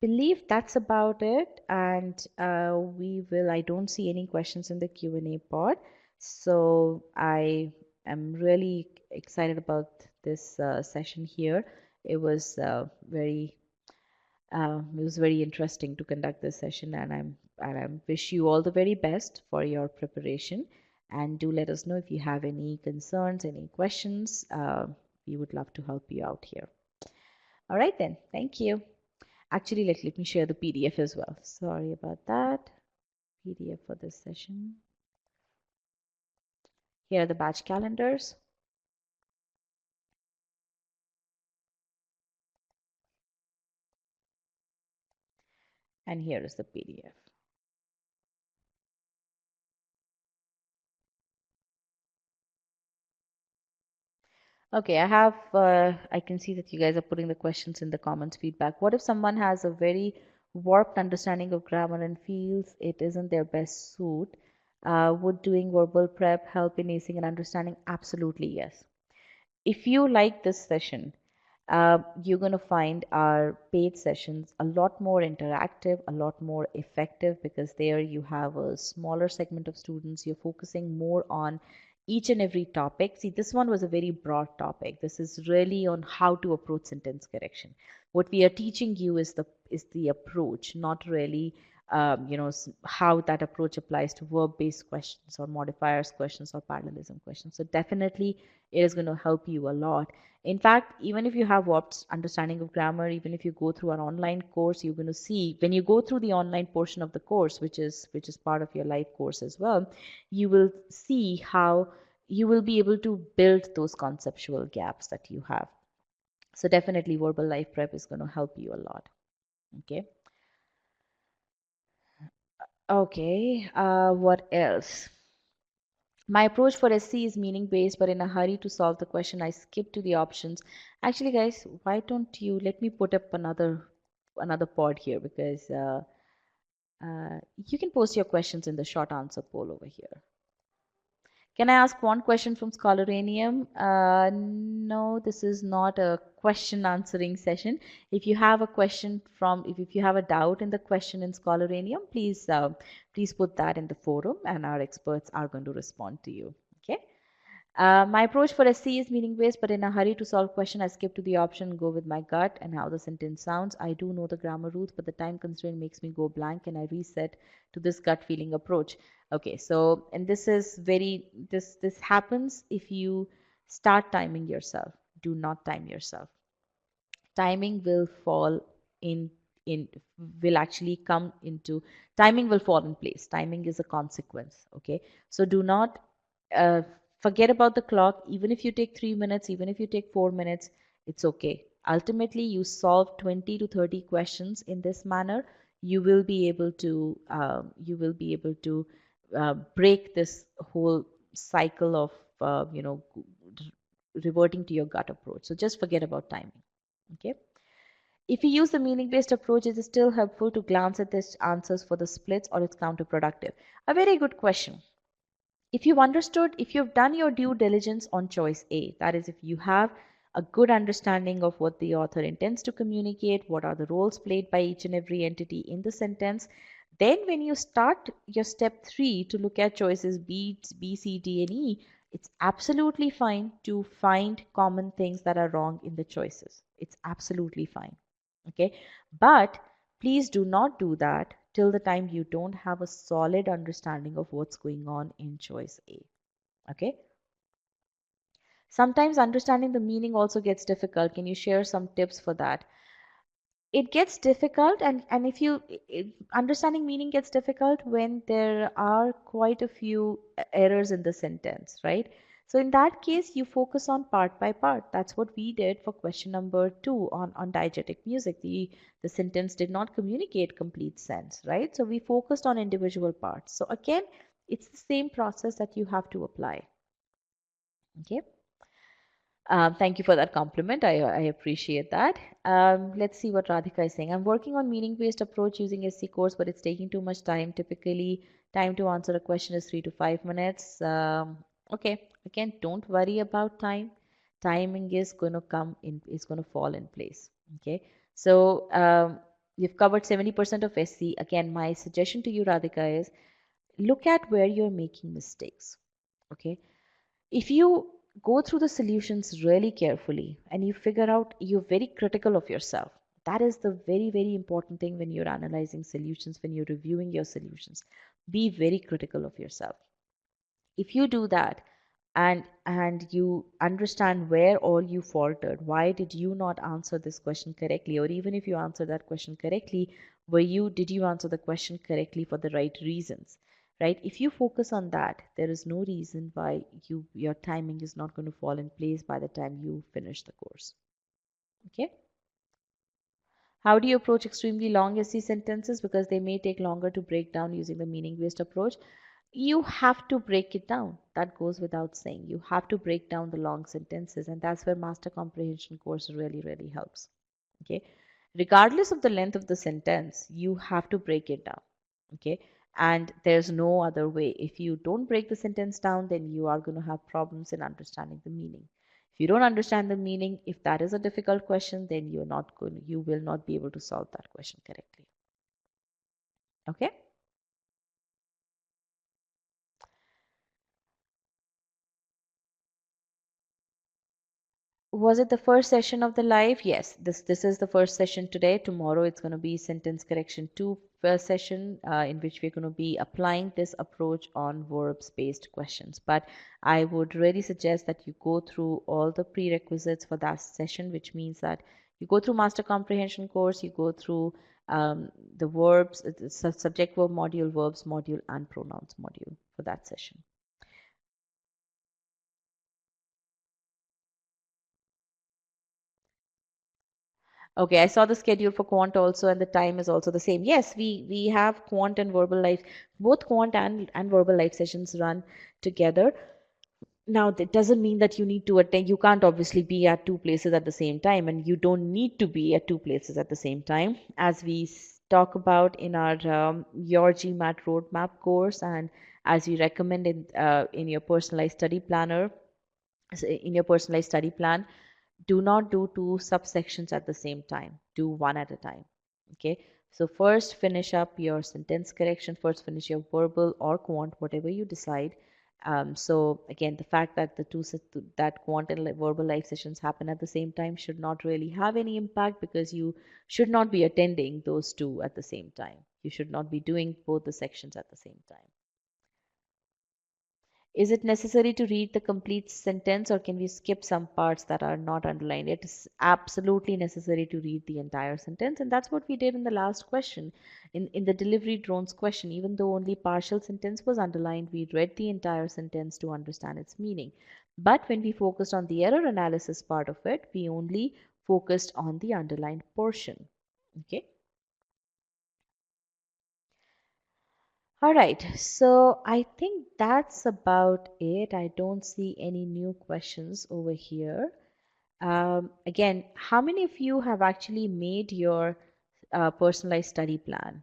believe that's about it, and I don't see any questions in the Q&A pod, so I am really excited about this session here. It was very interesting to conduct this session, and I wish you all the very best for your preparation. And do let us know if you have any concerns, any questions. We would love to help you out here. All right then, thank you. Actually, let me share the PDF as well. Sorry about that. PDF for this session. Here are the batch calendars. And here is the PDF. Okay, I can see that you guys are putting the questions in the comments feedback. What if someone has a very warped understanding of grammar and feels it isn't their best suit? Would doing verbal prep help in acing and understanding? Absolutely, yes. If you like this session, you're going to find our paid sessions a lot more interactive, a lot more effective, because there you have a smaller segment of students. You're focusing more on each and every topic. See, this one was a very broad topic. This is really on how to approach sentence correction. What we are teaching you is the approach, not really how that approach applies to verb-based questions or modifiers questions or parallelism questions. So definitely it is going to help you a lot. In fact, even if you have warped understanding of grammar, even if you go through our online course, you're going to see when you go through the online portion of the course, which is part of your live course as well, you will see how you will be able to build those conceptual gaps that you have. So definitely verbal life prep is going to help you a lot. Okay. Okay. What else? My approach for SC is meaning based, but in a hurry to solve the question, I skip to the options. Actually, guys, why don't you let me put up another pod here, because you can post your questions in the short answer poll over here. Can I ask one question from Scholaranium? No, this is not a question answering session. If you have a question if you have a doubt in the question in Scholaranium, please put that in the forum, and our experts are going to respond to you. Okay. My approach for SC is meaning based, but in a hurry to solve question, I skip to the option, go with my gut and how the sentence sounds. I do know the grammar rules, but the time constraint makes me go blank, and I reset to this gut feeling approach. Okay, so and this happens if you start timing yourself. Do not time yourself. Timing will fall in will actually come into timing will fall in place. Timing is a consequence. Okay, so do not uh, forget about the clock. Even if you take 3 minutes, even if you take 4 minutes, it's okay. Ultimately, you solve 20 to 30 questions in this manner. You will be able to break this whole cycle of reverting to your gut approach. So just forget about timing. Okay. If you use the meaning-based approach, is it still helpful to glance at the answers for the splits, or it's counterproductive? A very good question. If you've done your due diligence on choice A, that is, if you have a good understanding of what the author intends to communicate, what are the roles played by each and every entity in the sentence, then when you start your step 3 to look at choices B, C, D, and E, it's absolutely fine to find common things that are wrong in the choices. It's absolutely fine. Okay, but please do not do that till the time you don't have a solid understanding of what's going on in choice A. Okay. Sometimes understanding the meaning also gets difficult. Can you share some tips for that? It gets difficult, and understanding meaning gets difficult when there are quite a few errors in the sentence, right? So in that case, you focus on part by part. That's what we did for question number 2 on diegetic music. The sentence did not communicate complete sense, right? So we focused on individual parts. So again, it's the same process that you have to apply. Okay. Thank you for that compliment. I appreciate that. Let's see what Radhika is saying. I'm working on meaning-based approach using SC course, but it's taking too much time. Typically, time to answer a question is 3 to 5 minutes. Okay, again, don't worry about time. Timing is going to is going to fall in place. Okay, so you've covered 70% of SC. Again, my suggestion to you, Radhika, is look at where you're making mistakes. Okay, if you go through the solutions really carefully and you figure out, you're very critical of yourself. That is the very, very important thing when you're analyzing solutions, when you're reviewing your solutions. Be very critical of yourself. If you do that, and you understand where all you faltered, why did you not answer this question correctly, or even if you answered that question correctly, did you answer the question correctly for the right reasons, right? If you focus on that, there is no reason why your timing is not going to fall in place by the time you finish the course. Okay. How do you approach extremely long essay sentences? Because they may take longer to break down using the meaning based approach. You have to break it down. That goes without saying. You have to break down the long sentences, and that's where master comprehension course really, really helps. Okay. Regardless of the length of the sentence, you have to break it down. Okay. And there's no other way. If you don't break the sentence down, then you are going to have problems in understanding the meaning. If you don't understand the meaning, if that is a difficult question, then you will not be able to solve that question correctly. Okay. Was it the first session of the live? Yes, this is the first session today. Tomorrow it's going to be sentence correction 2 first session, in which we're going to be applying this approach on verbs based questions. But I would really suggest that you go through all the prerequisites for that session, which means that you go through master comprehension course, you go through the verbs, subject verb module, verbs module, and pronouns module for that session. Okay, I saw the schedule for quant also, and the time is also the same. Yes, we have quant and verbal life, both quant and verbal life sessions run together. Now, that doesn't mean that you need to attend. You can't obviously be at two places at the same time, and you don't need to be at two places at the same time, as we talk about in our your GMAT roadmap course, and as we recommend in your personalized study planner, in your personalized study plan. Do not do two subsections at the same time. Do one at a time. Okay. So first finish up your sentence correction. First finish your verbal or quant, whatever you decide. So again, the fact that that quant and verbal live sessions happen at the same time should not really have any impact, because you should not be attending those two at the same time. You should not be doing both the sections at the same time. Is it necessary to read the complete sentence, or can we skip some parts that are not underlined? It is absolutely necessary to read the entire sentence, and that's what we did in the last question. In the delivery drones question, even though only partial sentence was underlined, we read the entire sentence to understand its meaning. But when we focused on the error analysis part of it, we only focused on the underlined portion. Okay. All right, so I think that's about it. I don't see any new questions over here. Again, how many of you have actually made your personalized study plan?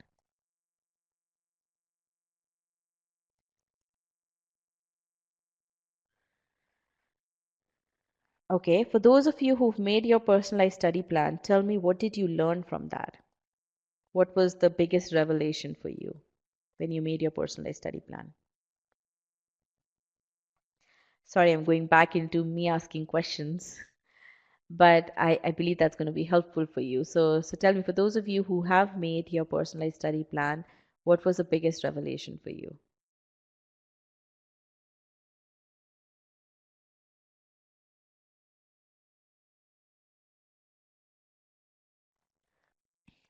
Okay, for those of you who've made your personalized study plan, tell me, what did you learn from that? What was the biggest revelation for you when you made your personalized study plan? Sorry, I'm going back into me asking questions. But I believe that's going to be helpful for you. So tell me, for those of you who have made your personalized study plan, what was the biggest revelation for you?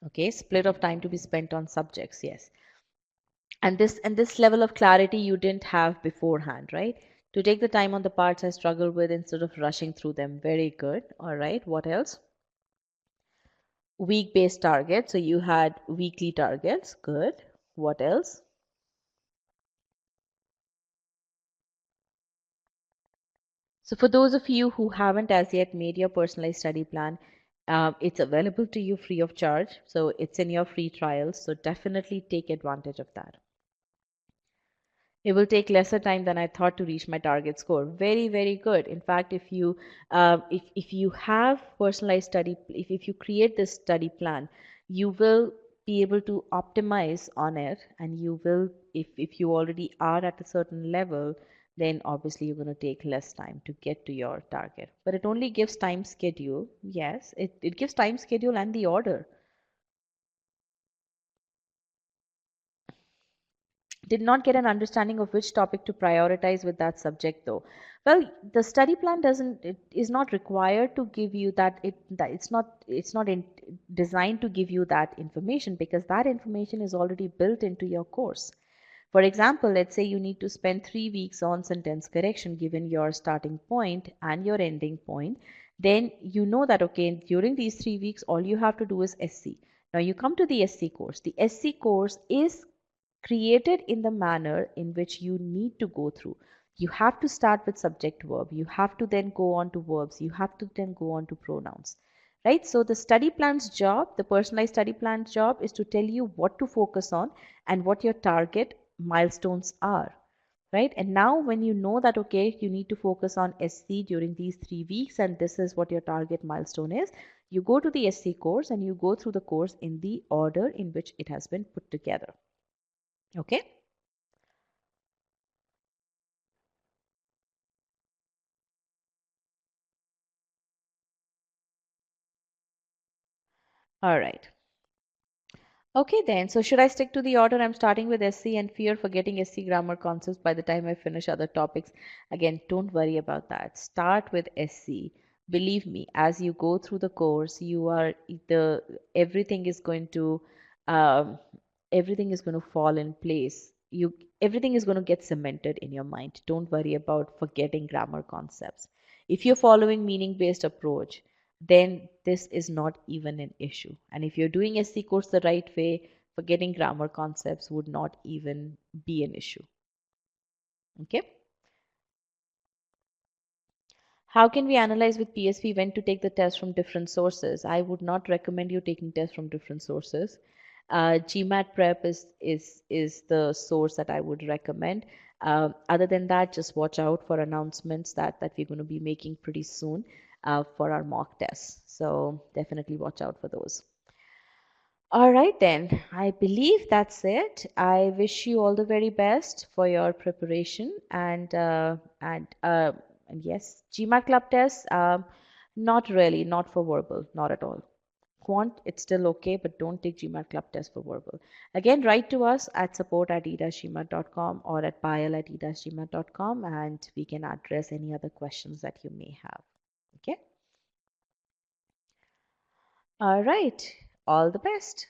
Okay, split of time to be spent on subjects, yes. And this level of clarity you didn't have beforehand, right? To take the time on the parts I struggled with instead of rushing through them. Very good. All right, what else? Week based targets. So you had weekly targets. Good. What else? So for those of you who haven't as yet made your personalized study plan, it's available to you free of charge. So it's in your free trials. So definitely take advantage of that. It will take lesser time than I thought to reach my target score. Very, very good. In fact, if you have personalized study, if you create this study plan, you will be able to optimize on it, and you will, if you already are at a certain level, then obviously you're going to take less time to get to your target. But it only gives time schedule. Yes, it gives time schedule and the order. Did not get an understanding of which topic to prioritize with that subject though. Well, the study plan doesn't it is not required to give you that it's not designed to give you that information, because that information is already built into your course. For example, let's say you need to spend 3 weeks on sentence correction given your starting point and your ending point. Then you know that, okay, during these 3 weeks, all you have to do is SC. Now you come to the SC course. The SC course is created in the manner in which you need to go through. You have to start with subject verb. You have to then go on to verbs. You have to then go on to pronouns. Right? So the study plan's job, the personalized study plan's job, is to tell you what to focus on and what your target milestones are. Right? And now when you know that, okay, you need to focus on SC during these 3 weeks and this is what your target milestone is, you go to the SC course and you go through the course in the order in which it has been put together. Okay? All right. Okay then, so should I stick to the order? I'm starting with SC and fear forgetting SC grammar concepts by the time I finish other topics. Again, don't worry about that. Start with SC. Believe me, as you go through the course, you are the everything is going to um, everything is going to fall in place. Everything is going to get cemented in your mind. Don't worry about forgetting grammar concepts. If you're following meaning-based approach, then this is not even an issue. And if you're doing SC course the right way, forgetting grammar concepts would not even be an issue. Okay. How can we analyze with PSP when to take the test from different sources? I would not recommend you taking tests from different sources. GMAT prep is the source that I would recommend. Other than that, just watch out for announcements that we're going to be making pretty soon for our mock tests. So definitely watch out for those. All right, then. I believe that's it. I wish you all the very best for your preparation and yes, GMAT club tests. Not really, not for verbal, not at all. Quant, it's still okay, but don't take GMAT club test for verbal. Again, write to us at support@e-gmat.com or at payal@e-gmat.com, and we can address any other questions that you may have. Okay. All right. All the best.